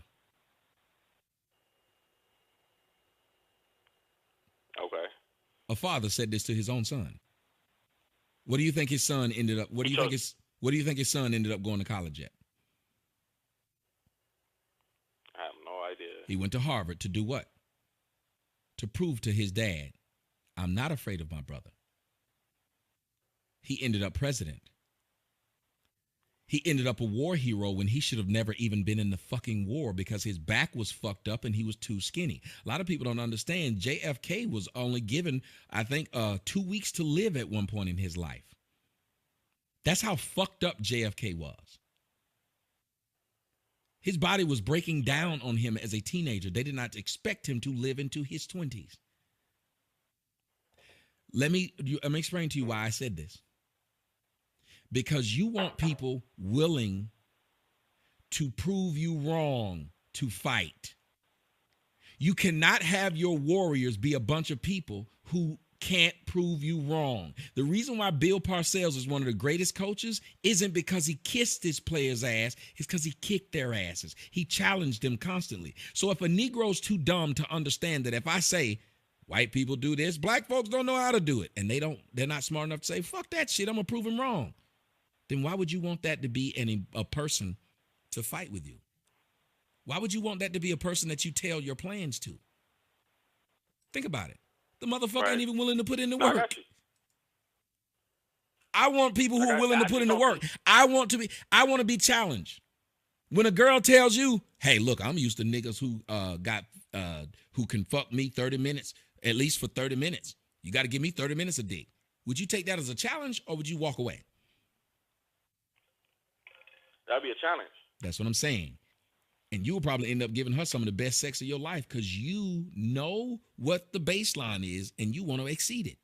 Okay. A father said this to his own son. What do you think his son ended up? What do you think his son ended up going to college at? I have no idea. He went to Harvard to do what? To prove to his dad, I'm not afraid of my brother. He ended up president. He ended up a war hero when he should have never even been in the fucking war because his back was fucked up and he was too skinny. A lot of people don't understand JFK was only given, I think, 2 weeks to live at one point in his life. That's how fucked up JFK was. His body was breaking down on him as a teenager. They did not expect him to live into his 20s. Let me explain to you why I said this. Because you want people willing to prove you wrong to fight. You cannot have your warriors be a bunch of people who can't prove you wrong. The reason why Bill Parcells is one of the greatest coaches isn't because he kissed his players' ass, it's because he kicked their asses. He challenged them constantly. So if a Negro's too dumb to understand that if I say, white people do this, black folks don't know how to do it, and they're not smart enough to say, fuck that shit, I'm gonna prove him wrong. Then why would you want that to be a person to fight with you? Why would you want that to be a person that you tell your plans to? Think about it. The motherfucker ain't even willing to put in the work. I want people who are willing to put in the work. I want to be challenged. When a girl tells you, hey, look, I'm used to niggas who can fuck me 30 minutes, at least for 30 minutes. You got to give me 30 minutes a dick. Would you take that as a challenge or would you walk away? That'd be a challenge. That's what I'm saying. And you'll probably end up giving her some of the best sex of your life because you know what the baseline is and you want to exceed it.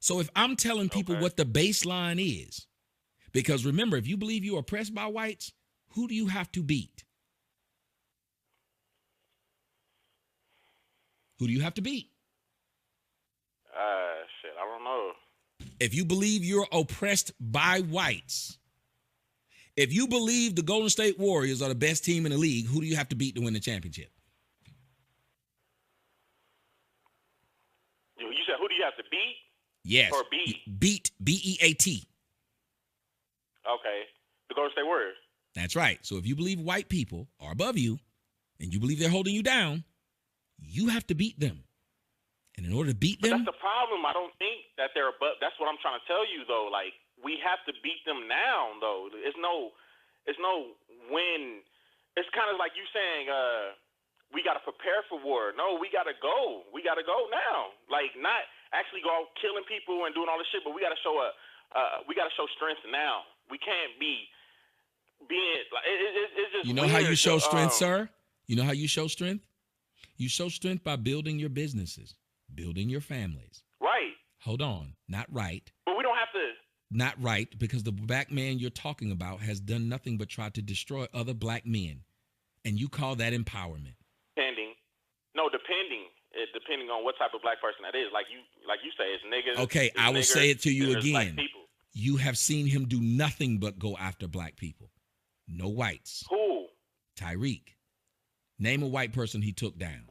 So if I'm telling people what the baseline is, because remember, if you believe you are oppressed by whites, who do you have to beat? Who do you have to beat? Shit, I don't know. If you believe you're oppressed by whites, if you believe the Golden State Warriors are the best team in the league, who do you have to beat to win the championship? You said who do you have to beat? Yes. Or beat? Beat, B-E-A-T. Okay. The Golden State Warriors. That's right. So if you believe white people are above you and you believe they're holding you down, you have to beat them. And in order to beat them... That's the problem. I don't think that they're above... That's what I'm trying to tell you, though. Like, we have to beat them now, though. It's no win. It's kind of like you saying, we got to prepare for war. No, we got to go. We got to go now. Like, not actually go out killing people and doing all this shit, but we got to show strength now. We can't be being like it's just. You know how you show strength, sir? You know how you show strength? You show strength by building your businesses, building your families. Right. Hold on, not right. But we don't have to. Not right, because the black man you're talking about has done nothing but try to destroy other black men, and you call that empowerment. Depending on what type of black person that is. Like you say, it's niggas. Okay, I will say it to you again. You have seen him do nothing but go after black people. No whites. Who? Tyreek. Name a white person he took down.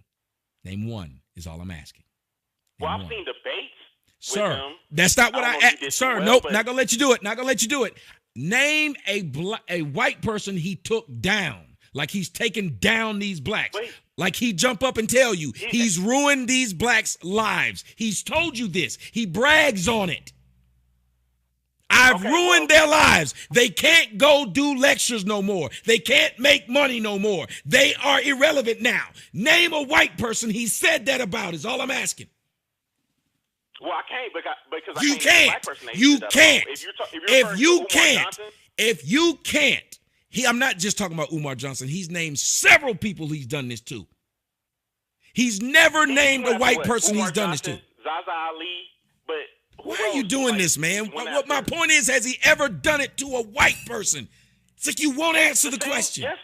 Name one is all I'm asking. Well, I've seen debates. Sir, that's not what I asked. Sir, nope, not gonna let you do it. Not gonna let you do it. Name a white person he took down. Like he's taken down these blacks. Wait. Like he jump up and tell you he's ruined these blacks' lives. He's told you this. He brags on it. I've ruined their lives. They can't go do lectures no more. They can't make money no more. They are irrelevant now. Name a white person he said that about is all I'm asking. Well, I can't because you I can't. can't. You can't. If you can't. I'm not just talking about Umar Johnson. He's named several people he's done this to. He's never named a white person he's done this to. Zaza Ali, but why are you doing this, man? What my point is, has he ever done it to a white person? It's like you won't answer the question. Yes.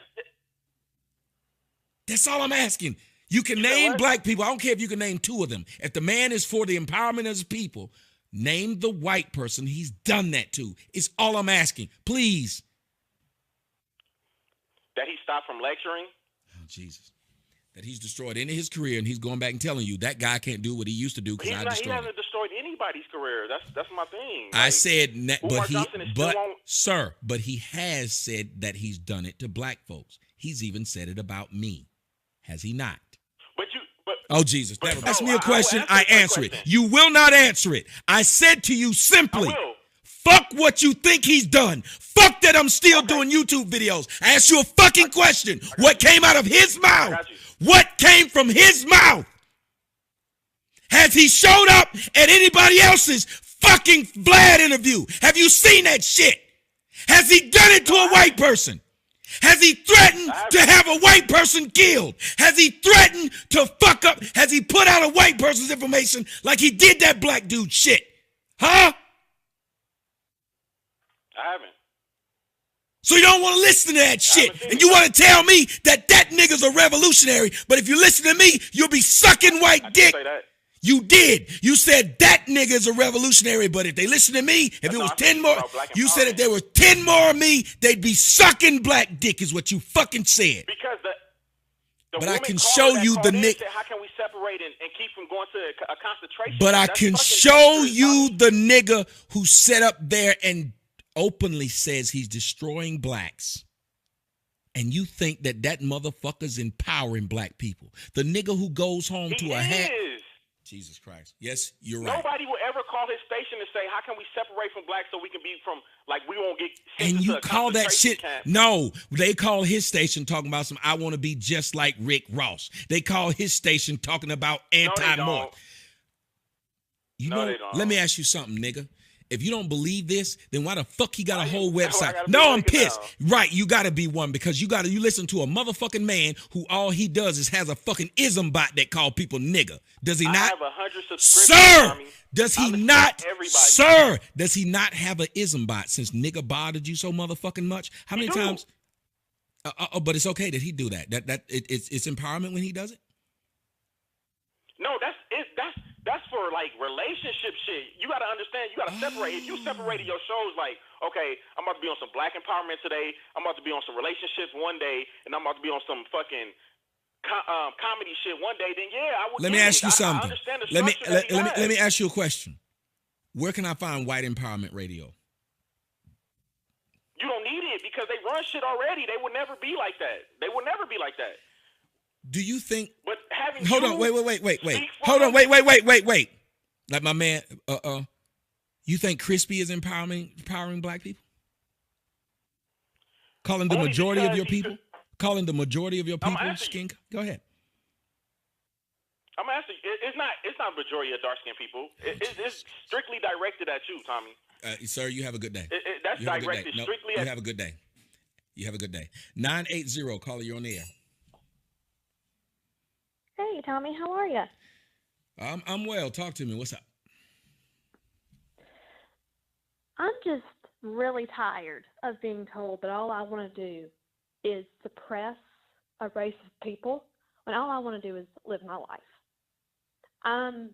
That's all I'm asking. You can name black people. I don't care if you can name two of them. If the man is for the empowerment of his people, name the white person he's done that to. It's all I'm asking. Please. That he stopped from lecturing? Oh, Jesus. That he's destroyed any of his career, and he's going back and telling you that guy can't do what he used to do because I destroyed him. He hasn't destroyed anybody's career. That's my thing. I said, but he has said that he's done it to black folks. He's even said it about me. Has he not? Oh, Jesus. Ask me a question. I answer it. You will not answer it. I said to you simply, fuck what you think he's done. Fuck that I'm still doing YouTube videos. I asked you a fucking question. What came out of his mouth? What came from his mouth? Has he showed up at anybody else's fucking Vlad interview? Have you seen that shit? Has he done it to a white person? Has he threatened to have a white person killed? Has he threatened to fuck up? Has he put out a white person's information like he did that black dude shit? Huh? I haven't. So you don't want to listen to that shit. And you want to tell me that nigga's a revolutionary, but if you listen to me, you'll be sucking white dick. You did. You said that nigga is a revolutionary, but if they listen to me, if it was 10 more, you said if there were 10 more of me, they'd be sucking black dick is what you fucking said. Because the but I can show you the nigga. How can we separate and keep from going to a concentration? But I can show you the nigga who set up there and openly says he's destroying blacks. And you think that motherfucker's empowering black people. The nigga who goes home to a hat. Jesus Christ. Yes, you're right. Nobody will ever call his station and say, how can we separate from blacks so we can be from, like, we won't get sent and you to call that shit camp. No, they call his station talking about some I want to be just like Rick Ross. They call his station talking about anti-North. Let me ask you something, nigga. If you don't believe this, then why the fuck he got a whole website? No, I'm pissed. Right, you got to be one because you listen to a motherfucking man who all he does is has a fucking ism bot that call people nigga. Does he not? I have 100 subscriptions. Sir, does he not? Sir, does he not have an ism bot since nigga bothered you so motherfucking much? How many times? But it's okay that he do that. It's empowerment when he does it. No, that's for like relationship shit. You gotta understand. You gotta separate. If you separated your shows, like, okay, I'm about to be on some black empowerment today. I'm about to be on some relationships one day, and I'm about to be on some fucking comedy shit one day. Then I would. Let me ask you something. Let me ask you a question. Where can I find white empowerment radio? You don't need it because they run shit already. They would never be like that. They would never be like that. Do you think? But having hold on, wait. Hold on, wait. Like my man, you think Crispy is empowering black people? Calling the majority of your people? Calling the majority of your people skin? Go ahead. I'm asking. It's not majority of dark skinned people. It's strictly directed at you, Tommy. Sir, you have a good day. That's directed strictly at you. Have a good day. You have a good day. 980, caller, you're on the air. Hey, Tommy, how are you? I'm well. Talk to me. What's up? I'm just really tired of being told that all I want to do is suppress a race of people when all I want to do is live my life. I'm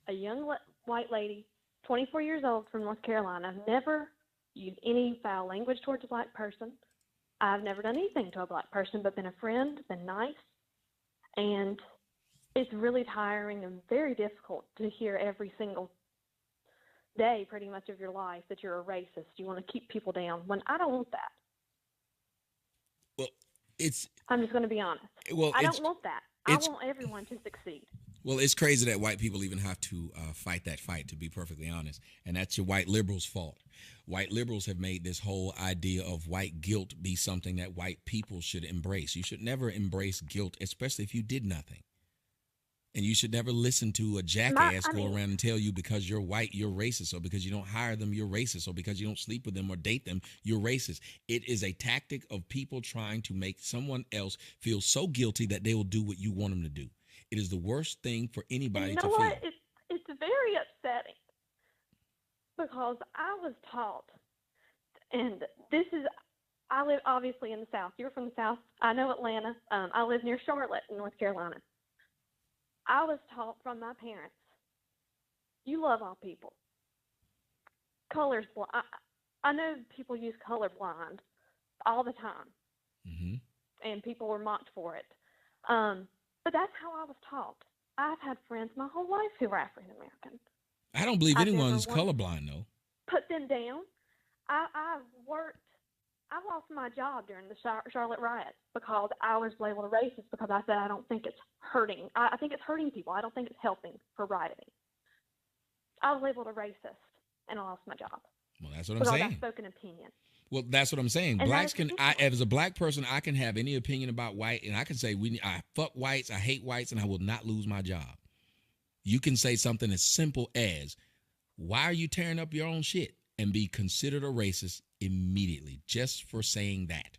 a young white lady, 24 years old, from North Carolina. I've never used any foul language towards a black person. I've never done anything to a black person but been a friend, been nice, and it's really tiring and very difficult to hear every single day, pretty much of your life, that you're a racist. You want to keep people down when I don't want that. Well, I'm just going to be honest. Well, I don't want that. I want everyone to succeed. Well, it's crazy that white people even have to fight that fight, to be perfectly honest. And that's your white liberals' fault. White liberals have made this whole idea of white guilt be something that white people should embrace. You should never embrace guilt, especially if you did nothing. And you should never listen to a jackass go around and tell you because you're white, you're racist, or because you don't hire them, you're racist, or because you don't sleep with them or date them, you're racist. It is a tactic of people trying to make someone else feel so guilty that they will do what you want them to do. It is the worst thing for anybody to feel. You know what? It's very upsetting because I was taught, and I live obviously in the South. You're from the South. I know Atlanta. I live near Charlotte, North Carolina. I was taught from my parents, you love all people. Color's blind. I know people use color blind all the time, and people were mocked for it. But that's how I was taught. I've had friends my whole life who are African American. I don't believe anyone's colorblind, though. Put them down. I lost my job during the Charlotte riots because I was labeled a racist because I said I don't think it's hurting. I think it's hurting people. I don't think it's helping for rioting. I was labeled a racist, and I lost my job. Well, that's what I'm saying. Because I spoke an opinion. Well, that's what I'm saying. And Blacks can, as a black person, I can have any opinion about white, and I can say I fuck whites, I hate whites, and I will not lose my job. You can say something as simple as, why are you tearing up your own shit? And be considered a racist immediately just for saying that.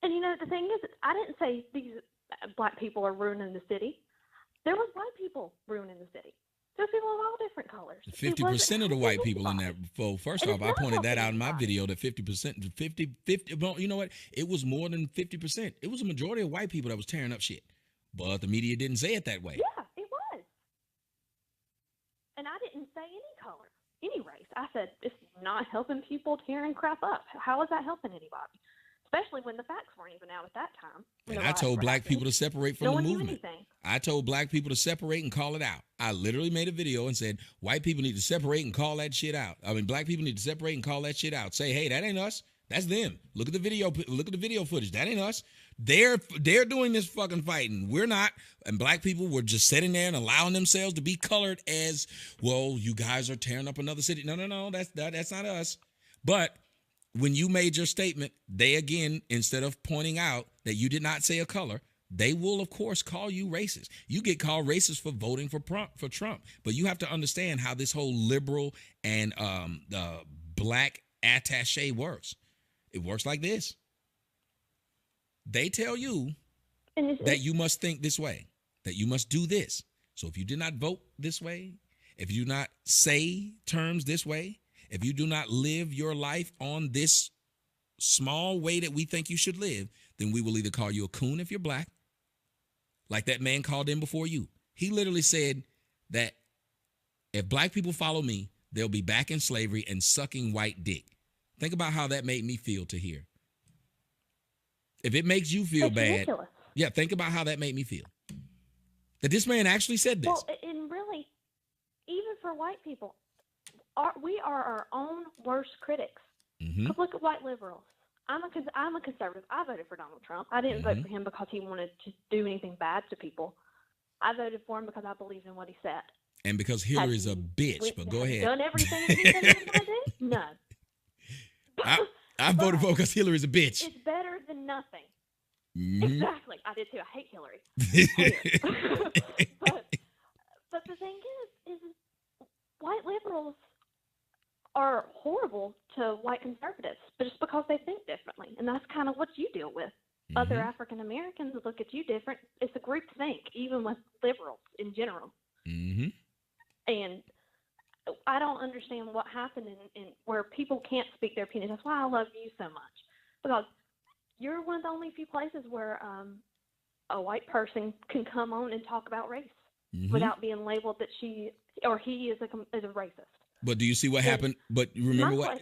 And you know, the thing is, I didn't say these black people are ruining the city. There was white people ruining the city. There's people of all different colors. 50% of the white people in that. Well, first off, I pointed that out in my video that 50%, 50, well, you know what? It was more than 50%. It was a majority of white people that was tearing up shit. But the media didn't say it that way. Yeah, it was. And I didn't say any color, any race. I said, it's not helping people tearing crap up. How is that helping anybody? Especially when the facts weren't even out at that time. And I told black people to separate from the movement. Anything. I told black people to separate and call it out. I literally made a video and said, white people need to separate and call that shit out. I mean, black people need to separate and call that shit out. Say, hey, that ain't us. That's them. Look at the video. Look at the video footage. That ain't us. They're doing this fucking fighting. We're not. And black people were just sitting there and allowing themselves to be colored as, well, you guys are tearing up another city. No. That's not us. But when you made your statement, they again, instead of pointing out that you did not say a color, they will, of course, call you racist. You get called racist for voting for Trump. But you have to understand how this whole liberal and black attaché works. It works like this. They tell you that you must think this way, that you must do this. So if you did not vote this way, if you do not say terms this way, if you do not live your life on this small way that we think you should live, then we will either call you a coon if you're black, like that man called in before you. He literally said that if black people follow me, they'll be back in slavery and sucking white dick. Think about how that made me feel to hear. If it makes you feel bad, ridiculous. Yeah, think about how that made me feel. That this man actually said this. Well, and really, even for white people, we are our own worst critics. Because look at white liberals. I'm a conservative. I voted for Donald Trump. I didn't vote for him because he wanted to do anything bad to people. I voted for him because I believed in what he said. And because Hillary's a bitch, but go ahead. Done everything that he said he was going to do? No. I voted for him because Hillary's a bitch. It's better than nothing. Exactly. I did too. I hate Hillary. but the thing is white liberals are horrible to white conservatives, but it's because they think differently, and that's kind of what you deal with. Other African Americans look at you different. It's a group think, even with liberals in general. And I don't understand what happened in where people can't speak their opinions. That's why I love you so much, because you're one of the only few places where a white person can come on and talk about race without being labeled that she or he is a racist. But do you see what happened? But you remember what?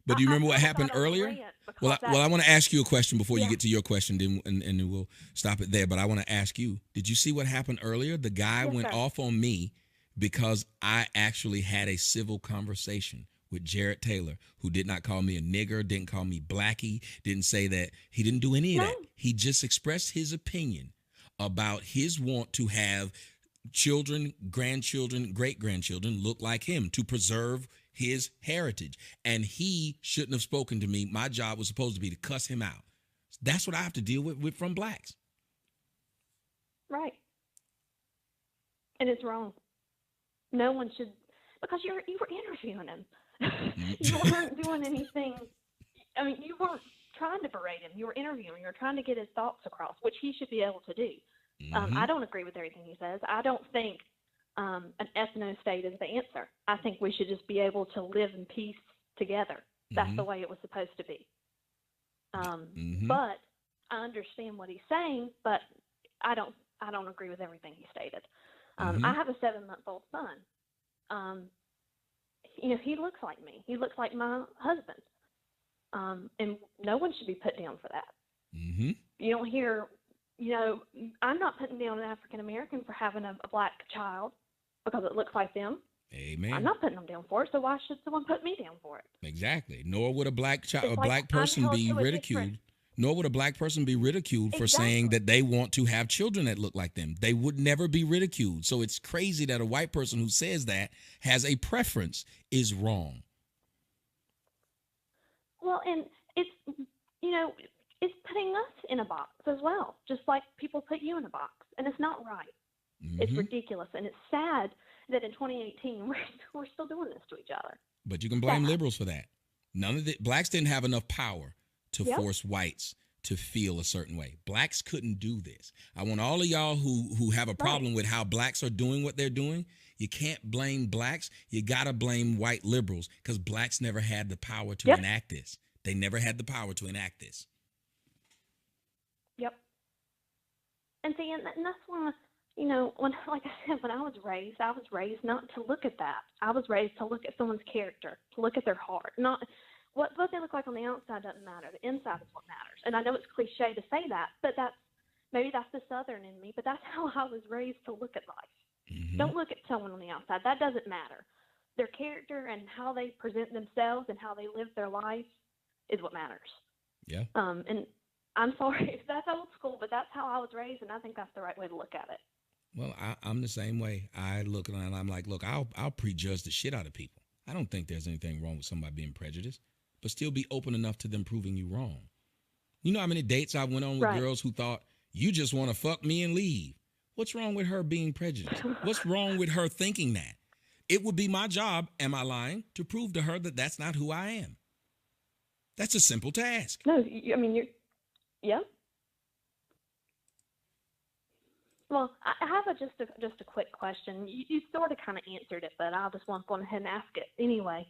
But do you remember what happened earlier? Well, I want to ask you a question before you get to your question, and we'll stop it there. But I want to ask you: did you see what happened earlier? The guy went off on me because I actually had a civil conversation with Jared Taylor, who did not call me a nigger, didn't call me blackie, didn't say that. He didn't do any of that. He just expressed his opinion about his want to have children, grandchildren, great-grandchildren look like him to preserve his heritage. And he shouldn't have spoken to me. My job was supposed to be to cuss him out. That's what I have to deal with from blacks. Right. And it's wrong. No one should, because you were interviewing him. You weren't doing anything. I mean, you weren't trying to berate him. You were interviewing. You were trying to get his thoughts across, which he should be able to do. I don't agree with everything he says. I don't think an ethno state is the answer. I think we should just be able to live in peace together. That's the way it was supposed to be. But I understand what he's saying, but I don't agree with everything he stated. I have a 7-month-old son. He looks like me. He looks like my husband. And no one should be put down for that. You don't hear, I'm not putting down an African American for having a black child because it looks like them. Amen. I'm not putting them down for it, so why should someone put me down for it? Exactly. Nor would a black It's black person be ridiculed. Nor would a black person be ridiculed for saying that they want to have children that look like them. They would never be ridiculed. So it's crazy that a white person who says that has a preference is wrong. Well, and it's putting us in a box as well, just like people put you in a box, and it's not right. It's ridiculous, and it's sad that in 2018 we're still doing this to each other. But you can blame liberals for that. None of the blacks didn't have enough power to force whites to feel a certain way. Blacks couldn't do this. I want all of y'all who have a problem with how blacks are doing what they're doing, you can't blame blacks. You got to blame white liberals because blacks never had the power to enact this. They never had the power to enact this. Yep. And see, and that's why, like I said, when I was raised not to look at that. I was raised to look at someone's character, to look at their heart. Not what they look like on the outside doesn't matter. The inside is what matters. And I know it's cliche to say that, but maybe that's the Southern in me, but that's how I was raised to look at life. Don't look at someone on the outside. That doesn't matter. Their character and how they present themselves and how they live their life is what matters. Yeah. And I'm sorry if that's old school, but that's how I was raised, and I think that's the right way to look at it. Well, I'm the same way. I look and I'm like, look, I'll prejudge the shit out of people. I don't think there's anything wrong with somebody being prejudiced, but still be open enough to them proving you wrong. You know how many dates I went on with girls who thought, you just want to fuck me and leave. What's wrong with her being prejudiced? What's wrong with her thinking that? It would be my job, am I lying, to prove to her that that's not who I am. That's a simple task. No, I mean, yeah. Well, I have just a quick question. You sort of kind of answered it, but I just want to go ahead and ask it anyway.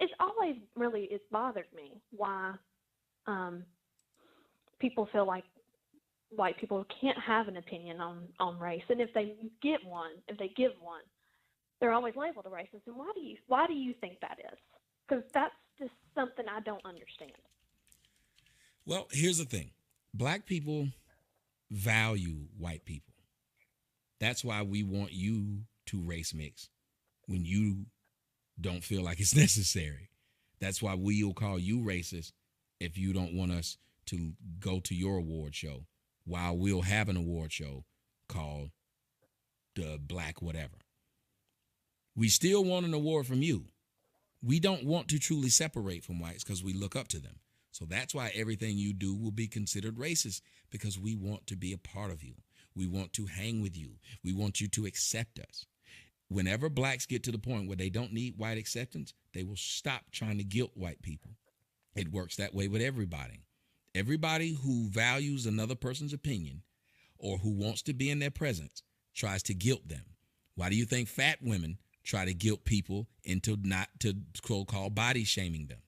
It's always really bothered me why people feel like white people can't have an opinion on race, and if they give one, they're always labeled a racist. And why do you think that is? Because that's just something I don't understand. Well, here's the thing. Black people value white people. That's why we want you to race mix when you don't feel like it's necessary. That's why we'll call you racist if you don't want us to go to your award show, while we'll have an award show called the Black whatever. We still want an award from you. We don't want to truly separate from whites because we look up to them. So that's why everything you do will be considered racist, because we want to be a part of you. We want to hang with you. We want you to accept us. Whenever blacks get to the point where they don't need white acceptance, they will stop trying to guilt white people. It works that way with everybody. Everybody who values another person's opinion or who wants to be in their presence tries to guilt them. Why do you think fat women try to guilt people into not to so-called body shaming them?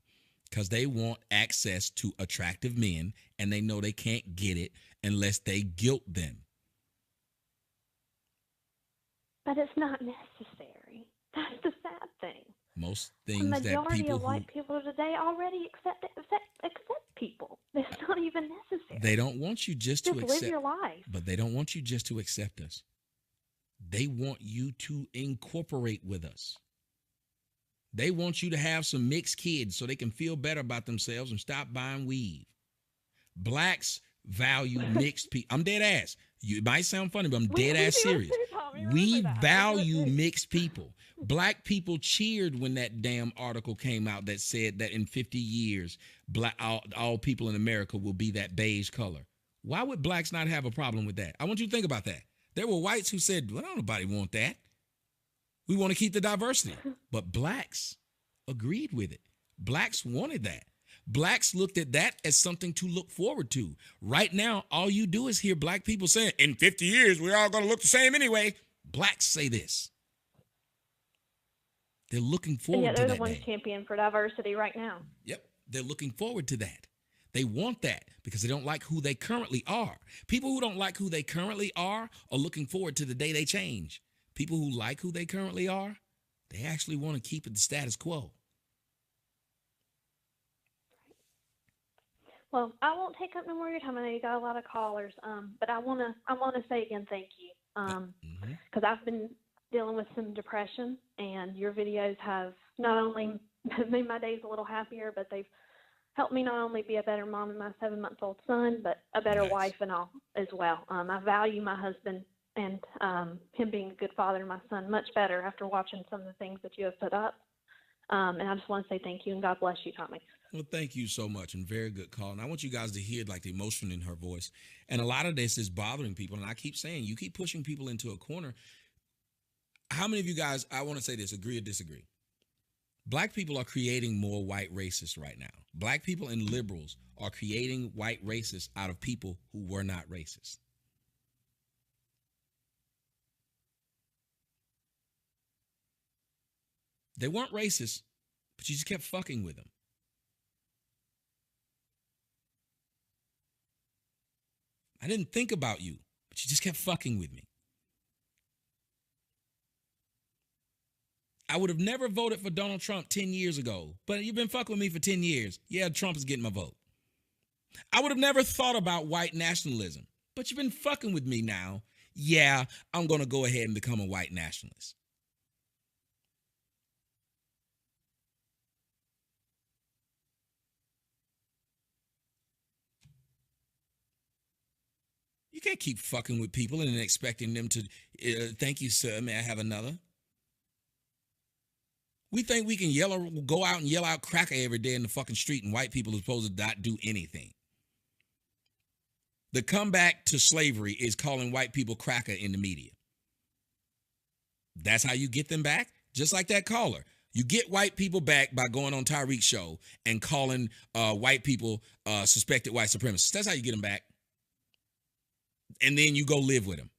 Because they want access to attractive men, and they know they can't get it unless they guilt them. But it's not necessary. That's the sad thing. Most things the that majority of white people today already accept people. It's not even necessary. They don't want you just to accept. Live your life. But they don't want you just to accept us. They want you to incorporate with us. They want you to have some mixed kids so they can feel better about themselves and stop buying weave. Blacks value mixed people. I'm dead ass. It might sound funny, but I'm dead ass do serious. too, Tommy. Remember We that. value mixed people. Black people cheered when that damn article came out that said that in 50 years, all people in America will be that beige color. Why would blacks not have a problem with that? I want you to think about that. There were whites who said, well, don't nobody want that. We want to keep the diversity. But blacks agreed with it. Blacks wanted that. Blacks looked at that as something to look forward to. Right now, all you do is hear black people saying, in 50 years, we're all going to look the same anyway. Blacks say this. They're looking forward to that. And yet they're the ones championing for diversity right now. Yep. They're looking forward to that. They want that because they don't like who they currently are. People who don't like who they currently are looking forward to the day they change. People who like who they currently are, they actually want to keep it the status quo. Well, I won't take up no more of your time. I know you got a lot of callers, but I wanna say again thank you, because I've been dealing with some depression, and your videos have not only made my days a little happier, but they've helped me not only be a better mom to my 7-month-old son, but a better wife and all as well. I value my husband and him being a good father to my son much better after watching some of the things that you have put up. And I just want to say thank you, and God bless you, Tommy. Well, thank you so much, and very good call. And I want you guys to hear like the emotion in her voice. And a lot of this is bothering people. And I keep saying, you keep pushing people into a corner. How many of you guys, I want to say this, agree or disagree? Black people are creating more white racists right now. Black people and liberals are creating white racists out of people who were not racist. They weren't racist, but you just kept fucking with them. I didn't think about you, but you just kept fucking with me. I would have never voted for Donald Trump 10 years ago, but you've been fucking with me for 10 years. Yeah, Trump is getting my vote. I would have never thought about white nationalism, but you've been fucking with me now. Yeah, I'm going to go ahead and become a white nationalist. You can't keep fucking with people and expecting them to, thank you, sir, may I have another? We think we can go out and yell out cracker every day in the fucking street, and white people are supposed to not do anything. The comeback to slavery is calling white people cracker in the media. That's how you get them back? Just like that caller. You get white people back by going on Tyreek's show and calling white people suspected white supremacists. That's how you get them back. And then you go live with them.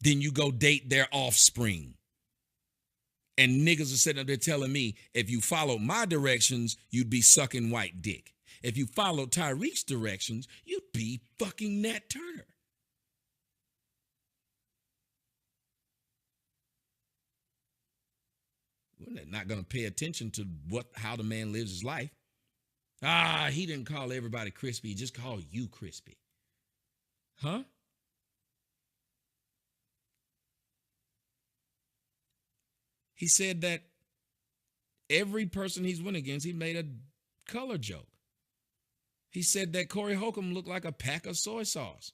Then you go date their offspring. And niggas are sitting up there telling me, if you follow my directions, you'd be sucking white dick. If you follow Tyreek's directions, you'd be fucking Nat Turner. We're not going to pay attention to how the man lives his life. He didn't call everybody crispy. He just called you crispy. Huh? He said that every person he's went against, he made a color joke. He said that Corey Holcomb looked like a pack of soy sauce.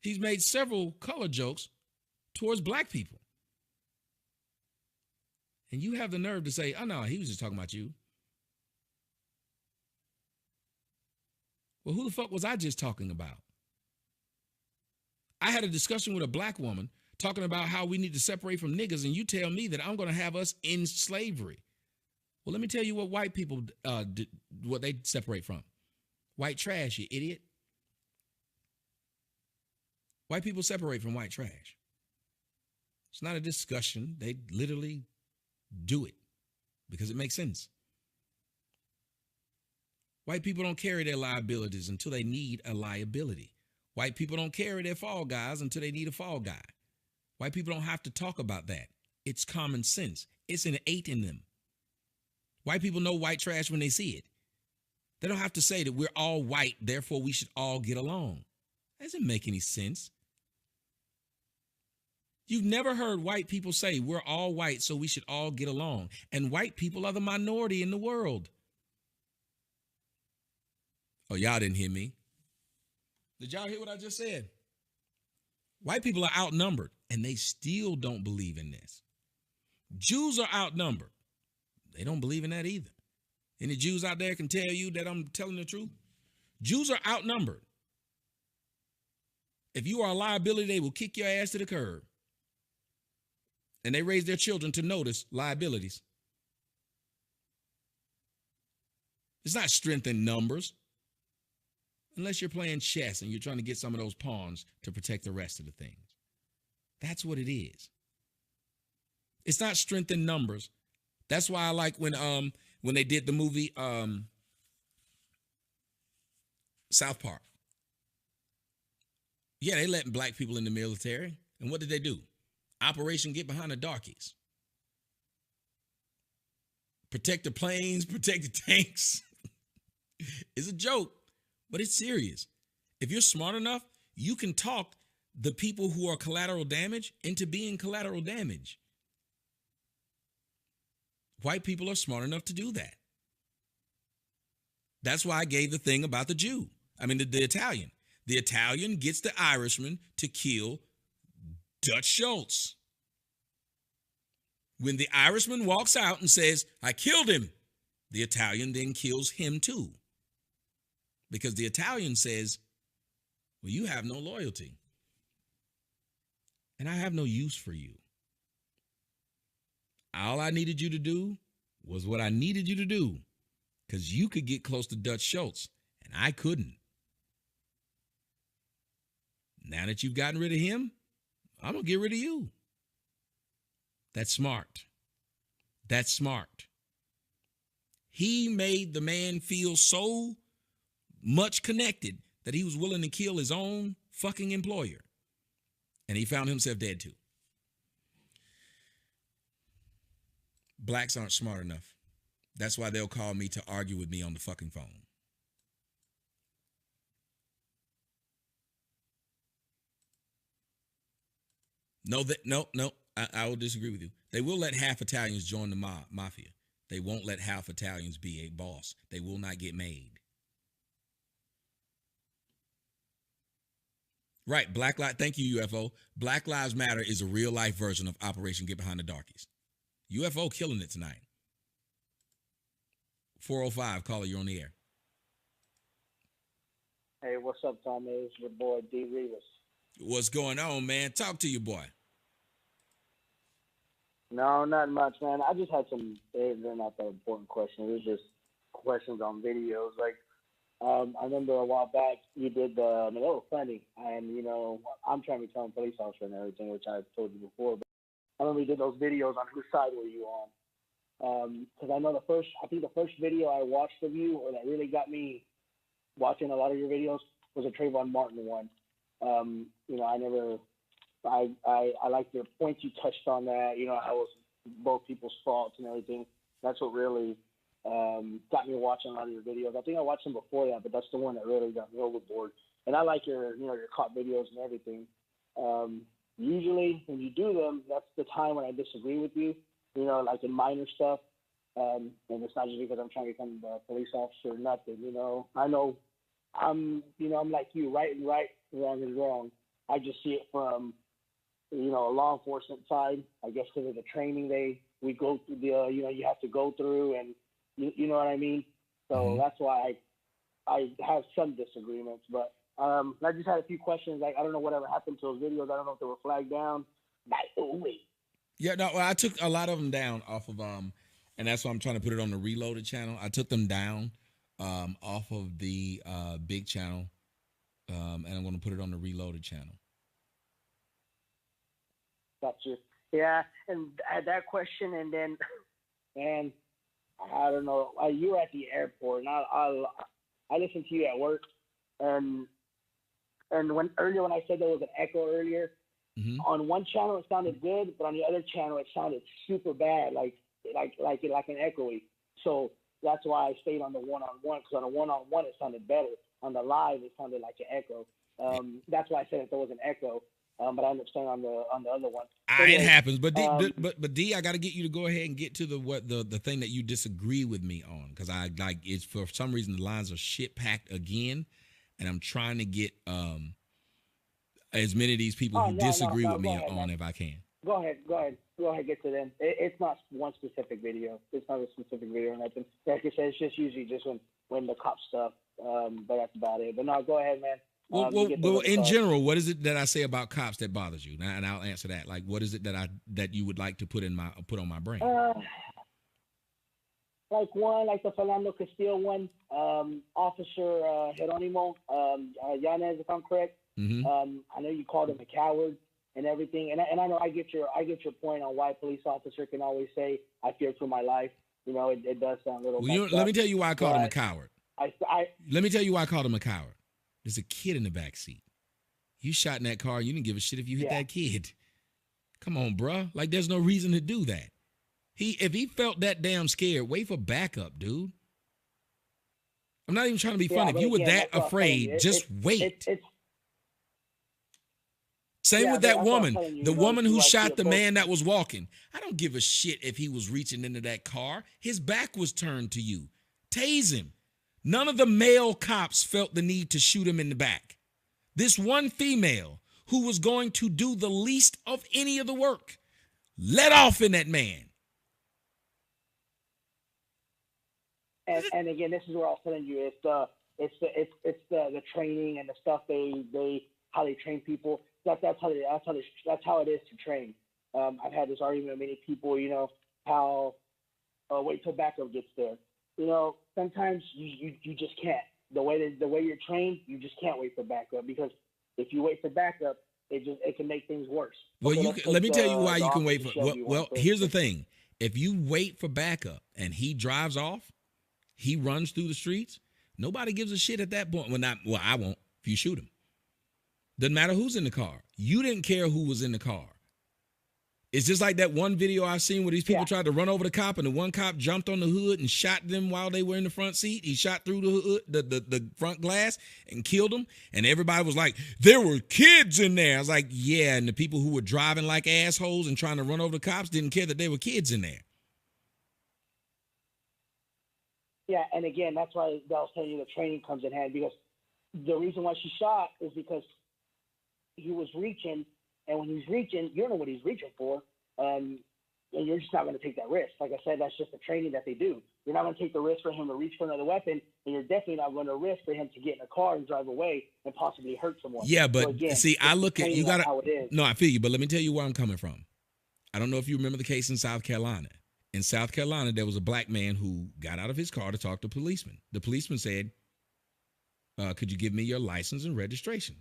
He's made several color jokes towards black people. And you have the nerve to say, oh, no, he was just talking about you. Well, who the fuck was I just talking about? I had a discussion with a black woman talking about how we need to separate from niggas, and you tell me that I'm going to have us in slavery. Well, let me tell you what white people, what they separate from. White trash, you idiot. White people separate from white trash. It's not a discussion. They literally do it because it makes sense. White people don't carry their liabilities until they need a liability. White people don't carry their fall guys until they need a fall guy. White people don't have to talk about that. It's common sense. It's innate in them. White people know white trash when they see it. They don't have to say that we're all white, therefore we should all get along. That doesn't make any sense. You've never heard white people say we're all white, so we should all get along. And white people are the minority in the world. Oh, y'all didn't hear me. Did y'all hear what I just said? White people are outnumbered, and they still don't believe in this. Jews are outnumbered. They don't believe in that either. Any Jews out there can tell you that I'm telling the truth? Jews are outnumbered. If you are a liability, they will kick your ass to the curb. And they raise their children to notice liabilities. It's not strength in numbers. Unless you're playing chess and you're trying to get some of those pawns to protect the rest of the things. That's what it is. It's not strength in numbers. That's why I like when they did the movie South Park. Yeah, they let black people in the military. And what did they do? Operation Get Behind the Darkies. Protect the planes, protect the tanks. It's a joke, but it's serious. If you're smart enough, you can talk the people who are collateral damage into being collateral damage. White people are smart enough to do that. That's why I gave the thing about the Jew. I mean, the Italian. The Italian gets the Irishman to kill Dutch Schultz. When the Irishman walks out and says, I killed him, the Italian then kills him too. Because the Italian says, well, you have no loyalty. And I have no use for you. All I needed you to do was what I needed you to do. Because you could get close to Dutch Schultz, and I couldn't. Now that you've gotten rid of him, I'm going to get rid of you. That's smart. That's smart. He made the man feel so much connected that he was willing to kill his own fucking employer. And he found himself dead too. Blacks aren't smart enough. That's why they'll call me to argue with me on the fucking phone. No, I will disagree with you. They will let half Italians join the mafia. They won't let half Italians be a boss. They will not get made. Right, Black Lives, thank you, UFO. Black Lives Matter is a real life version of Operation Get Behind the Darkies. UFO killing it tonight. 405, caller, you're on the air. Hey, what's up, Tommy? It's your boy, D. Rivas. What's going on, man? Talk to your boy. No, not much, man. I just had some, they're not that important questions. It was just questions on videos. Like, I remember a while back you did the, they were funny. And, you know, I'm trying to become a police officer and everything, which I've told you before. But I remember you did those videos on whose side were you on. Because I know I think the first video I watched of you, or that really got me watching a lot of your videos, was a Trayvon Martin one. You know, I like your points you touched on that, you know, how it was both people's faults and everything. That's what really got me watching a lot of your videos. I think I watched them before that, but that's the one that really got me overboard. And I like your, you know, your cop videos and everything. Usually when you do them, that's the time when I disagree with you, you know, like in minor stuff. And it's not just because I'm trying to become a police officer or nothing, you know. I know I'm like you, right is right, wrong is wrong. I just see it from, you know, a law enforcement side, I guess, because of the training we go through, you know, you have to go through, and you know what I mean? So that's why I have some disagreements, but I just had a few questions. Like, I don't know whatever happened to those videos. I don't know if they were flagged down. Yeah, no, I took a lot of them down off of, and that's why I'm trying to put it on the Reloaded channel. I took them down off of the big channel, and I'm going to put it on the Reloaded channel. Gotcha. Yeah, and I had that question, and then, and I don't know, you were at the airport, and I listened to you at work, and when I said there was an echo earlier, on one channel it sounded good, but on the other channel it sounded super bad, like an echoey. So that's why I stayed on the one-on-one, because on the one-on-one it sounded better. On the live it sounded like an echo. That's why I said if there was an echo. But I understand on the other one. It happens, but D, I got to get you to go ahead and get to the thing that you disagree with me on, because I like it's for some reason the lines are shit packed again, and I'm trying to get as many of these people who disagree with me on if I can. Go ahead, get to them. It's not one specific video. It's not a specific video or nothing. Like I said, it's just usually just when the cop stuff. But that's about it. But no, go ahead, man. Well, in general, what is it that I say about cops that bothers you? And I'll answer that. Like, what is it that you would like to put on my brain? Like the Philando Castile one, Officer Geronimo Yanez, if I'm correct. Mm-hmm. I know you called him a coward and everything, and I know I get your point on why a police officer can always say, "I fear for my life." You know, it does sound a little. Well, let me tell you why I called him a coward. Let me tell you why I called him a coward. There's a kid in the back seat. You shot in that car. You didn't give a shit if you hit that kid. Come on, bruh. Like, there's no reason to do that. If he felt that damn scared, wait for backup, dude. I'm not even trying to be funny. If you were that afraid, just wait. Same with that woman. The woman who shot the man that was walking. I don't give a shit if he was reaching into that car. His back was turned to you. Tase him. None of the male cops felt the need to shoot him in the back. This one female who was going to do the least of any of the work let off in that man. And again, this is where I was telling you, it's the training and the stuff how they train people. That's how it is to train. I've had this argument with many people. You know how wait till backup gets there. You know, sometimes you just can't. The way you're trained, you just can't wait for backup, because if you wait for backup, it can make things worse. Well, let me tell you why you can wait for. Well, here's the thing: if you wait for backup and he drives off, he runs through the streets. Nobody gives a shit at that point. Well, I won't. If you shoot him, doesn't matter who's in the car. You didn't care who was in the car. It's just like that one video I've seen where these people tried to run over the cop, and the one cop jumped on the hood and shot them while they were in the front seat. He shot through the hood, the front glass, and killed them. And everybody was like, there were kids in there. I was like, yeah, and the people who were driving like assholes and trying to run over the cops didn't care that there were kids in there. Yeah, and again, that's why I was telling you the training comes in hand, because the reason why she shot is because he was reaching. And when he's reaching, you don't know what he's reaching for, and you're just not going to take that risk. Like I said, that's just the training that they do. You're not going to take the risk for him to reach for another weapon, and you're definitely not going to risk for him to get in a car and drive away and possibly hurt someone. Yeah, but so again, see, I look at you got to. No, I feel you, but let me tell you where I'm coming from. I don't know if you remember the case in South Carolina. In South Carolina, there was a black man who got out of his car to talk to a policeman. The policeman said, "Could you give me your license and registration?"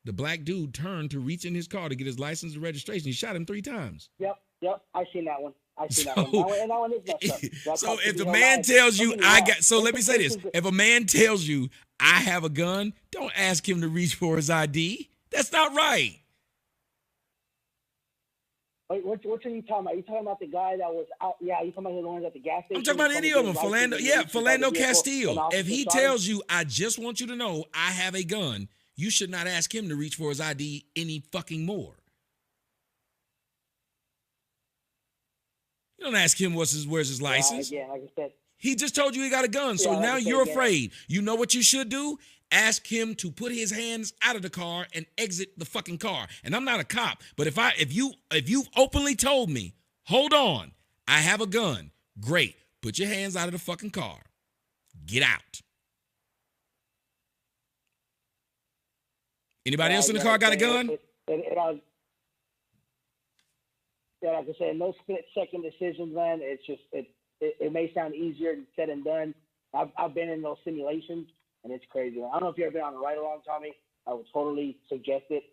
The black dude turned to reach in his car to get his license and registration. He shot him 3 times. Yep. I seen that one. That one. And that one is messed up. So if the man tells you let me say this. If a man tells you I have a gun, don't ask him to reach for his ID. That's not right. Wait, what are you talking about? Are you talking about the guy that was out? Yeah, you talking about the ones at the gas station? I'm talking about any of them. Philando Castile. If he tells you, I just want you to know I have a gun, you should not ask him to reach for his ID any fucking more. You don't ask him where's his license. Yeah, like I said. He just told you he got a gun, so now you're afraid. You know what you should do? Ask him to put his hands out of the car and exit the fucking car. And I'm not a cop, but if you've openly told me, hold on, I have a gun, great. Put your hands out of the fucking car. Get out. Anybody else in the car got a gun? Yeah, like I said, no split-second decisions, man. It's just it may sound easier said and done. I've been in those simulations, and it's crazy. I don't know if you've ever been on a ride-along, Tommy. I would totally suggest it.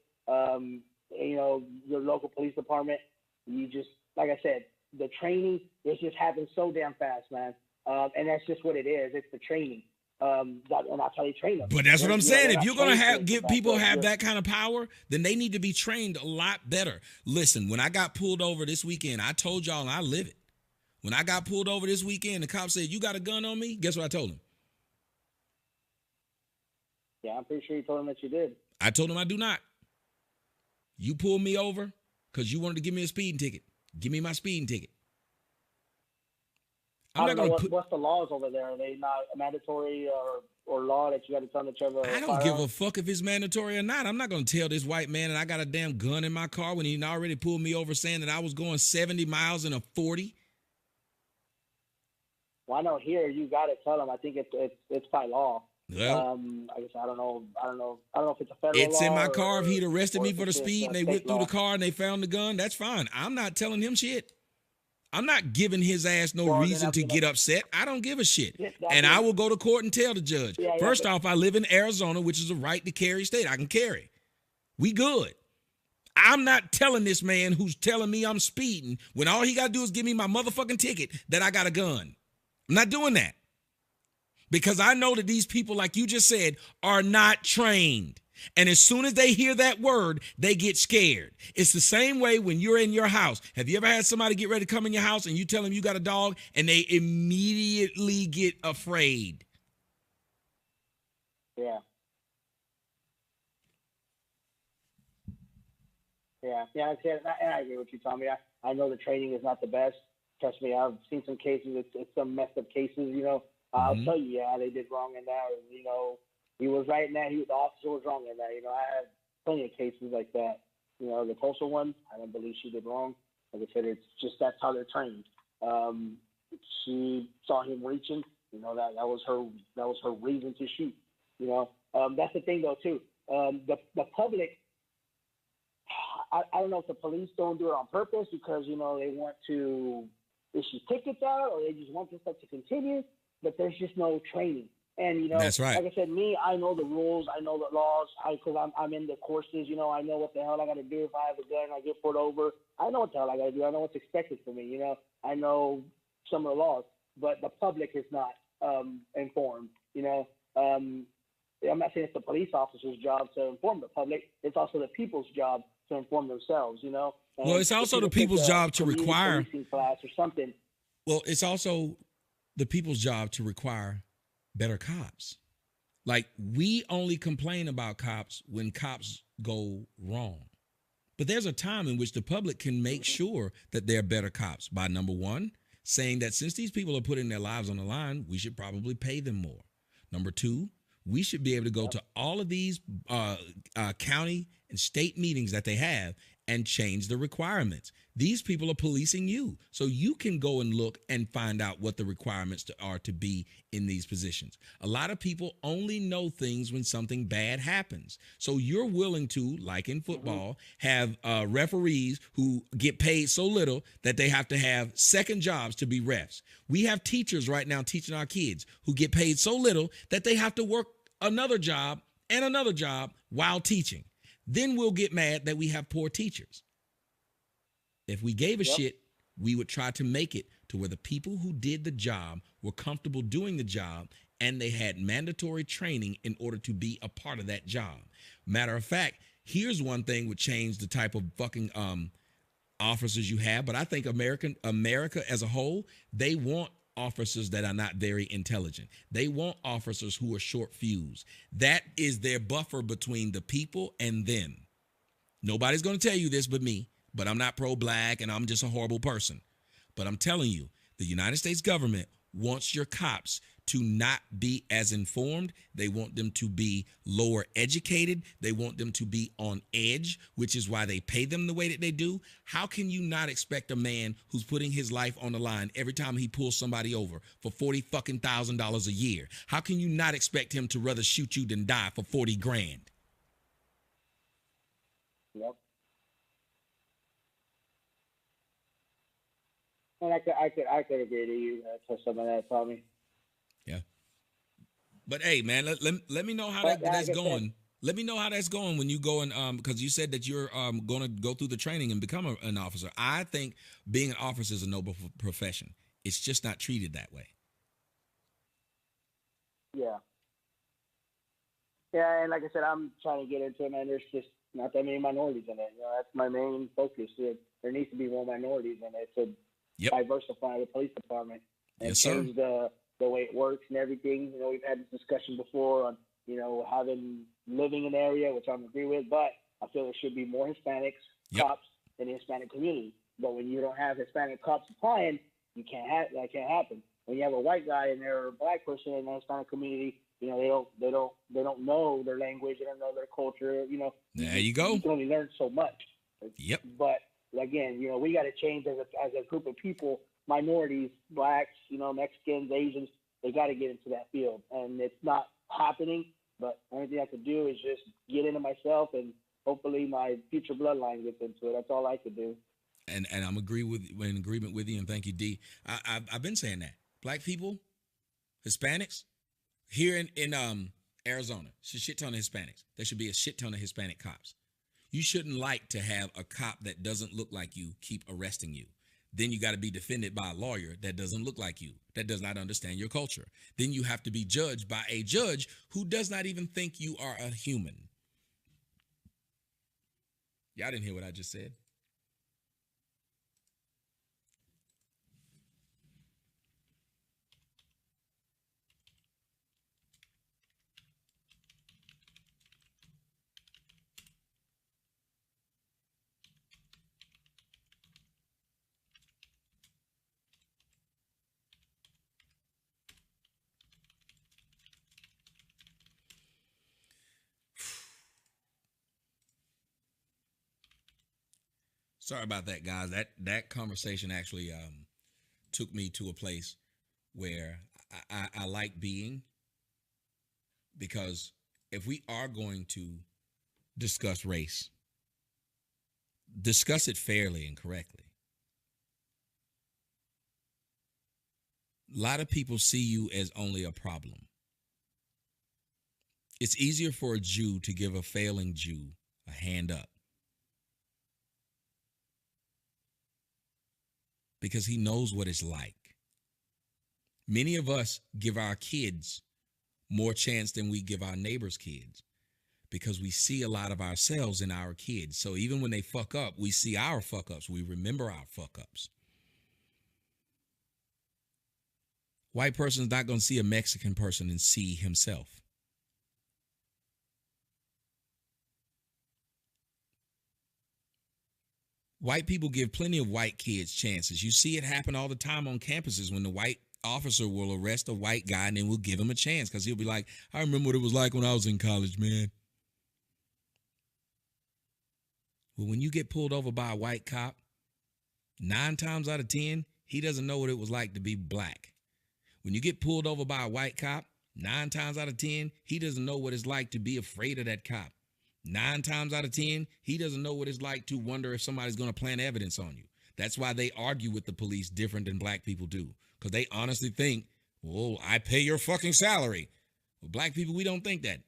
Your local police department. You just, like I said, the training, it just happens so damn fast, man. And that's just what it is. It's the training. And that's how they train them. But that's what I'm saying. If you're going to give people have that kind of power, then they need to be trained a lot better. Listen, when I got pulled over this weekend, I told y'all, and I live it. When I got pulled over this weekend, the cop said, "You got a gun on me?" Guess what I told him? Yeah, I'm pretty sure you told him that you did. I told him I do not. You pulled me over because you wanted to give me a speeding ticket. Give me my speeding ticket. I don't know what's the laws over there. Are they not mandatory or law that you got to turn each other? I don't give a fuck if it's mandatory or not. I'm not going to tell this white man that I got a damn gun in my car when he already pulled me over saying that I was going 70 miles in a 40. Well, I know here you got to tell him. I think it's by law. Well, I guess I don't know if it's a federal it's law. in my car. If he'd arrested me if for the it's speed and they state went through law. the car and they found the gun, that's fine. I'm not telling him shit. I'm not giving his ass no Well, then reason I to mean, get upset. I don't give a shit. Yeah, And I will go to court and tell the judge. Yeah, First but- off, I live in Arizona, which is a right to carry state. I can carry. We good. I'm not telling this man who's telling me I'm speeding when all he got to do is give me my motherfucking ticket that I got a gun. I'm not doing that. Because I know that these people, like you just said, are not trained. And as soon as they hear that word, they get scared. It's the same way when you're in your house. Have you ever had somebody get ready to come in your house and you tell them you got a dog and they immediately get afraid? Yeah. Yeah, and I agree with you, Tommy. I know the training is not the best. Trust me, I've seen some cases. It's some messed up cases, you know. I'll tell you, yeah, they did wrong in that. You know, he was right in that. The officer was wrong in that. You know, I have plenty of cases like that. You know, the Tulsa one, I don't believe she did wrong. Like I said, it's just that's how they're trained. She saw him reaching. You know, that was her reason to shoot. You know, that's the thing though too. The public. I don't know if the police don't do it on purpose because, you know, they want to issue tickets out or they just want this stuff to continue, but there's just no training. And, you know, That's right. Like I said, I know the rules, I know the laws, because I'm in the courses, you know, I know what the hell I got to do if I have a gun, I get pulled over. I know what the hell I got to do. I know what's expected from me, you know. I know some of the laws, but the public is not informed, you know. I'm not saying it's the police officer's job to inform the public. It's also the people's job to inform themselves, you know. And Well, it's also the if you take people's a job to community require. policing class or something. Well, it's also the people's job to require better cops. Like, we only complain about cops when cops go wrong. But there's a time in which the public can make sure that they're better cops by, number one, saying that since these people are putting their lives on the line, we should probably pay them more. Number two, we should be able to go to all of these county and state meetings that they have and change the requirements. These people are policing you. So you can go and look and find out what the requirements are to be in these positions. A lot of people only know things when something bad happens. So you're willing to, like in football, have referees who get paid so little that they have to have second jobs to be refs. We have teachers right now teaching our kids who get paid so little that they have to work another job and another job while teaching. Then we'll get mad that we have poor teachers. If we gave a shit, we would try to make it to where the people who did the job were comfortable doing the job and they had mandatory training in order to be a part of that job. Matter of fact, here's one thing would change the type of fucking officers you have, but I think America as a whole, they want officers that are not very intelligent. They want officers who are short fused. That is their buffer between the people and them. Nobody's going to tell you this but me, but I'm not pro-black and I'm just a horrible person. But I'm telling you, the United States government wants your cops to not be as informed. They want them to be lower educated. They want them to be on edge, which is why they pay them the way that they do. How can you not expect a man who's putting his life on the line every time he pulls somebody over for $40,000 a year? How can you not expect him to rather shoot you than die for $40,000? Yep. And I could agree to you to some of that, Tommy. Yeah. But hey, man, let me know how that's going. Let me know how that's going when you go and because you said that you're going to go through the training and become an officer. I think being an officer is a noble profession. It's just not treated that way. Yeah. Yeah, and like I said, I'm trying to get into it, man. There's just not that many minorities in it. You know, that's my main focus. There needs to be more minorities in it to diversify the police department and change the way it works and everything. You know, we've had this discussion before on, you know, living in an area, which I agree with, but I feel there should be more Hispanics Yep. cops in the Hispanic community. But when you don't have Hispanic cops applying, that can't happen. When you have a white guy in there or a black person in the Hispanic community, you know, they don't know their language, they don't know their culture. You know, There you go. You can only learn so much. Yep. But again, you know, we got to change as a group of people, minorities, blacks, you know, Mexicans, Asians. They got to get into that field, and it's not happening. But the only thing I could do is just get into myself, and hopefully my future bloodline gets into it. That's all I could do. And I'm in agreement with you, and thank you, D. I've been saying that black people, Hispanics, here in Arizona, it's a shit ton of Hispanics. There should be a shit ton of Hispanic cops. You shouldn't like to have a cop that doesn't look like you keep arresting you. Then you got to be defended by a lawyer that doesn't look like you, that does not understand your culture. Then you have to be judged by a judge who does not even think you are a human. Y'all didn't hear what I just said. Sorry about that, guys. That conversation actually took me to a place where I like being, because if we are going to discuss race, discuss it fairly and correctly. A lot of people see you as only a problem. It's easier for a Jew to give a failing Jew a hand up, because he knows what it's like. Many of us give our kids more chance than we give our neighbors' kids, because we see a lot of ourselves in our kids. So even when they fuck up, we see our fuck ups. We remember our fuck ups. White person's not going to see a Mexican person and see himself. White people give plenty of white kids chances. You see it happen all the time on campuses when the white officer will arrest a white guy and then will give him a chance because he'll be like, I remember what it was like when I was in college, man. Well, when you get pulled over by a white cop, 9 times out of 10, he doesn't know what it was like to be black. When you get pulled over by a white cop, 9 times out of 10, he doesn't know what it's like to be afraid of that cop. 9 times out of 10, he doesn't know what it's like to wonder if somebody's going to plant evidence on you. That's why they argue with the police different than black people do, because they honestly think, well, I pay your fucking salary. Well, black people, we don't think that.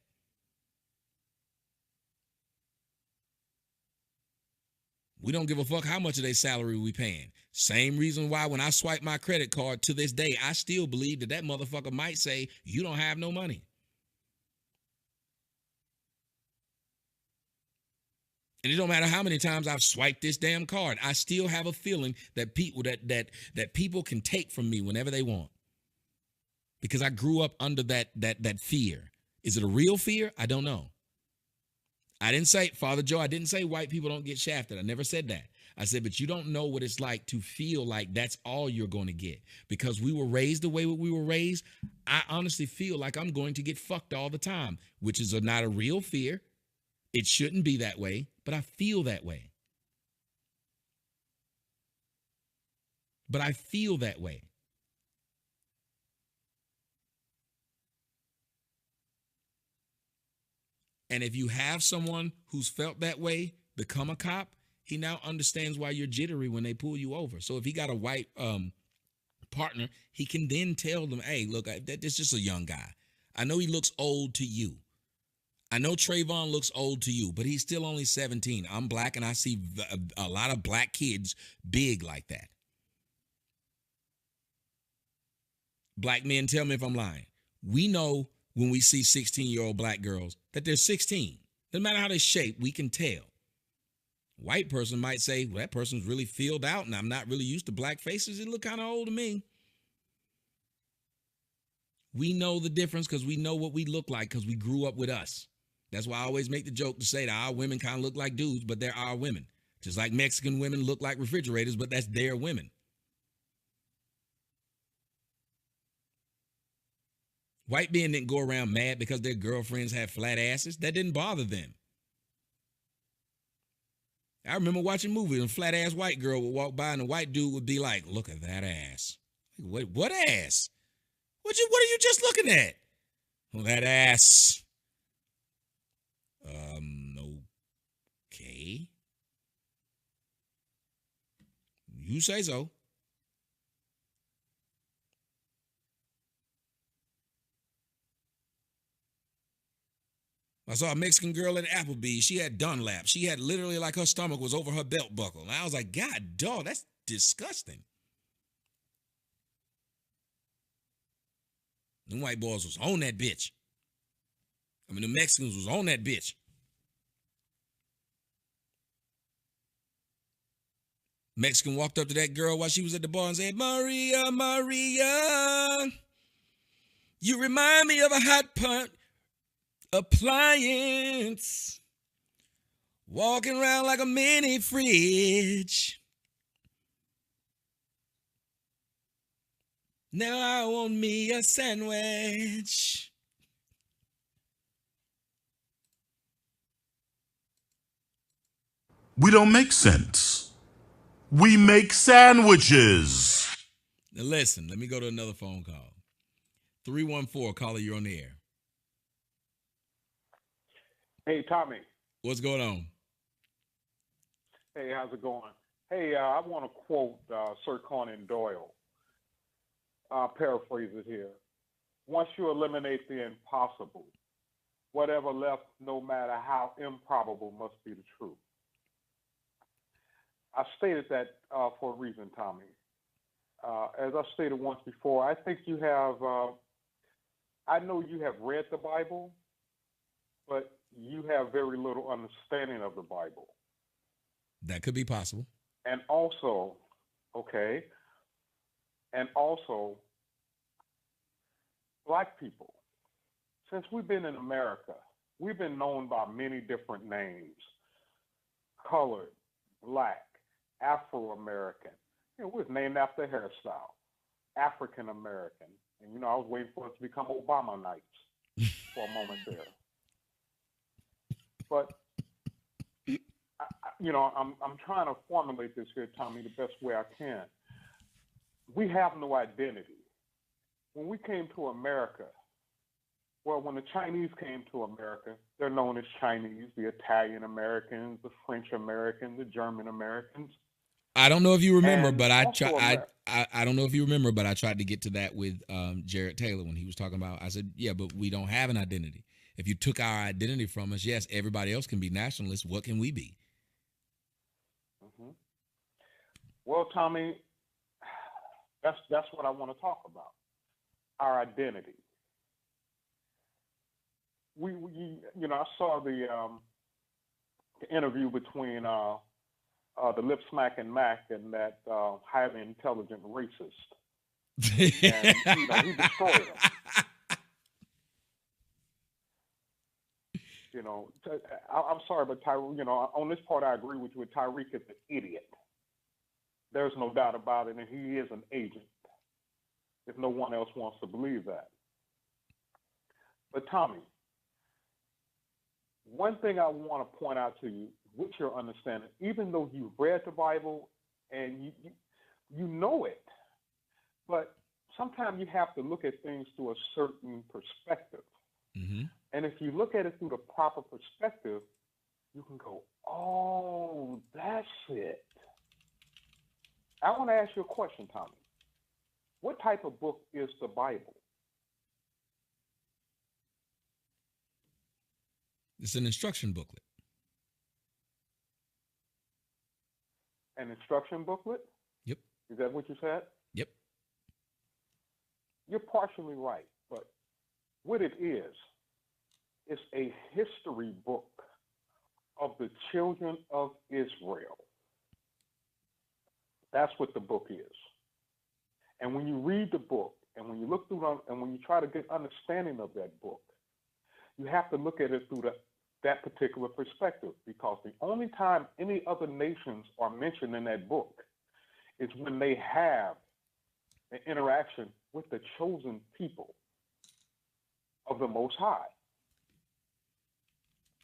We don't give a fuck how much of their salary we paying. Same reason why when I swipe my credit card to this day, I still believe that motherfucker might say, you don't have no money. And it don't matter how many times I've swiped this damn card, I still have a feeling that people that people can take from me whenever they want. Because I grew up under that fear. Is it a real fear? I don't know. I didn't say, Father Joe, I didn't say white people don't get shafted. I never said that. I said, but you don't know what it's like to feel like that's all you're going to get. Because we were raised the way we were raised, I honestly feel like I'm going to get fucked all the time, which is not a real fear. It shouldn't be that way, but I feel that way. But I feel that way. And if you have someone who's felt that way become a cop, he now understands why you're jittery when they pull you over. So if he got a white partner, he can then tell them, hey, look, that's just a young guy. I know he looks old to you. I know Trayvon looks old to you, but he's still only 17. I'm black, and I see a lot of black kids big like that. Black men, tell me if I'm lying. We know when we see 16-year-old black girls that they're 16. No matter how they shape, we can tell. White person might say, well, that person's really filled out, and I'm not really used to black faces. It look kind of old to me. We know the difference because we know what we look like because we grew up with us. That's why I always make the joke to say that our women kind of look like dudes, but they're our women. Just like Mexican women look like refrigerators, but that's their women. White men didn't go around mad because their girlfriends had flat asses. That didn't bother them. I remember watching movies and a flat ass white girl would walk by and the white dude would be like, look at that ass. What ass? What are you just looking at? Oh, that ass. Okay. You say so. I saw a Mexican girl at Applebee's. She had Dunlap. She had literally like her stomach was over her belt buckle. And I was like, God, dog, that's disgusting. The white boys was on that bitch. I mean, the Mexicans was on that bitch. Mexican walked up to that girl while she was at the bar and said, Maria, Maria, you remind me of a hot pot appliance, walking around like a mini fridge. Now I want me a sandwich. We don't make sense. We make sandwiches. Now listen, let me go to another phone call. 314, caller, you're on the air. Hey, Tommy. What's going on? Hey, how's it going? Hey, I want to quote Sir Conan Doyle. I'll paraphrase it here. Once you eliminate the impossible, whatever left, no matter how improbable, must be the truth. I stated that for a reason, Tommy. As I stated once before, I think you have, I know you have read the Bible, but you have very little understanding of the Bible. That could be possible. And also, okay, and also, black people, since we've been in America, we've been known by many different names: colored, black, Afro-American. You know, we was named after hairstyle. African-American. And, you know, I was waiting for it to become Obama nights for a moment there. But, I'm trying to formulate this here, Tommy, the best way I can. We have no identity. When we came to America, well, when the Chinese came to America, they're known as Chinese, the Italian Americans, the French Americans, the German Americans. I don't know if you remember, And but I don't know if you remember, but I tried to get to that with Jared Taylor when he was talking about. I said, yeah, but we don't have an identity. If you took our identity from us, yes, everybody else can be nationalists. What can we be? Mm-hmm. Well, Tommy, that's what I want to talk about. Our identity. We I saw the interview between the lip smacking Mac and that highly intelligent racist, and he destroyed him. I'm sorry, but Tyreek, on this part I agree with you. Tyreek is an idiot. There's no doubt about it, and he is an agent. If no one else wants to believe that. But Tommy, one thing I want to point out to you, with your understanding, even though you've read the Bible and you know it, but sometimes you have to look at things through a certain perspective. Mm-hmm. And if you look at it through the proper perspective, you can go, oh, that's it. I want to ask you a question, Tommy. What type of book is the Bible? It's an instruction booklet. An instruction booklet? Yep. Is that what you said? Yep. You're partially right, but what it is, it's a history book of the children of Israel. That's what the book is. And when you read the book, and when you look through and when you try to get understanding of that book, you have to look at it through the that particular perspective, because the only time any other nations are mentioned in that book is when they have an interaction with the chosen people of the Most High.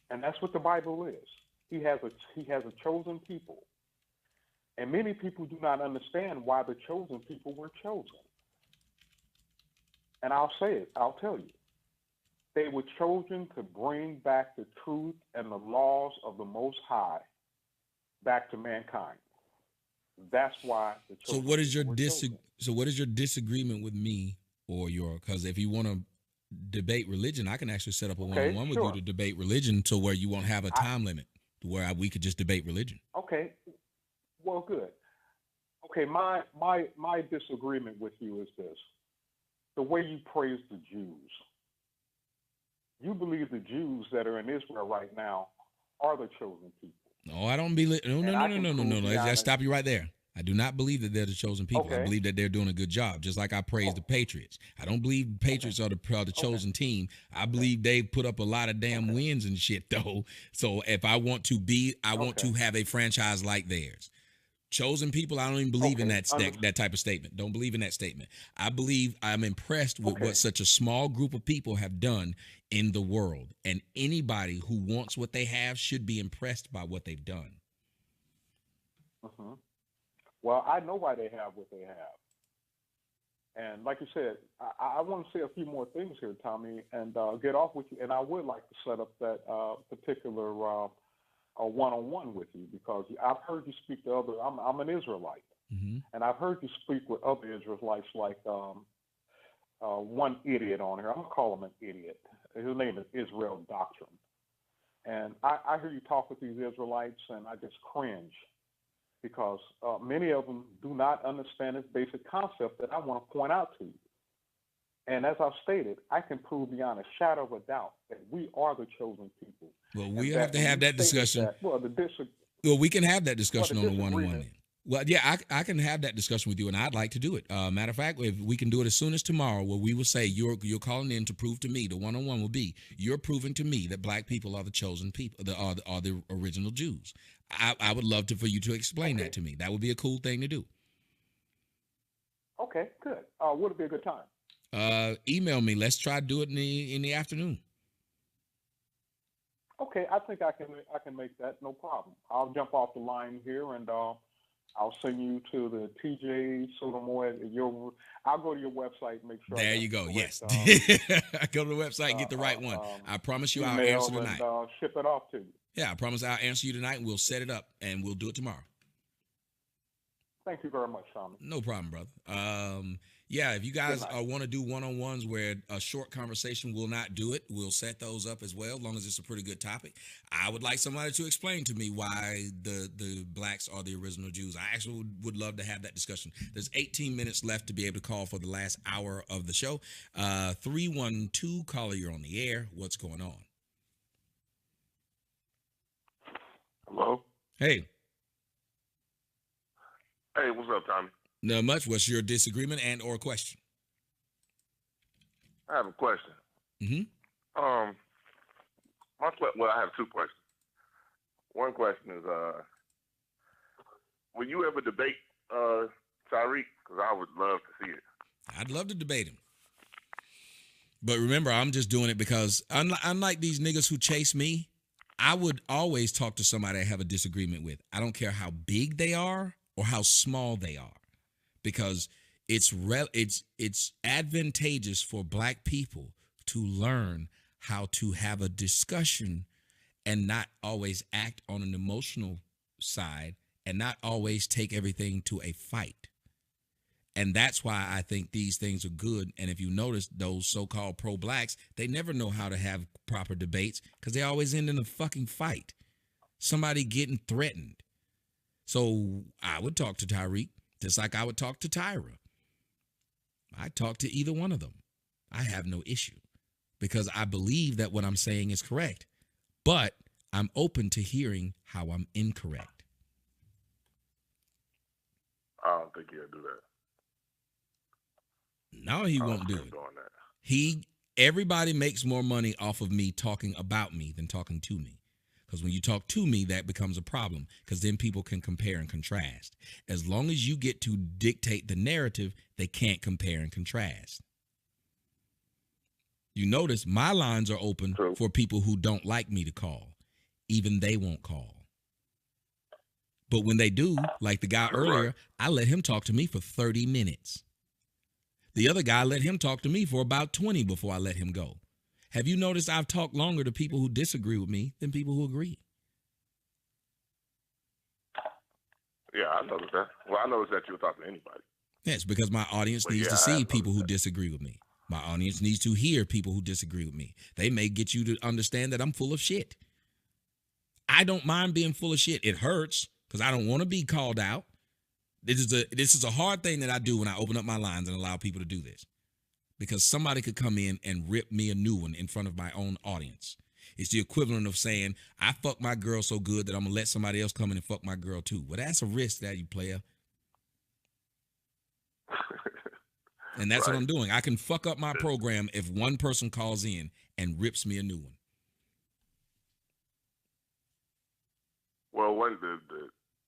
And that's what the Bible is. He has a chosen people. And many people do not understand why the chosen people were chosen. And I'll say it, I'll tell you. They were chosen to bring back the truth and the laws of the Most High back to mankind. That's why the chosen So what is your people were chosen. So what is your disagreement with me or your? Because if you want to debate religion, I can actually set up a one-on-one with you to debate religion, to where you won't have a time limit, to where we could just debate religion. Okay. Well, good. Okay, my disagreement with you is this: the way you praise the Jews. You believe the Jews that are in Israel right now are the chosen people. No, I don't believe. No. Let's stop you right there. I do not believe that they're the chosen people. I believe that they're doing a good job, just like I praise the Patriots. I don't believe the Patriots are the chosen team. I believe they put up a lot of damn wins and shit, though. So if I want to be, I want to have a franchise like theirs. Chosen people, I don't even believe in that type of statement. Don't believe in that statement. I believe I'm impressed with what such a small group of people have done in the world. And anybody who wants what they have should be impressed by what they've done. Mm-hmm. Well, I know why they have what they have. And like you said, I want to say a few more things here, Tommy, and get off with you. And I would like to set up that particular a one-on-one with you, because I've heard you speak to other. I'm an Israelite, and I've heard you speak with other Israelites, like one idiot on here. I'm gonna call him an idiot. His name is Israel Doctrine, and I hear you talk with these Israelites, and I just cringe, because many of them do not understand this basic concept that I want to point out to you. And as I've stated, I can prove beyond a shadow of a doubt that we are the chosen people. Well, we have to have that discussion. Well, we can have that discussion on the one-on-one then. Well, yeah, I can have that discussion with you, and I'd like to do it. Matter of fact, if we can do it as soon as tomorrow, where we will say you're calling in to prove to me, the one-on-one will be, you're proving to me that black people are the chosen people, are the original Jews. I would love for you to explain that to me. That would be a cool thing to do. Okay, good. Would it be a good time? Email me. Let's try to do it in the afternoon. Okay, I think I can make that, no problem. I'll jump off the line here, and I'll send you to the TJ Sotomayor. I'll go to your website and make sure. There you go. Yes. Go to the website and get the right one. I promise you I'll answer tonight. And, ship it off to you. Yeah, I promise I'll answer you tonight, and we'll set it up, and we'll do it tomorrow. Thank you very much, Tommy. No problem, brother. Yeah, if you guys want to do one-on-ones where a short conversation, we'll not do it. We'll set those up as well, as long as it's a pretty good topic. I would like somebody to explain to me why the blacks are the original Jews. I actually would love to have that discussion. There's 18 minutes left to be able to call for the last hour of the show. 312, caller, you're on the air. What's going on? Hello? Hey. Hey, what's up, Tommy? Not much. What's your disagreement and or question? I have a question. Mm-hmm. I have two questions. One question is, will you ever debate Tariq? Because I would love to see it. I'd love to debate him. But remember, I'm just doing it because unlike these niggas who chase me, I would always talk to somebody I have a disagreement with. I don't care how big they are or how small they are. Because it's advantageous for black people to learn how to have a discussion and not always act on an emotional side and not always take everything to a fight. And that's why I think these things are good. And if you notice, those so-called pro-blacks, they never know how to have proper debates because they always end in a fucking fight. Somebody getting threatened. So I would talk to Tariq. Just like I would talk to Tyra. I talk to either one of them. I have no issue because I believe that what I'm saying is correct, but I'm open to hearing how I'm incorrect. I don't think he'll do that. No, he won't do it. Everybody makes more money off of me talking about me than talking to me. Because when you talk to me, that becomes a problem because then people can compare and contrast. As long as you get to dictate the narrative, they can't compare and contrast. You notice my lines are open for people who don't like me to call. Even they won't call. But when they do, like the guy earlier, I let him talk to me for 30 minutes. The other guy let him talk to me for about 20 before I let him go. Have you noticed I've talked longer to people who disagree with me than people who agree? Yeah, I noticed that. Well, I noticed that you'll talk to anybody. Yes, because my audience needs to see people who disagree with me. My audience needs to hear people who disagree with me. They may get you to understand that I'm full of shit. I don't mind being full of shit. It hurts because I don't want to be called out. This is a hard thing that I do when I open up my lines and allow people to do this. Because somebody could come in and rip me a new one in front of my own audience. It's the equivalent of saying, I fuck my girl so good that I'm going to let somebody else come in and fuck my girl too. Well, that's a risk that you player. And that's what I'm doing. I can fuck up my program if one person calls in and rips me a new one. Well,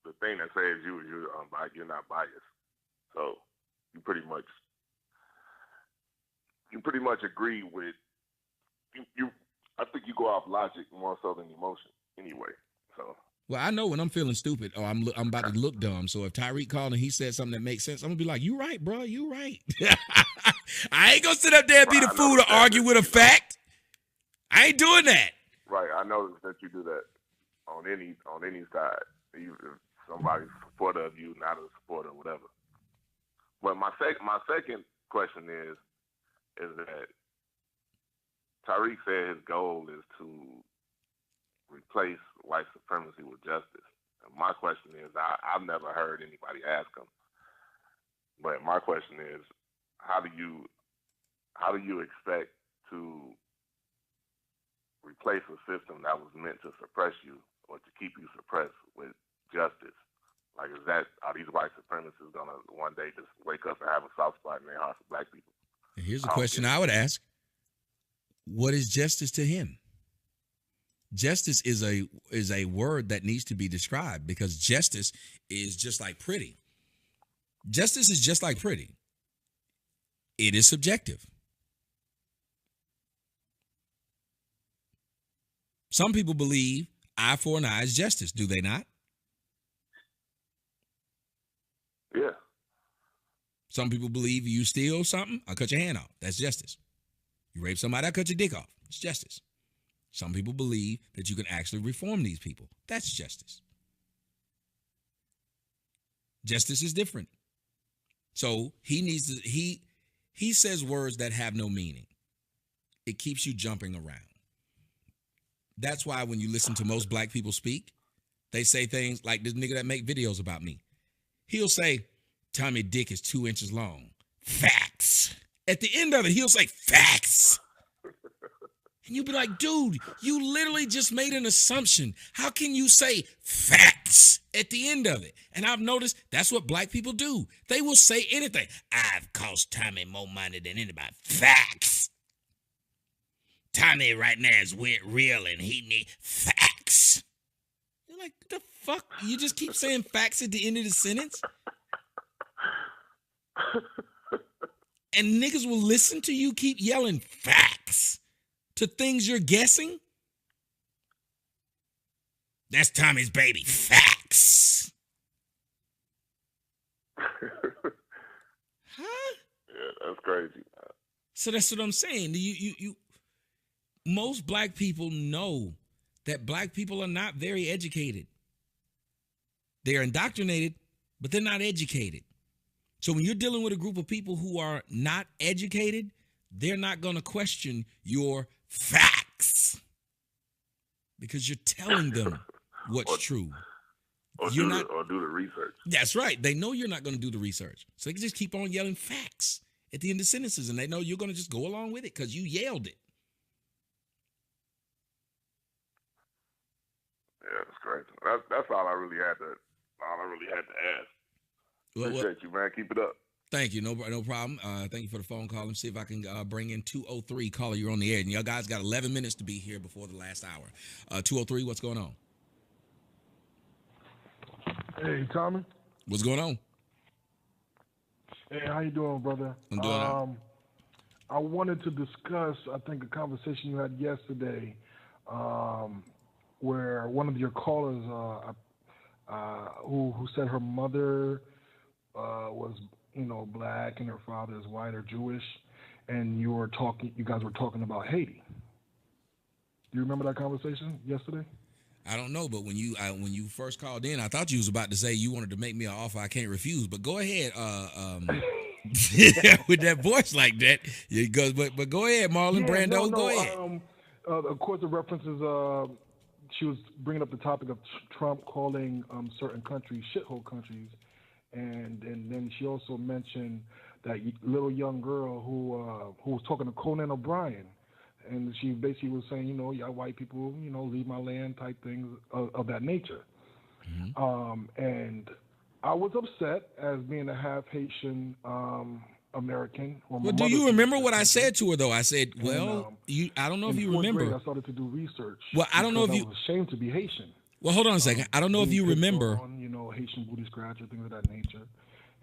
the thing that saves you is you're not biased. So you pretty much agree with you. I think you go off logic more so than emotion anyway. So. Well, I know when I'm feeling stupid or I'm about to look dumb. So if Tyreek called and he said something that makes sense, I'm gonna be like, "You right, bro. You right." I ain't gonna sit up there and be the fool to argue with a fact. I ain't doing that. Right. I noticed that you do that on any side. Even if somebody's a supporter of you, not a supporter, whatever. But my second question is that Tyreek said his goal is to replace white supremacy with justice. And my question is, I've never heard anybody ask him, but my question is, how do you expect to replace a system that was meant to suppress you or to keep you suppressed with justice? Like, are these white supremacists gonna one day just wake up and have a soft spot in their hearts for black people? And here's a question I would ask. What is justice to him? Justice is a word that needs to be described because justice is just like pretty. Justice is just like pretty. It is subjective. Some people believe eye for an eye is justice, do they not? Yeah. Some people believe you steal something, I'll cut your hand off. That's justice. You rape somebody, I'll cut your dick off. It's justice. Some people believe that you can actually reform these people. That's justice. Justice is different. So he says words that have no meaning. It keeps you jumping around. That's why when you listen to most black people speak, they say things like this nigga that make videos about me. He'll say, Tommy dick is 2 inches long. Facts. At the end of it, he'll say facts. And you'll be like, dude, you literally just made an assumption. How can you say facts at the end of it? And I've noticed that's what black people do. They will say anything. I've cost Tommy more money than anybody. Facts. Tommy right now is real and he need facts. You're like, the fuck? You just keep saying facts at the end of the sentence? And niggas will listen to you keep yelling facts to things you're guessing? That's Tommy's baby. Facts. Huh? Yeah, that's crazy. So that's what I'm saying. You most black people know that black people are not very educated. They're indoctrinated, but they're not educated. So when you're dealing with a group of people who are not educated, they're not going to question your facts because you're telling them what's true. Or do the research. That's right. They know you're not going to do the research. So they can just keep on yelling facts at the end of sentences, and they know you're going to just go along with it because you yelled it. Yeah, that's crazy. That's all I really had to ask. Appreciate you, man. Keep it up. Thank you. No problem. Thank you for the phone call. Let me see if I can bring in 203. Caller, you're on the air. And y'all guys got 11 minutes to be here before the last hour. 203, what's going on? Hey, Tommy. What's going on? Hey, how you doing, brother? I'm doing all right. I wanted to discuss, I think, a conversation you had yesterday where one of your callers who said her mother was, black and her father is white or Jewish, and you guys were talking about Haiti. Do you remember that conversation yesterday? I don't know, but when you first called in, I thought you was about to say you wanted to make me an offer I can't refuse. But go ahead, with that voice like that, but go ahead, Marlon Brando. Go ahead. Of course, the references. She was bringing up the topic of Trump calling certain countries shithole countries, and then she also mentioned that little young girl who was talking to Conan O'Brien. And she basically was saying, y'all white people, leave my land type things of that nature. Mm-hmm. And I was upset as being a half Haitian American. Well, do you remember what I said to her, though? I said, I don't know if you remember. Grade, I started to do research. Well, I don't know if I was ashamed to be Haitian. Well, hold on a second. I don't know if you remember. Haitian booty scratcher, things of that nature.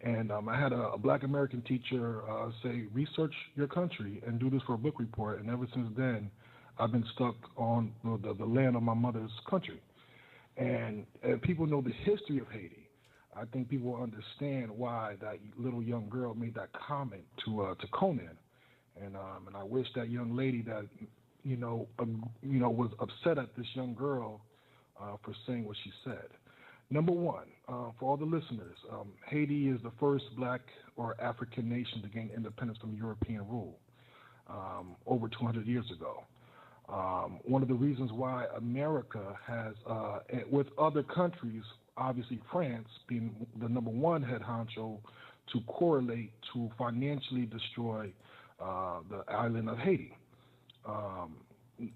And I had a black American teacher say, research your country and do this for a book report. And ever since then, I've been stuck on the land of my mother's country. And people know the history of Haiti. I think people will understand why that little young girl made that comment to Conan. And I wish that young lady that, was upset at this young girl for saying what she said. Number one, for all the listeners, Haiti is the first black or African nation to gain independence from European rule over 200 years ago. One of the reasons why America has, with other countries, obviously France being the number one head honcho, to correlate to financially destroy the island of Haiti.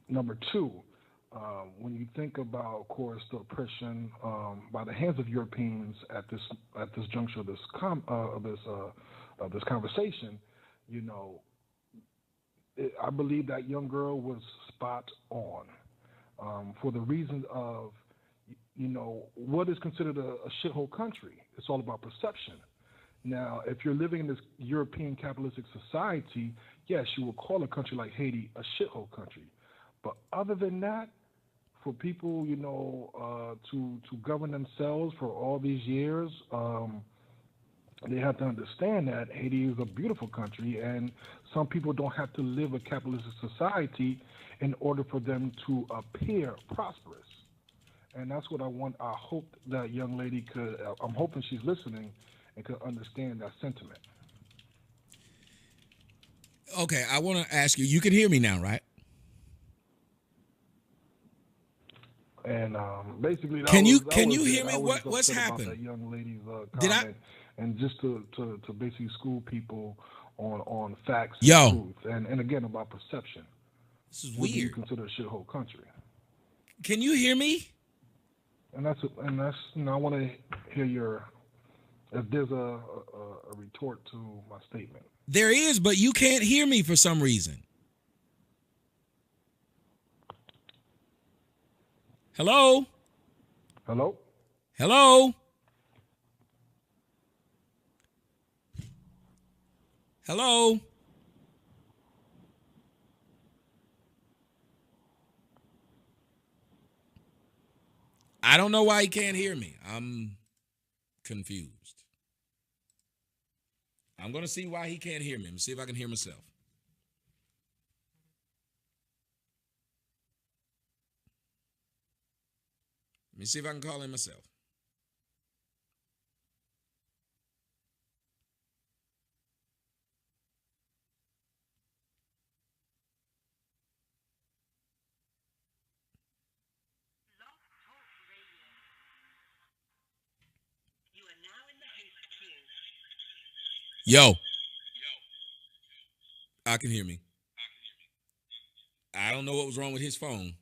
Number two, when you think about, of course, the oppression by the hands of Europeans at this juncture of this conversation, I believe that young girl was spot on for the reason of, what is considered a shithole country. It's all about perception. Now, if you're living in this European capitalistic society, yes, you will call a country like Haiti a shithole country. But other than that, for people, to govern themselves for all these years, they have to understand that Haiti is a beautiful country, and some people don't have to live a capitalistic society in order for them to appear prosperous. And that's what I want. I hope that young lady could, I'm hoping she's listening and could understand that sentiment. Okay, I want to ask you, you can hear me now, right? And basically, can you hear me? What's happened? That young lady's comment, and just to basically school people on facts and truth, and again about perception. This is weird. What do you consider a shithole country? Can you hear me? And that's I want to hear if there's a retort to my statement. There is, but you can't hear me for some reason. Hello? Hello? Hello? Hello? I don't know why he can't hear me. I'm confused. I'm going to see why he can't hear me. Let me see if I can hear myself. Let me see if I can call him myself. Yo. I can hear me. I don't know what was wrong with his phone,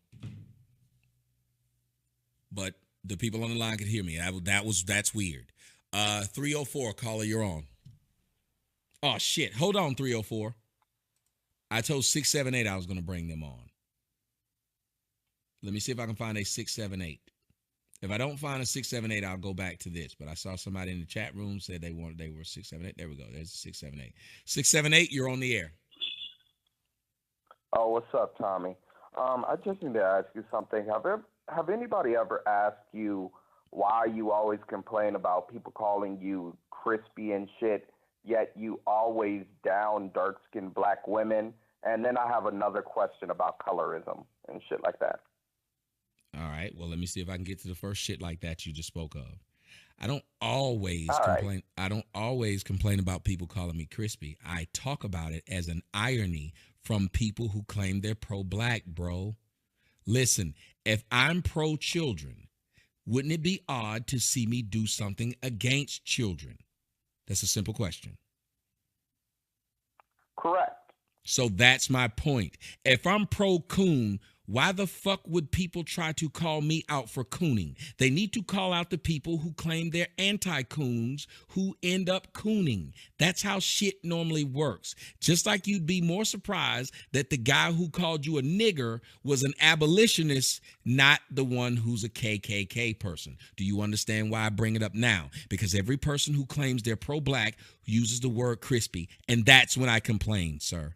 but the people on the line could hear me. That's weird. 304, caller, you're on. Oh shit! Hold on, 304. I told 678 I was going to bring them on. Let me see if I can find a 678. If I don't find a 678, I'll go back to this. But I saw somebody in the chat room said they were 678. There we go. There's 678. 678, you're on the air. Oh, what's up, Tommy? I just need to ask you something. Have anybody ever asked you why you always complain about people calling you crispy and shit, yet you always down dark-skinned black women? And then I have another question about colorism and shit like that. All right. Well, let me see if I can get to the first shit like that you just spoke of. I don't always I don't always complain about people calling me crispy. I talk about it as an irony from people who claim they're pro-black, bro. Listen, if I'm pro-children, wouldn't it be odd to see me do something against children? That's a simple question. Correct. So that's my point. If I'm pro-coon, why the fuck would people try to call me out for cooning? They need to call out the people who claim they're anti-coons who end up cooning. That's how shit normally works. Just like you'd be more surprised that the guy who called you a nigger was an abolitionist, not the one who's a KKK person. Do you understand why I bring it up now? Because every person who claims they're pro-black uses the word crispy, and that's when I complain, sir.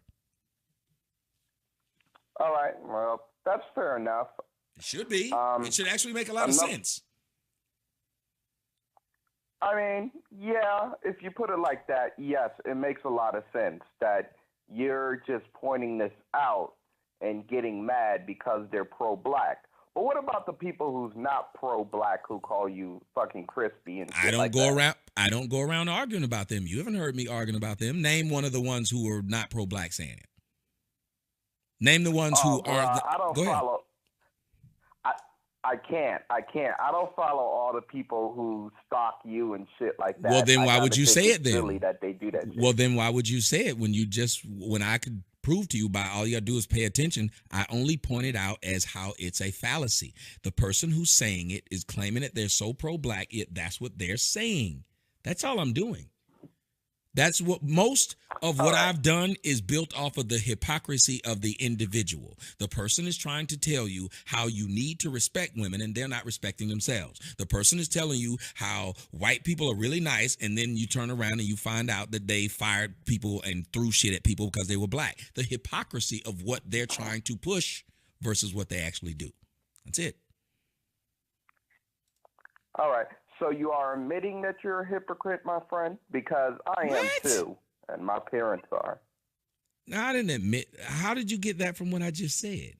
All right, well, that's fair enough. It should be. It should actually make a lot of sense. I mean, yeah, if you put it like that, yes, it makes a lot of sense that you're just pointing this out and getting mad because they're pro-black. But what about the people who's not pro-black who call you fucking crispy and shit I don't go around arguing about them. You haven't heard me arguing about them. Name one of the ones who are not pro-black saying it. Name the ones who are. I don't follow. I can't. I don't follow all the people who stalk you and shit like that. Well, then why would you say it then? Silly that they do that shit. Well, then why would you say it when I could prove to you by all you gotta do is pay attention? I only pointed out as how it's a fallacy. The person who's saying it is claiming that they're so pro-black. That's what they're saying. That's all I'm doing. That's what most of what I've done is built off of the hypocrisy of the individual. The person is trying to tell you how you need to respect women and they're not respecting themselves. The person is telling you how white people are really nice and then you turn around and you find out that they fired people and threw shit at people because they were black. The hypocrisy of what they're trying to push versus what they actually do. That's it. All right. So you are admitting that you're a hypocrite, my friend? Because I am too, and my parents are. No, I didn't admit. How did you get that from what I just said?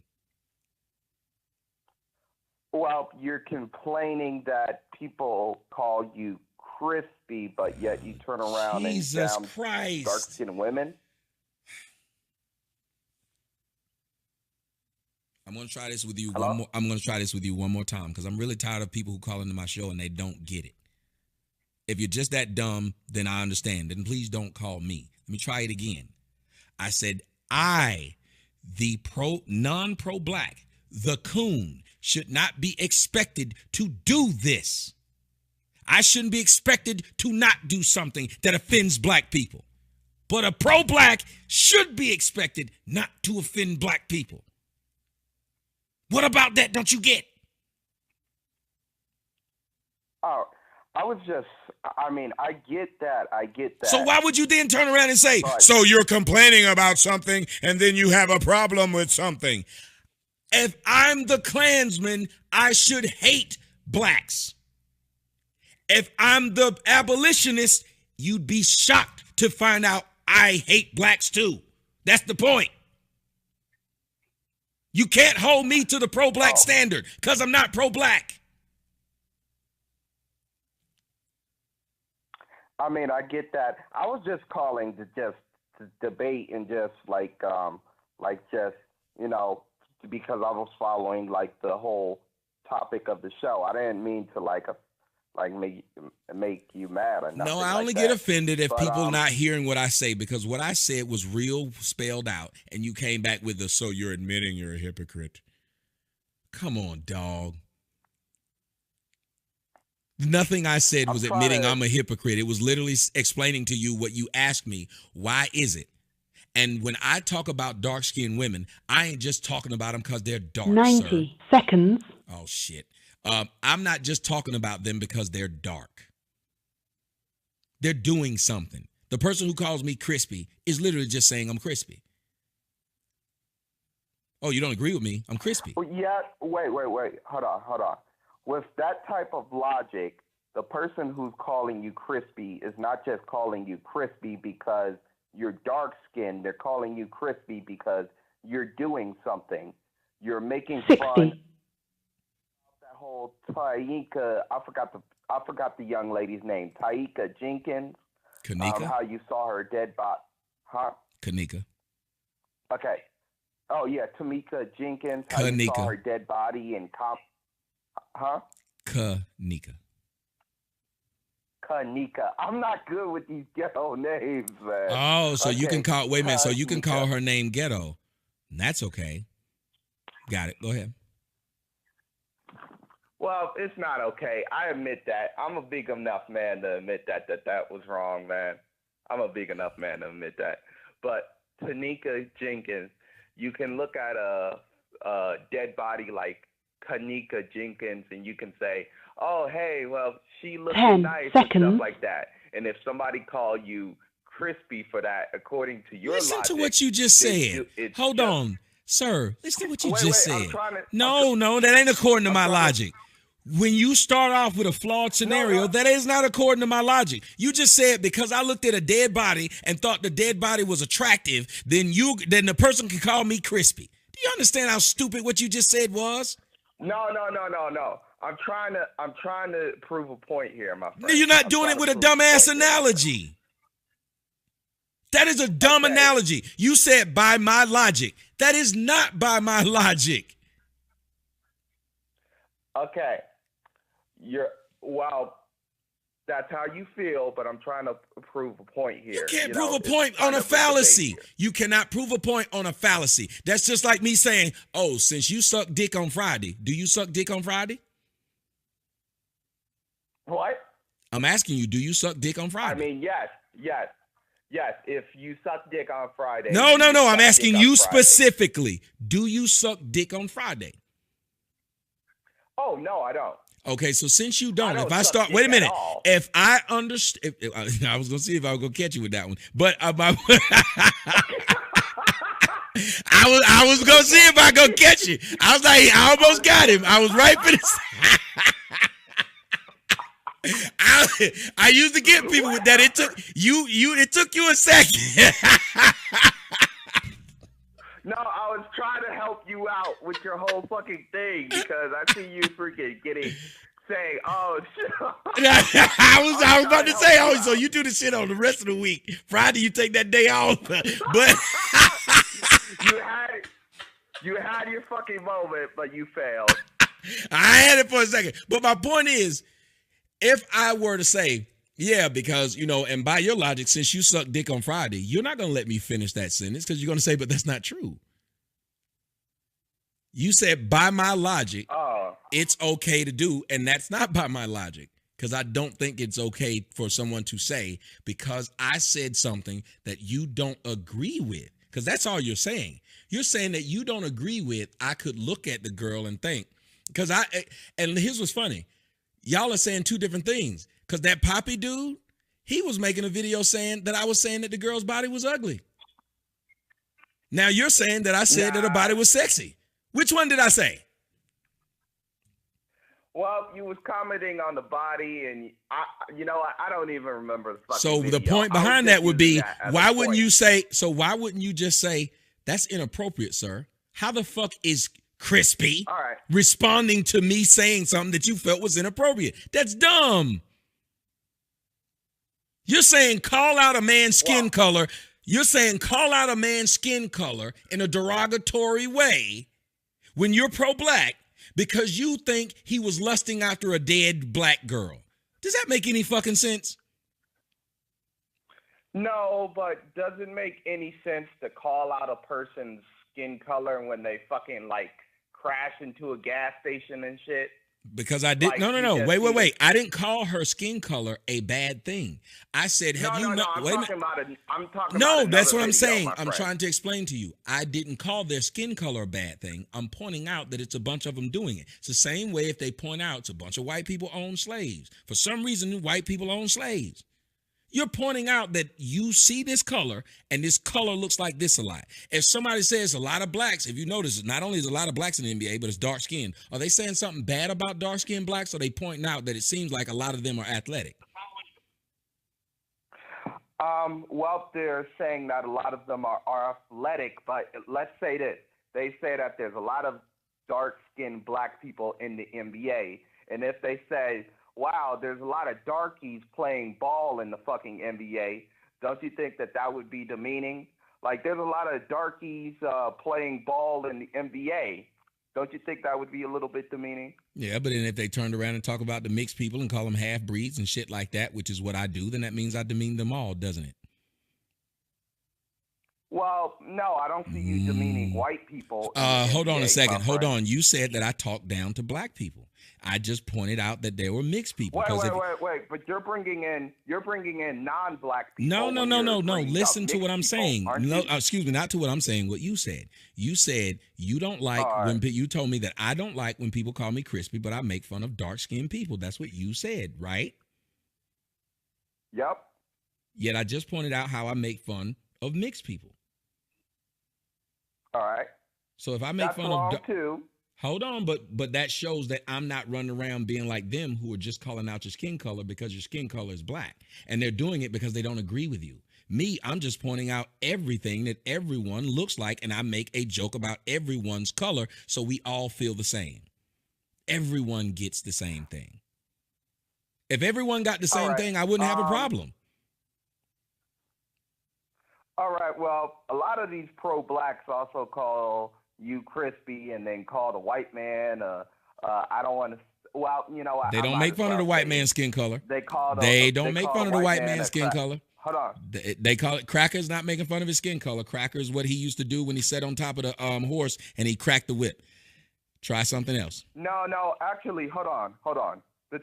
Well, you're complaining that people call you crispy, but yet you turn around and down dark-skinned women. I'm going to try this with you one more. I'm going to try this with you one more time because I'm really tired of people who call into my show and they don't get it. If you're just that dumb, then I understand. Then please don't call me. Let me try it again. I said, the non-pro-black, the coon, should not be expected to do this. I shouldn't be expected to not do something that offends black people. But a pro-black should be expected not to offend black people. What about that don't you get? Oh, I get that. So why would you then turn around and say, so you're complaining about something and then you have a problem with something? If I'm the Klansman, I should hate blacks. If I'm the abolitionist, you'd be shocked to find out I hate blacks too. That's the point. You can't hold me to the pro-black standard because I'm not pro-black. I mean, I get that. I was just calling to debate and just because I was following like the whole topic of the show. I didn't mean to make you mad or nothing. No, I only get offended if people not hearing what I say because what I said was real spelled out and you came back with so you're admitting you're a hypocrite. Come on, dog. Nothing I said was admitting trying to- I'm a hypocrite. It was literally explaining to you what you asked me. Why is it? And when I talk about dark-skinned women, I ain't just talking about them because they're dark, 90 sir. seconds. Oh, shit. I'm not just talking about them because they're dark. They're doing something. The person who calls me crispy is literally just saying I'm crispy. Oh, you don't agree with me? I'm crispy. Yeah, wait. Hold on. With that type of logic, the person who's calling you crispy is not just calling you crispy because you're dark skinned. They're calling you crispy because you're doing something. You're making 60. fun of that whole Taika. I forgot the young lady's name. Taika Jenkins. Kanika? How you saw her dead body. Huh? Kanika. Okay. Oh yeah, Tamika Jenkins. How you saw Kanika. her dead body in Huh? Kanika. Kanika. I'm not good with these ghetto names, man. Oh, so you Okay, can call, wait a minute, so you can Kanika. call her name Ghetto. That's okay. Got it. Go ahead. Well, it's not okay. I admit that. I'm a big enough man to admit that was wrong, man. I'm a big enough man to admit that. But Tanika Jenkins, you can look at a dead body like Kanika Jenkins and you can say, oh, hey, well, she looks 10 nice and seconds. stuff like that. And if somebody call you crispy for that, according to your Listen logic, to what you just said. Hold on. Sir, listen to what you just I'm said. trying to- No, that ain't according to my logic. When you start off with a flawed scenario, that is not according to my logic. You just said because I looked at a dead body and thought the dead body was attractive, then the person can call me crispy. Do you understand how stupid what you just said was? No. I'm trying to prove a point here, my friend. You're not I'm doing trying it to with a prove point dumbass here. analogy. That is a dumb analogy. You said by my logic. That is not by my logic. Okay. That's how you feel, but I'm trying to prove a point here. You can't You prove know, a point it's on kind a of debate fallacy. here. You cannot prove a point on a fallacy. That's just like me saying, oh, since you suck dick on Friday, do you suck dick on Friday? What? I'm asking you, do you suck dick on Friday? I mean, yes. If you suck dick on Friday. No. you suck I'm dick asking on you Friday. specifically. Do you suck dick on Friday? Oh, no, I don't. Okay, so since you don't, don't if I suck start, dick wait a at minute. all. If I understand, I was gonna see if I was gonna catch you with that one, but I was gonna see if I gonna catch you. I was like, I almost got him. I was right for this. I used to get people with that. It took you. It took you a second. No, I was trying to help you out with your whole fucking thing because I see you freaking saying, oh, shit. I was about to say, oh, so you do the shit on the rest of the week. Friday, you take that day off. But you had your fucking moment, but you failed. I had it for a second. But my point is, if I were to say, yeah, because, and by your logic, since you suck dick on Friday, you're not going to let me finish that sentence because you're going to say, but that's not true. You said, by my logic, it's okay to do, and that's not by my logic because I don't think it's okay for someone to say because I said something that you don't agree with because that's all you're saying. You're saying that you don't agree with, I could look at the girl and think, and here's what's funny. Y'all are saying two different things. Because that Poppy dude, he was making a video saying that I was saying that the girl's body was ugly. Now you're saying that I said that her body was sexy. Which one did I say? Well, you was commenting on the body, and I don't even remember the fucking So video. the point I was behind just that would using be, that as why a wouldn't point. you say, so why wouldn't you just say, that's inappropriate, sir? How the fuck is Crispy All right. responding to me saying something that you felt was inappropriate? That's dumb. You're saying call out a man's skin color. You're saying call out a man's skin color in a derogatory way when you're pro-black because you think he was lusting after a dead black girl. Does that make any fucking sense? No, but does it make any sense to call out a person's skin color when they fucking crash into a gas station and shit? Because I did Like, no. you just Wait. I didn't call her skin color a bad thing. I said, have you No. wait a minute. I'm talking No, about that's what another I'm video, saying. my I'm friend. trying to explain to you. I didn't call their skin color a bad thing. I'm pointing out that it's a bunch of them doing it. It's the same way if they point out it's a bunch of white people own slaves. For some reason, white people own slaves. You're pointing out that you see this color and this color looks like this a lot. If somebody says a lot of blacks, if you notice, not only is a lot of blacks in the NBA, but it's dark skin. Are they saying something bad about dark skinned blacks? Or are they pointing out that it seems like a lot of them are athletic? Well, they're saying that a lot of them are athletic, but let's say this. They say that there's a lot of dark-skinned black people in the NBA, and if they say, wow, there's a lot of darkies playing ball in the fucking NBA, don't you think that that would be demeaning? Like, there's a lot of darkies playing ball in the NBA. Don't you think that would be a little bit demeaning? Yeah, but then if they turned around and talk about the mixed people and call them half-breeds and shit like that, which is what I do, then that means I demean them all, doesn't it? Well, no, I don't see you demeaning white people. Hold on a NBA, second. my Hold friend. on. You said that I talked down to black people. I just pointed out that there were mixed people. Wait. But you're bringing in non-black people. No. bringing Listen up to what mixed I'm people, saying. aren't No, you? excuse me, not to what I'm saying. What you said. You said you don't like when you told me that I don't like when people call me crispy, but I make fun of dark-skinned people. That's what you said, right? Yep. Yet I just pointed out how I make fun of mixed people. All right. So if I make That's fun wrong of too. Hold on, but that shows that I'm not running around being like them who are just calling out your skin color because your skin color is black. And they're doing it because they don't agree with you. Me, I'm just pointing out everything that everyone looks like, and I make a joke about everyone's color so we all feel the same. Everyone gets the same thing. If everyone got the same thing, I wouldn't have a problem. All right. Well, a lot of these pro-blacks also call you crispy, and then call the white man. I don't want to. Well, you know, They don't make fun of the white man's skin color. They call. They don't make fun of the white man's skin color. Hold on. They call it Cracker's not making fun of his skin color. Cracker's what he used to do when he sat on top of the horse and he cracked the whip. Try something else. No. Actually, hold on. The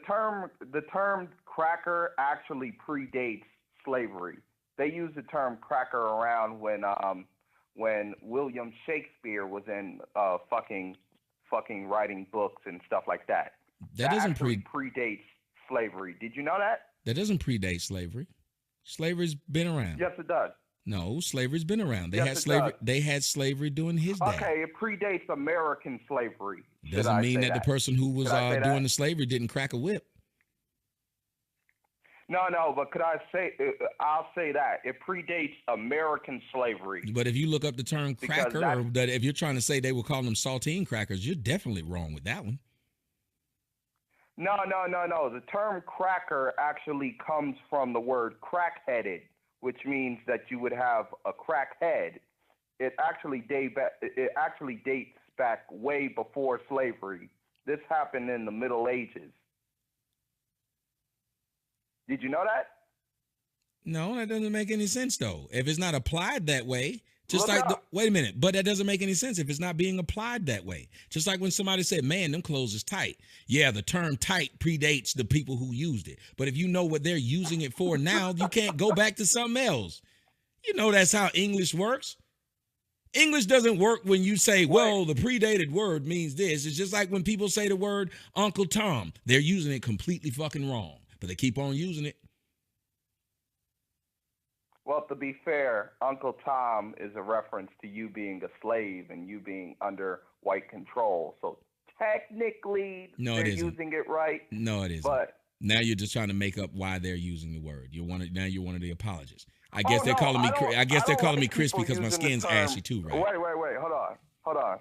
term cracker actually predates slavery. They used the term cracker around when William Shakespeare was in fucking writing books and stuff like that. That doesn't predates slavery. Did you know that? That doesn't predate slavery. Slavery's been around. Yes, it does. No, slavery's been around. They Yes, had it slavery. does. They had slavery during his day. Okay, it predates American slavery. Doesn't mean that the person who was Should I say doing that? the slavery didn't crack a whip. No, but could I say? I'll say that it predates American slavery. But if you look up the term Because cracker, that- or that if you're trying to say they were calling them saltine crackers, you're definitely wrong with that one. No. The term cracker actually comes from the word crack-headed, which means that you would have a crackhead. It actually dates back way before slavery. This happened in the Middle Ages. Did you know that? No, that doesn't make any sense though. If it's not applied that way, just Look like up. wait a minute, but that doesn't make any sense if it's not being applied that way. Just like when somebody said, "Man, them clothes is tight." Yeah, the term "tight" predates the people who used it. But if you know what they're using it for now, you can't go back to something else. You know that's how English works. English doesn't work when you say, well, the predated word means this. It's just like when people say the word Uncle Tom. They're using it completely fucking wrong, but they keep on using it. Well, to be fair, Uncle Tom is a reference to you being a slave and you being under white control. So technically, No, they're it isn't. using it right. No, it isn't. But Now you're just trying to make up why they're using the word. You're one of the apologists. I guess they're no, calling me. I I guess don't they're calling me like crispy people because my using the skin's term- ashy too, right? Wait. Hold on.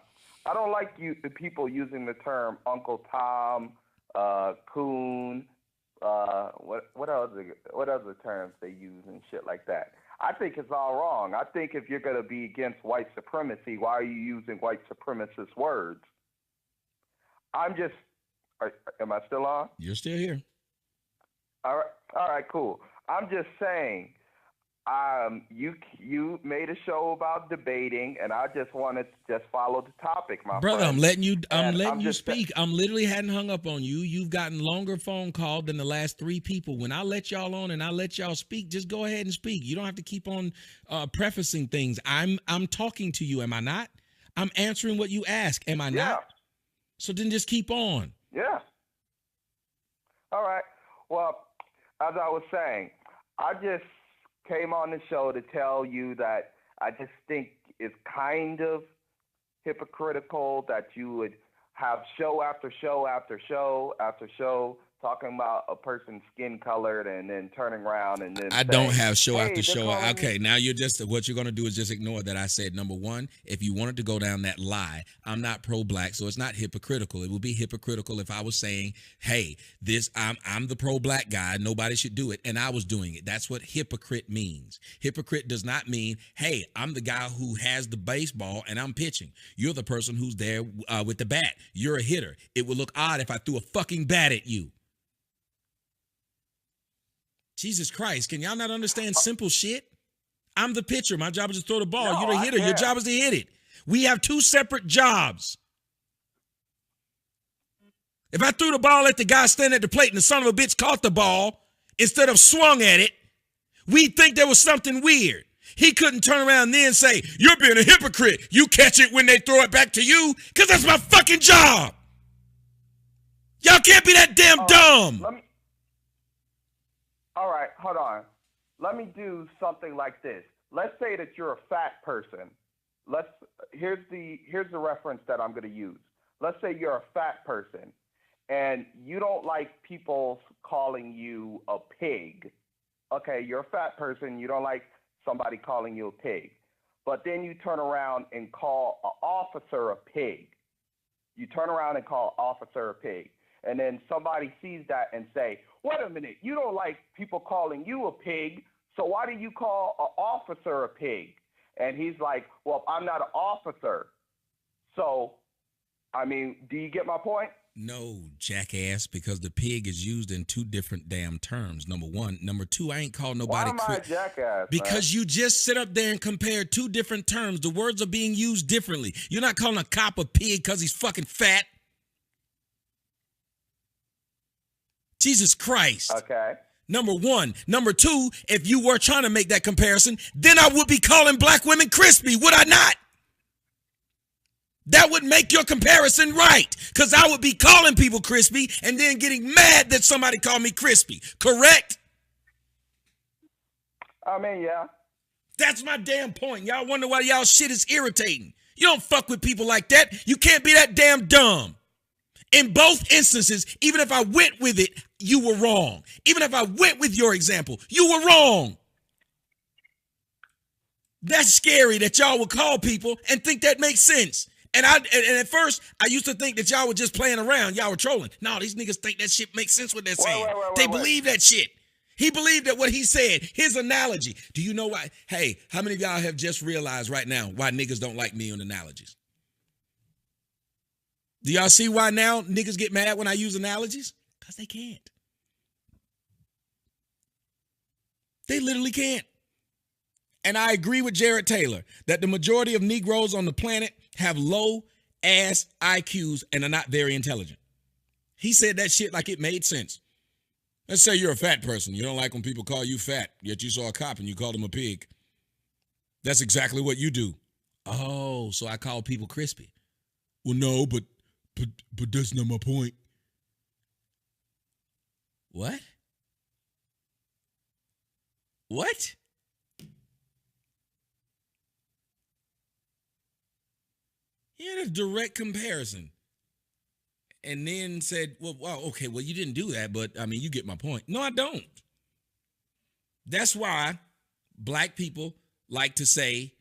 I don't like the people using the term Uncle Tom, coon. What other terms they use and shit like that. I think it's all wrong. I think if you're going to be against white supremacy, why are you using white supremacist words? Am I still on? You're still here. All right, cool. I'm just saying, You made a show about debating, and I just wanted to just follow the topic, my Brother, friend. I'm letting you just speak. I'm literally hadn't hung up on you. You've gotten longer phone call than the last 3 people. When I let y'all on and I let y'all speak, just go ahead and speak. You don't have to keep on prefacing things. I'm talking to you, am I not? I'm answering what you ask, am I not? So then just keep on. Yeah. All right. Well, as I was saying, I just came on the show to tell you that I just think it's kind of hypocritical that you would have show after show after show after show talking about a person's skin colored and then turning around and then I don't have show "Hey, after they're show. calling Okay, me-" now you're just what you're gonna do is just ignore that I said. Number one, if you wanted to go down that lie, I'm not pro-black, so it's not hypocritical. It would be hypocritical if I was saying, "Hey, I'm the pro-black guy. Nobody should do it," and I was doing it. That's what hypocrite means. Hypocrite does not mean, "Hey, I'm the guy who has the baseball and I'm pitching." You're the person who's there with the bat. You're a hitter. It would look odd if I threw a fucking bat at you. Jesus Christ, can y'all not understand simple shit? I'm the pitcher. My job is to throw the ball. No, You're the I hitter. Your can't. job is to hit it. We have 2 separate jobs. If I threw the ball at the guy standing at the plate and the son of a bitch caught the ball instead of swung at it, we'd think there was something weird. He couldn't turn around then and say, "You're being a hypocrite. You catch it when they throw it back to you," because that's my fucking job. Y'all can't be that damn dumb. All right, hold on. Let me do something like this. Let's say that you're a fat person. Here's the reference that I'm going to use. Let's say you're a fat person and you don't like people calling you a pig. Okay, you're a fat person. You don't like somebody calling you a pig. But then you turn around and call an officer a pig. You turn around and call an officer a pig. And then somebody sees that and say, "Wait a minute, you don't like people calling you a pig, so why do you call an officer a pig?" And he's like, "Well, I'm not an officer." So, I mean, do you get my point? No, jackass, because the pig is used in 2 different damn terms. Number one. Number two, I ain't called nobody. Why am I a jackass, because man? you just sit up there and compare 2 different terms. The words are being used differently. You're not calling a cop a pig because he's fucking fat. Jesus Christ. Okay. Number one. Number two, if you were trying to make that comparison, then I would be calling black women crispy, would I not? That would make your comparison right, because I would be calling people crispy and then getting mad that somebody called me crispy, correct? I mean, yeah. That's my damn point. Y'all wonder why y'all shit is irritating. You don't fuck with people like that. You can't be that damn dumb. In both instances, even if I went with it, you were wrong. Even if I went with your example, you were wrong. That's scary that y'all would call people and think that makes sense. And at first, I used to think that y'all were just playing around. Y'all were trolling. No, these niggas think that shit makes sense what they're saying. They believe that shit. He believed that what he said, his analogy. Do you know why? Hey, how many of y'all have just realized right now why niggas don't like me on analogies? Do y'all see why now niggas get mad when I use analogies? Because they can't. They literally can't. And I agree with Jared Taylor that the majority of Negroes on the planet have low ass IQs and are not very intelligent. He said that shit like it made sense. Let's say you're a fat person. You don't like when people call you fat, yet you saw a cop and you called him a pig. That's exactly what you do. Oh, so I call people crispy. Well, no, but that's not my point. What? What? He had a direct comparison. And then said, well, okay, well, you didn't do that, but I mean, you get my point. No, I don't. That's why black people like to say,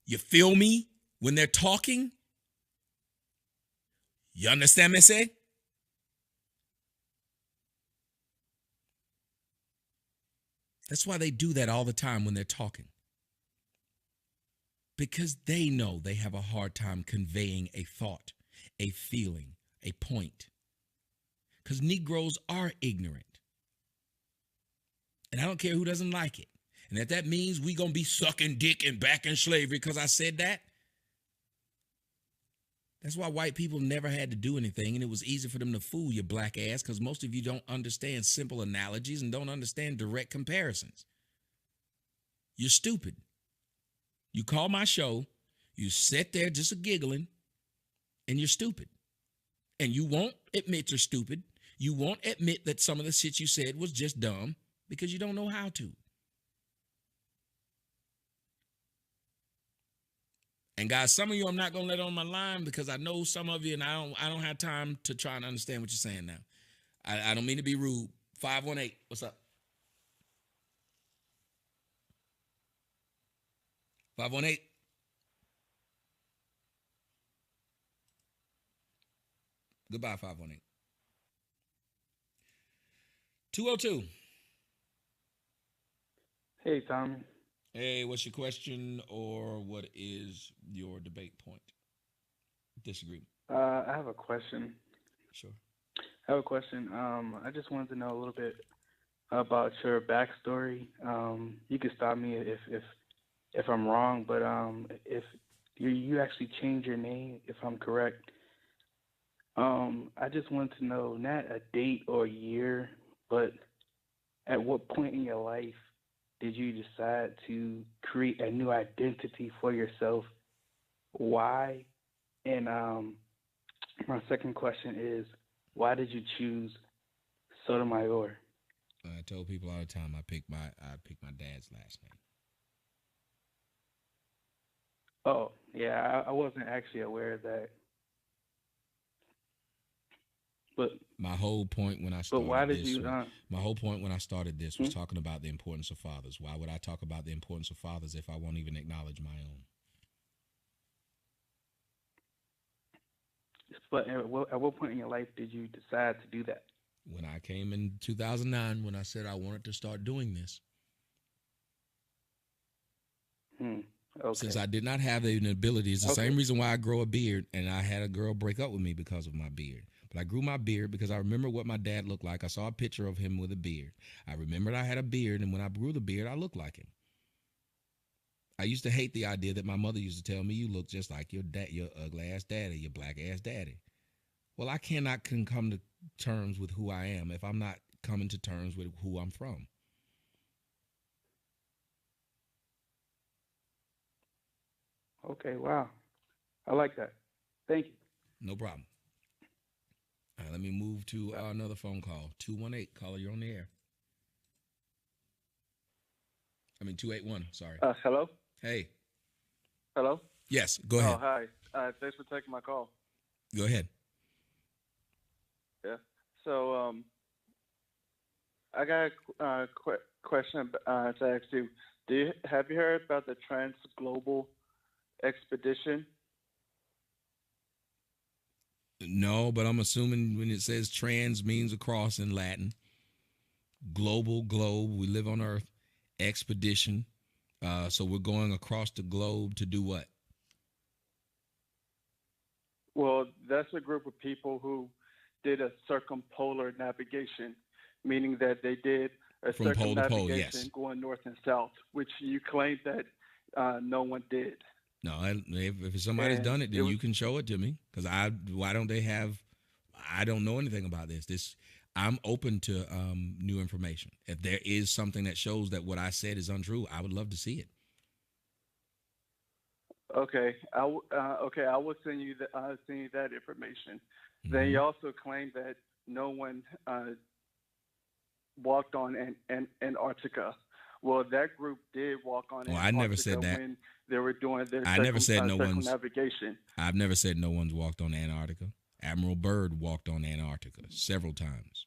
you feel me, when they're talking. You understand me, say? That's why they do that all the time when they're talking. Because they know they have a hard time conveying a thought, a feeling, a point. Because Negroes are ignorant. And I don't care who doesn't like it. And if that means we going to be sucking dick and back in slavery because I said that, that's why white people never had to do anything, and it was easy for them to fool your black ass because most of you don't understand simple analogies and don't understand direct comparisons. You're stupid. You call my show, you sit there just a giggling, and you're stupid. And you won't admit you're stupid. You won't admit that some of the shit you said was just dumb because you don't know how to. And guys, some of you I'm not gonna let on my line because I know some of you, and I don't have time to try and understand what you're saying now. I don't mean to be rude. 518, what's up? 518. Goodbye, 518. 202. Hey, Tommy. Hey, what's your question or what is your debate point? Disagreement. I have a question. Sure. I have a question. I just wanted to know a little bit about your backstory. You can stop me if I'm wrong, but if you actually changed your name, if I'm correct. I just wanted to know not a date or a year, but at what point in your life did you decide to create a new identity for yourself? Why? And my second question is, why did you choose Sotomayor? I told people all the time I picked my dad's last name. Oh, yeah, I wasn't actually aware of that. But my whole point when I started my whole point when I started this was talking about the importance of fathers. Why would I talk about the importance of fathers if I won't even acknowledge my own? But at what point in your life did you decide to do that? When I came in 2009, when I said I wanted to start doing this. Okay. Since I did not have the ability, it's the same reason why I grow a beard, and I had a girl break up with me because of my beard. But I grew my beard because I remember what my dad looked like. I saw a picture of him with a beard. I remembered I had a beard, and when I grew the beard, I looked like him. I used to hate the idea that my mother used to tell me, you look just like your ugly ass daddy, your black ass daddy. Well, I cannot come to terms with who I am if I'm not coming to terms with who I'm from. Okay, wow. I like that. Thank you. No problem. All right, let me move to another phone call. 218, caller, you're on the air. 281, sorry. Hello? Hey. Hello? Yes, go ahead. Oh, hi. Thanks for taking my call. Go ahead. Yeah. So, I got a question to ask you. Have you heard about the Trans Global Expedition? No, but I'm assuming when it says trans means across in Latin. Global, globe, we live on Earth. Expedition. So we're going across the globe to do what? Well, that's a group of people who did a circumpolar navigation, meaning that they did a From pole to pole, circumnavigation yes. going north and south, which you claim that no one did. No, if somebody's done it, then you can show it to me. Because why don't they have? I don't know anything about this. I'm open to new information. If there is something that shows that what I said is untrue, I would love to see it. Okay, I will send you that information. Mm-hmm. Then you also claim that no one walked on Antarctica. Well, that group did walk on Antarctica. I never said that. When they were doing their I never said no one's circumnavigation. I've never said no one's walked on Antarctica. Admiral Byrd walked on Antarctica several times.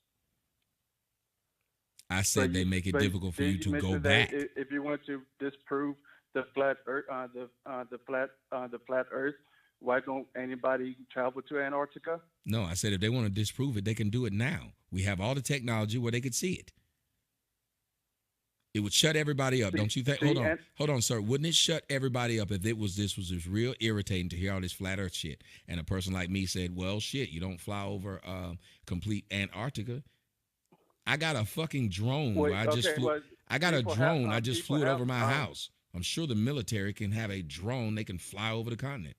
I said they make it difficult for you to go back. If you want to disprove the flat Earth, the flat Earth, why don't anybody travel to Antarctica? No, I said if they want to disprove it, they can do it now. We have all the technology where they could see it. It would shut everybody up, don't you think? Hold on, sir. Wouldn't it shut everybody up if this was just real irritating to hear all this flat Earth shit? And a person like me said, "Well, shit, you don't fly over complete Antarctica." I got a fucking drone. I got a People drone. have, I just people flew it have, over my house. I'm sure the military can have a drone. They can fly over the continent.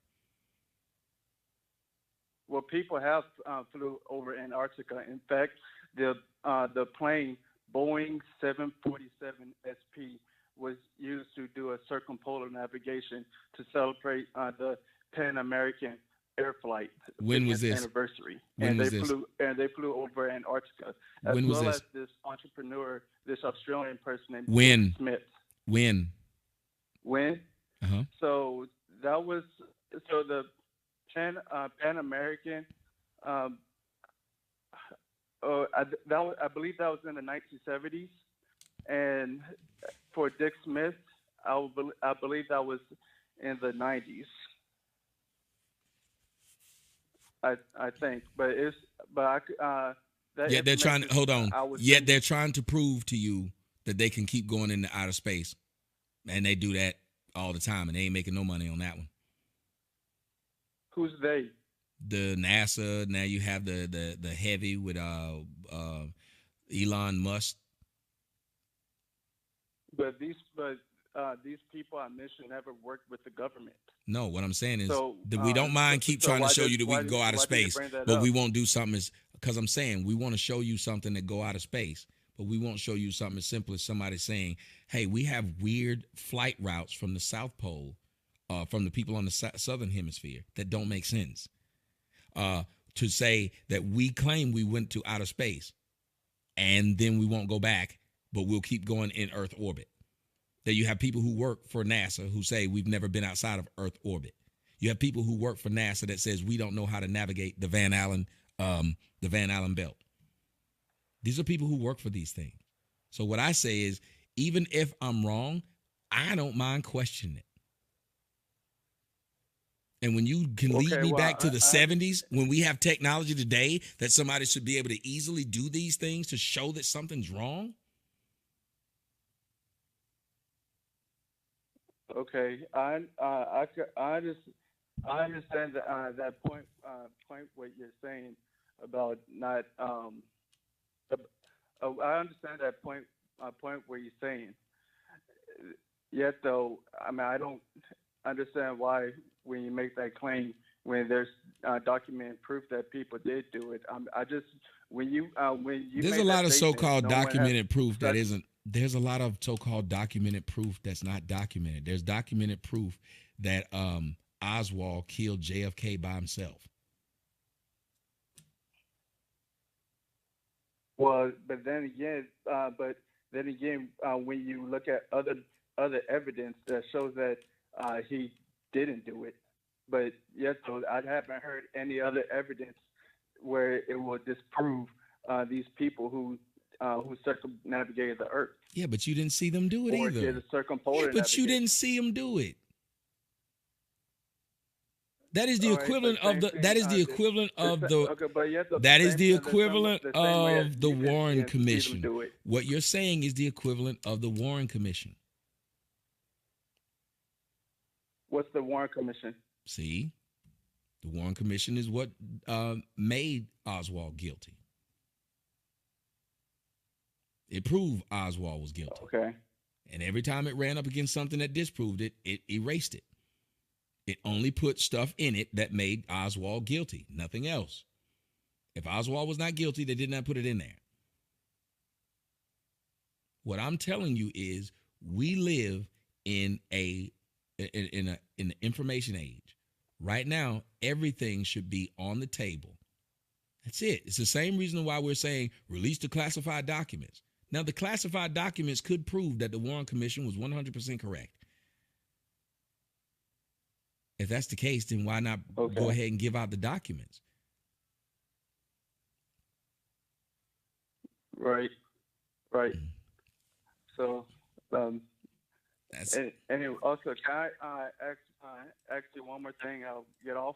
Well, people have flew over Antarctica. In fact, the plane Boeing 747 SP was used to do a circumpolar navigation to celebrate the Pan American Air Flight When was 50th this? anniversary. When and was they this? flew over Antarctica, as When was well this? as this entrepreneur, this Australian person named When? Dick Smith. When? When? Uh-huh. So the Pan American. I believe that was in the 1970s, and for Dick Smith, I believe that was in the 90s. I think, that Yet they're trying to hold on. I was Yet they're trying to prove to you that they can keep going into outer space, and they do that all the time, and they ain't making no money on that one. Who's they? The NASA. Now you have the heavy with Elon Musk. But these people I mentioned never worked with the government. No, what I'm saying is So, that we don't mind keep so trying to why show did- you that we why can did- go out of why did you space, bring that but we up? won't do something because I'm saying we want to show you something that go out of space, but we won't show you something as simple as somebody saying, hey, we have weird flight routes from the South Pole, from the people on the Southern Hemisphere that don't make sense. To say that we claim we went to outer space and then we won't go back, but we'll keep going in Earth orbit. That you have people who work for NASA who say we've never been outside of Earth orbit. You have people who work for NASA that says we don't know how to navigate the Van Allen belt. These are people who work for these things. So what I say is, even if I'm wrong, I don't mind questioning it. And when you can lead me back to the 70s, when we have technology today that somebody should be able to easily do these things to show that something's wrong. Okay, I understand that point what you're saying about not. I understand that point where you're saying. Yet though, I mean, I don't understand why when you make that claim when there's documented proof that people did do it. When you There's made a lot that of statement, so-called no one has documented proof that such- isn't. There's a lot of so-called documented proof that's not documented. There's documented proof that Oswald killed JFK by himself. Well, but then again, when you look at other evidence that shows that he didn't do it, but yet though I haven't heard any other evidence where it will disprove these people who circumnavigated the Earth. Yeah, but you didn't see them do it Or either. did a circumpolar Yeah, but you navigation. didn't see them do it. That is the All right, equivalent but of the. same That is thing, the equivalent of the. okay, but yet the That is same- the the same- equivalent the same way as of the you can Warren see and Stephen Commission. do it. What you're saying is the equivalent of the Warren Commission. What's the Warren Commission? See, the Warren Commission is what made Oswald guilty. It proved Oswald was guilty. Okay. And every time it ran up against something that disproved it, it erased it. It only put stuff in it that made Oswald guilty, nothing else. If Oswald was not guilty, they did not put it in there. What I'm telling you is we live in an information age. Right now, everything should be on the table. That's it. It's the same reason why we're saying release the classified documents. Now, the classified documents could prove that the Warren Commission was 100% correct. If that's the case, then why not go ahead and give out the documents? Right. So, anyway, also, can I ask you one more thing? I'll get off.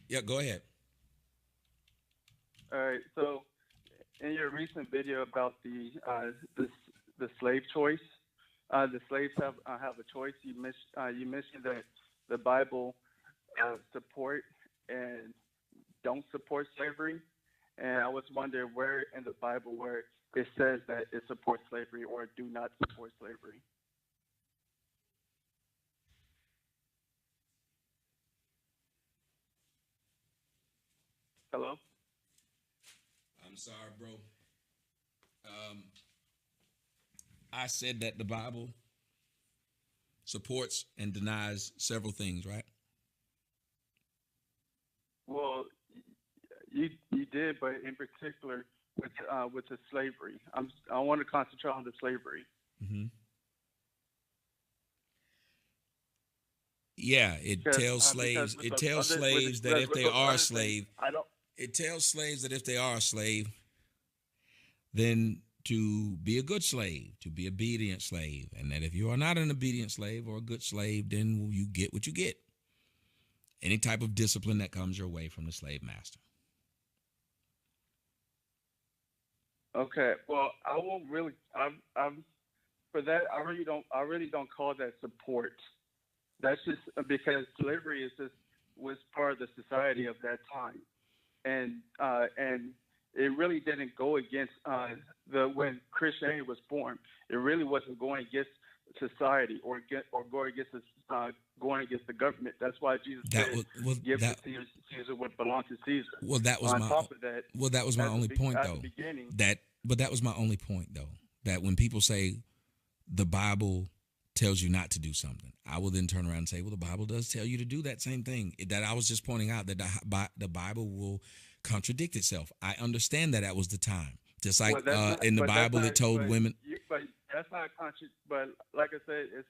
Yeah, go ahead. All right. So, in your recent video about the slave choice, the slaves have a choice. You mentioned that the Bible support and don't support slavery, and I was wondering where in the Bible where it says that it supports slavery or do not support slavery. Hello? I'm sorry, bro. I said that the Bible supports and denies several things, right? Well, you did, but in particular with the slavery, I want to concentrate on the slavery. Mm-hmm. Yeah, it tells slaves. It tells slaves that if they are a slave, it tells slaves that if they are a slave, then to be a good slave, to be obedient slave, and that if you are not an obedient slave or a good slave, then you get what you get. Any type of discipline that comes your way from the slave master. Okay, well, I won't really. I'm for that. I really don't call that support. That's just because slavery was part of the society of that time, and it really didn't go against when Christianity was formed. It really wasn't going against society or going against the government. That's why Jesus said, "Give to Caesar what belongs to Caesar." Well, that was that was my only point, though. That was my only point, though. That when people say the Bible tells you not to do something, I will then turn around and say, well, the Bible does tell you to do that same thing. That I was just pointing out that the Bible will contradict itself. I understand that was the time. Just like in the Bible, it told women. But that's not But like I said, it's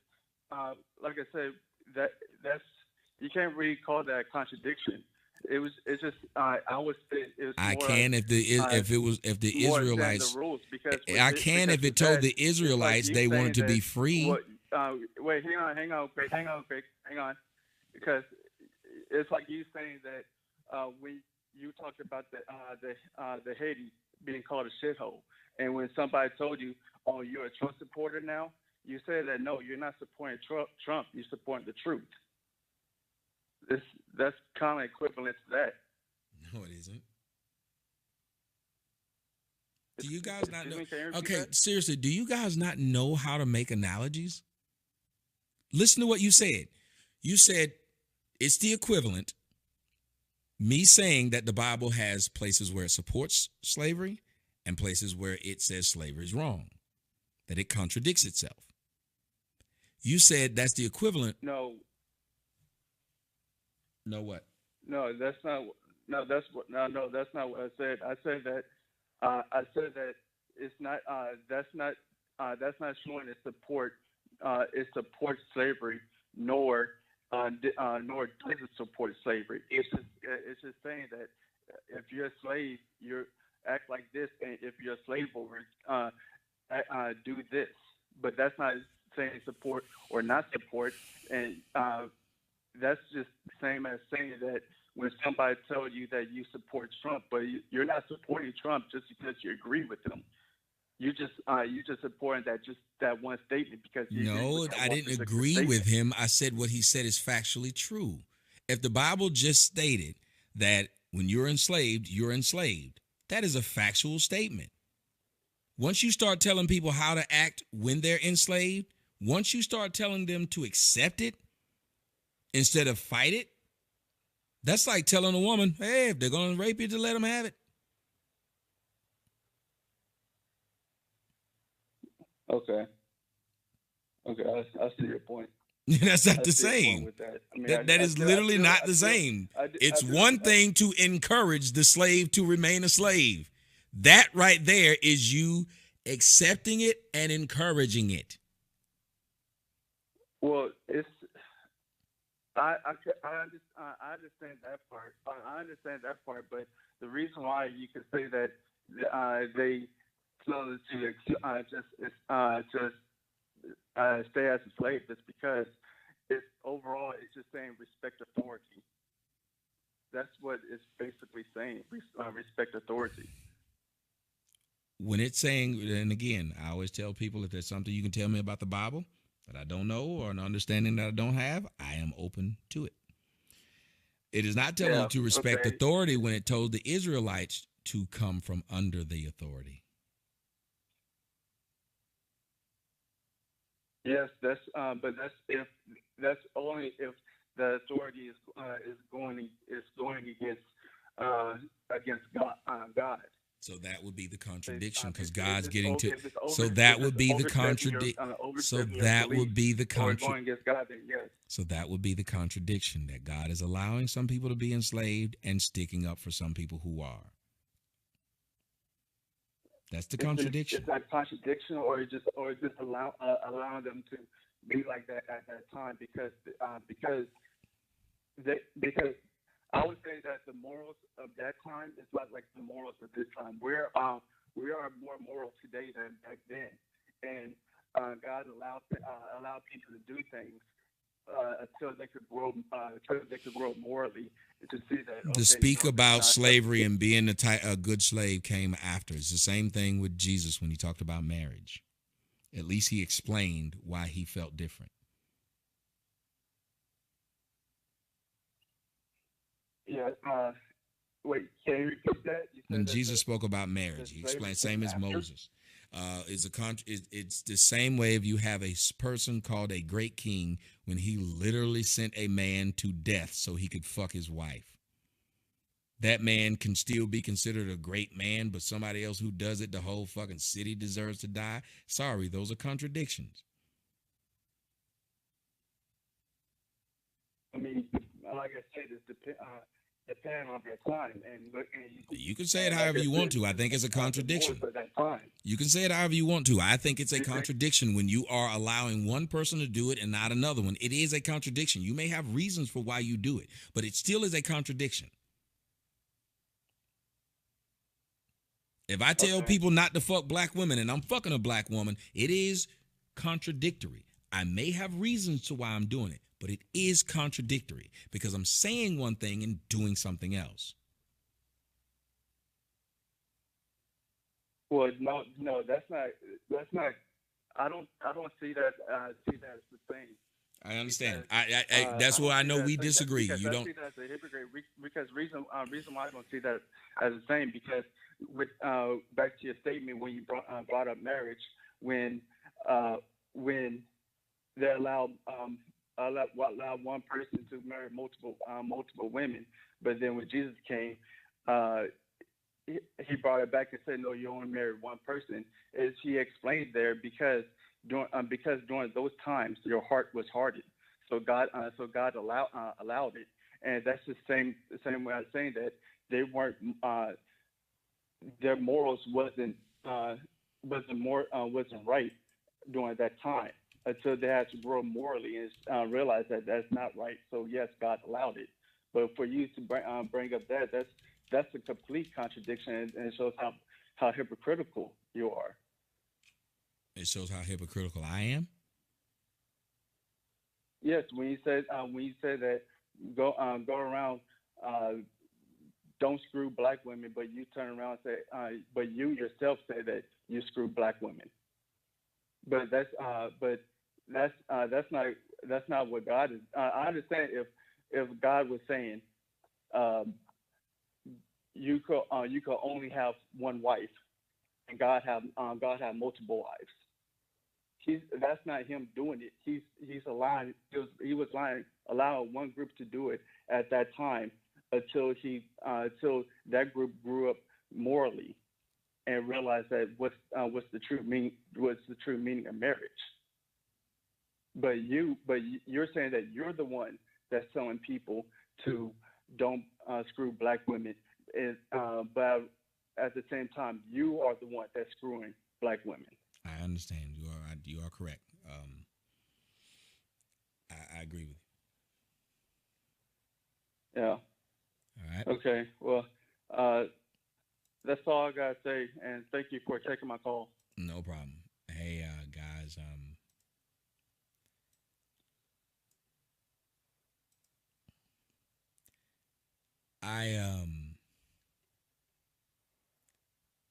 that's you can't really call that a contradiction. It's just I would say it was. I can if the Israelites. The rules because if it told the Israelites they wanted to be free. Wait, hang on, Craig, because it's like you saying that when you talked about the Haiti being called a shithole, and when somebody told you, "Oh, you're a Trump supporter now," you say that no, you're not supporting Trump. You're supporting the truth. That's kind of equivalent to that. No, it isn't. Do you guys not know? Okay, seriously, do you guys not know how to make analogies? Listen to what you said. You said it's the equivalent. Me saying that the Bible has places where it supports slavery and places where it says slavery is wrong, that it contradicts itself. You said that's the equivalent. No. No what? No, that's not. No, that's what. No, that's not what I said. I said that. It's not. That's not showing it support. It supports slavery, nor does it support slavery. It's just saying that if you're a slave, you act like this, and if you're a slave over, do this. But that's not saying support or not support, and that's just the same as saying that when somebody tells you that you support Trump, but you're not supporting Trump just because you agree with him. You just supporting that one statement because no, I didn't agree with him. I said what he said is factually true. If the Bible just stated that when you're enslaved, that is a factual statement. Once you start telling people how to act when they're enslaved, once you start telling them to accept it instead of fight it, that's like telling a woman, hey, if they're going to rape you, to let them have it. Okay, I see your point. That's not the same. That is literally not the same. It's one thing to encourage the slave to remain a slave. That right there is you accepting it and encouraging it. Well, I understand that part. I understand that part, but the reason why you could say that they chose to just stay as a slave is because it's just saying respect authority. That's what it's basically saying. Respect authority. When it's saying, and again, I always tell people if there's something you can tell me about the Bible that I don't know or an understanding that I don't have, I am open to it. It is not telling you to respect authority when it told the Israelites to come from under the authority. Yes, but that's only if the authority is going against God. So that would be the If, contradiction because if God's it's getting over, to. if it's So over, that if would it's be the overstepping your So overstepping your that belief would be the or going against God, then yes. So that would be the contradiction that God is allowing some people to be enslaved and sticking up for some people who are. That's the contradiction. Is that contradiction, or just allowing them to be like that at that time because I would say that the morals of that time is not like the morals of this time. We are more moral today than back then, and God allowed people to do things until they could grow morally to see that. To speak about slavery and being a good slave came after. It's the same thing with Jesus when he talked about marriage. At least he explained why he felt different. Yeah. Wait, can you repeat that? When Jesus spoke about marriage, he explained same as Moses. It's the same way if you have a person called a great king when he literally sent a man to death so he could fuck his wife. That man can still be considered a great man, but somebody else who does it, the whole fucking city deserves to die. Sorry, those are contradictions. I mean, like I said, it's depending on their time. And you can say it however you want to. I think it's a contradiction. You can say it however you want to. I think it's a contradiction when you are allowing one person to do it and not another one. It is a contradiction. You may have reasons for why you do it, but it still is a contradiction. If I tell people not to fuck black women and I'm fucking a black woman, it is contradictory. I may have reasons to why I'm doing it, but it is contradictory because I'm saying one thing and doing something else. Well, no, that's not. I don't see that. See that as the same. I understand. That's where I know we disagree. Because you I don't. see that as a hypocrite. Because reason why I don't see that as the same because with back to your statement when you brought up marriage when they allow one person to marry multiple women, but then when Jesus came, he brought it back and said, no, you only marry one person. As he explained there, because during those times your heart was hardened, so God allowed it, and that's the same way I'm saying that they weren't their morals wasn't right during that time until they had to grow morally and realize that that's not right. So yes, God allowed it, but for you to bring up that's a complete contradiction, and it shows how hypocritical you are. It shows how hypocritical I am. Yes, when you said that go around don't screw black women, but you turn around and say but you yourself say that you screw black women. But that's not what God is. I understand if God was saying you could only have one wife, and God have multiple wives. That's not him doing it. He was allowing one group to do it at that time until that group grew up morally and realized that what's the true meaning of marriage. But you're saying that you're the one that's telling people to don't screw black women, but at the same time you are the one that's screwing black women. I understand. You are correct. I agree with you. Yeah. All right. Okay. Well, that's all I gotta say, and thank you for taking my call. No problem. Hey, guys. I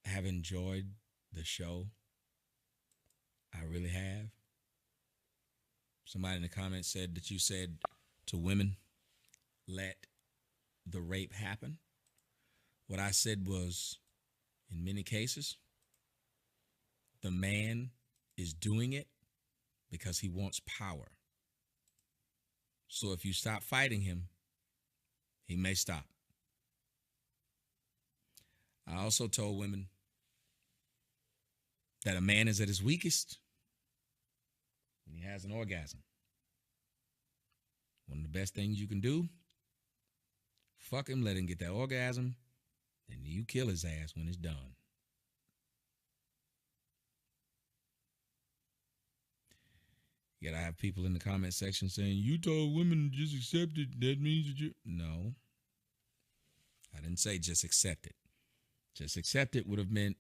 have enjoyed the show. I really have. Somebody in the comments said that you said to women, let the rape happen. What I said was, in many cases, the man is doing it because he wants power. So if you stop fighting him, he may stop. I also told women that a man is at his weakest when he has an orgasm. One of the best things you can do, fuck him, let him get that orgasm, and you kill his ass when it's done. Yet I have people in the comment section saying, you told women to just accept it. That means that you... No. I didn't say just accept it. Just accept it would have meant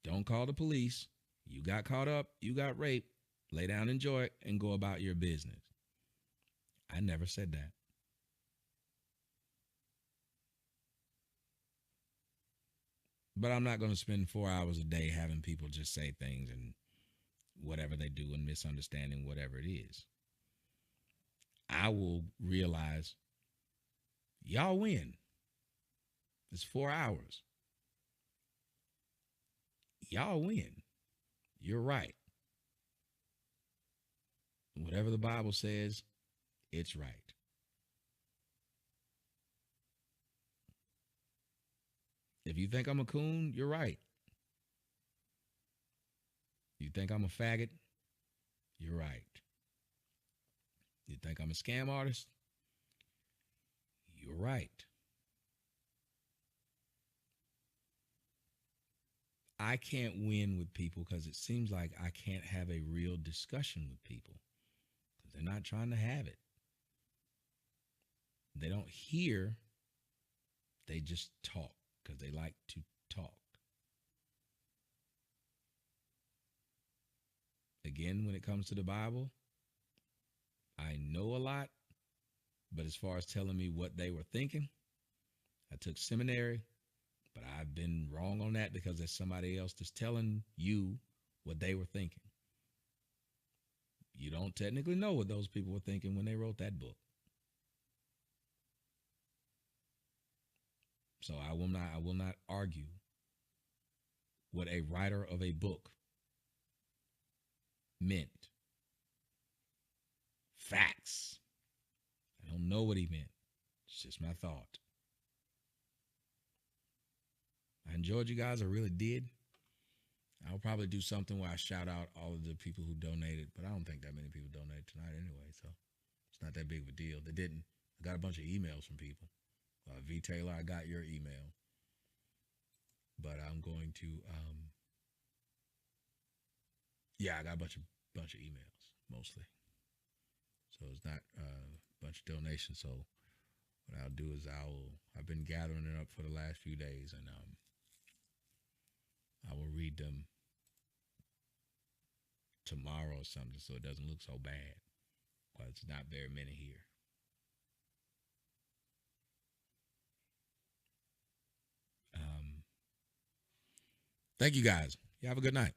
don't call the police. You got caught up. You got raped. Lay down, enjoy it, and go about your business. I never said that. But I'm not going to spend 4 hours a day having people just say things and whatever they do and misunderstanding whatever it is. I will realize y'all win. It's 4 hours. Y'all win. You're right. Whatever the Bible says, it's right. If you think I'm a coon, you're right. You think I'm a faggot? You're right. You think I'm a scam artist? You're right. I can't win with people because it seems like I can't have a real discussion with people because they're not trying to have it. They don't hear. They just talk because they like to talk. Again, when it comes to the Bible, I know a lot, but as far as telling me what they were thinking, I took seminary, but I've been wrong on that because there's somebody else that's telling you what they were thinking. You don't technically know what those people were thinking when they wrote that book. So I will not argue what a writer of a book meant. Facts. I don't know what he meant. It's just my thought. I enjoyed you guys. I really did. I'll probably do something where I shout out all of the people who donated, but I don't think that many people donated tonight anyway, so it's not that big of a deal. They didn't. I got a bunch of emails from people. V. Taylor, I got your email. But I'm going to, I got a bunch of emails, mostly. So it's not a bunch of donations. So what I'll do is I've been gathering it up for the last few days, and I will read them tomorrow or something so it doesn't look so bad. Because it's not very many here. Thank you guys. You have a good night.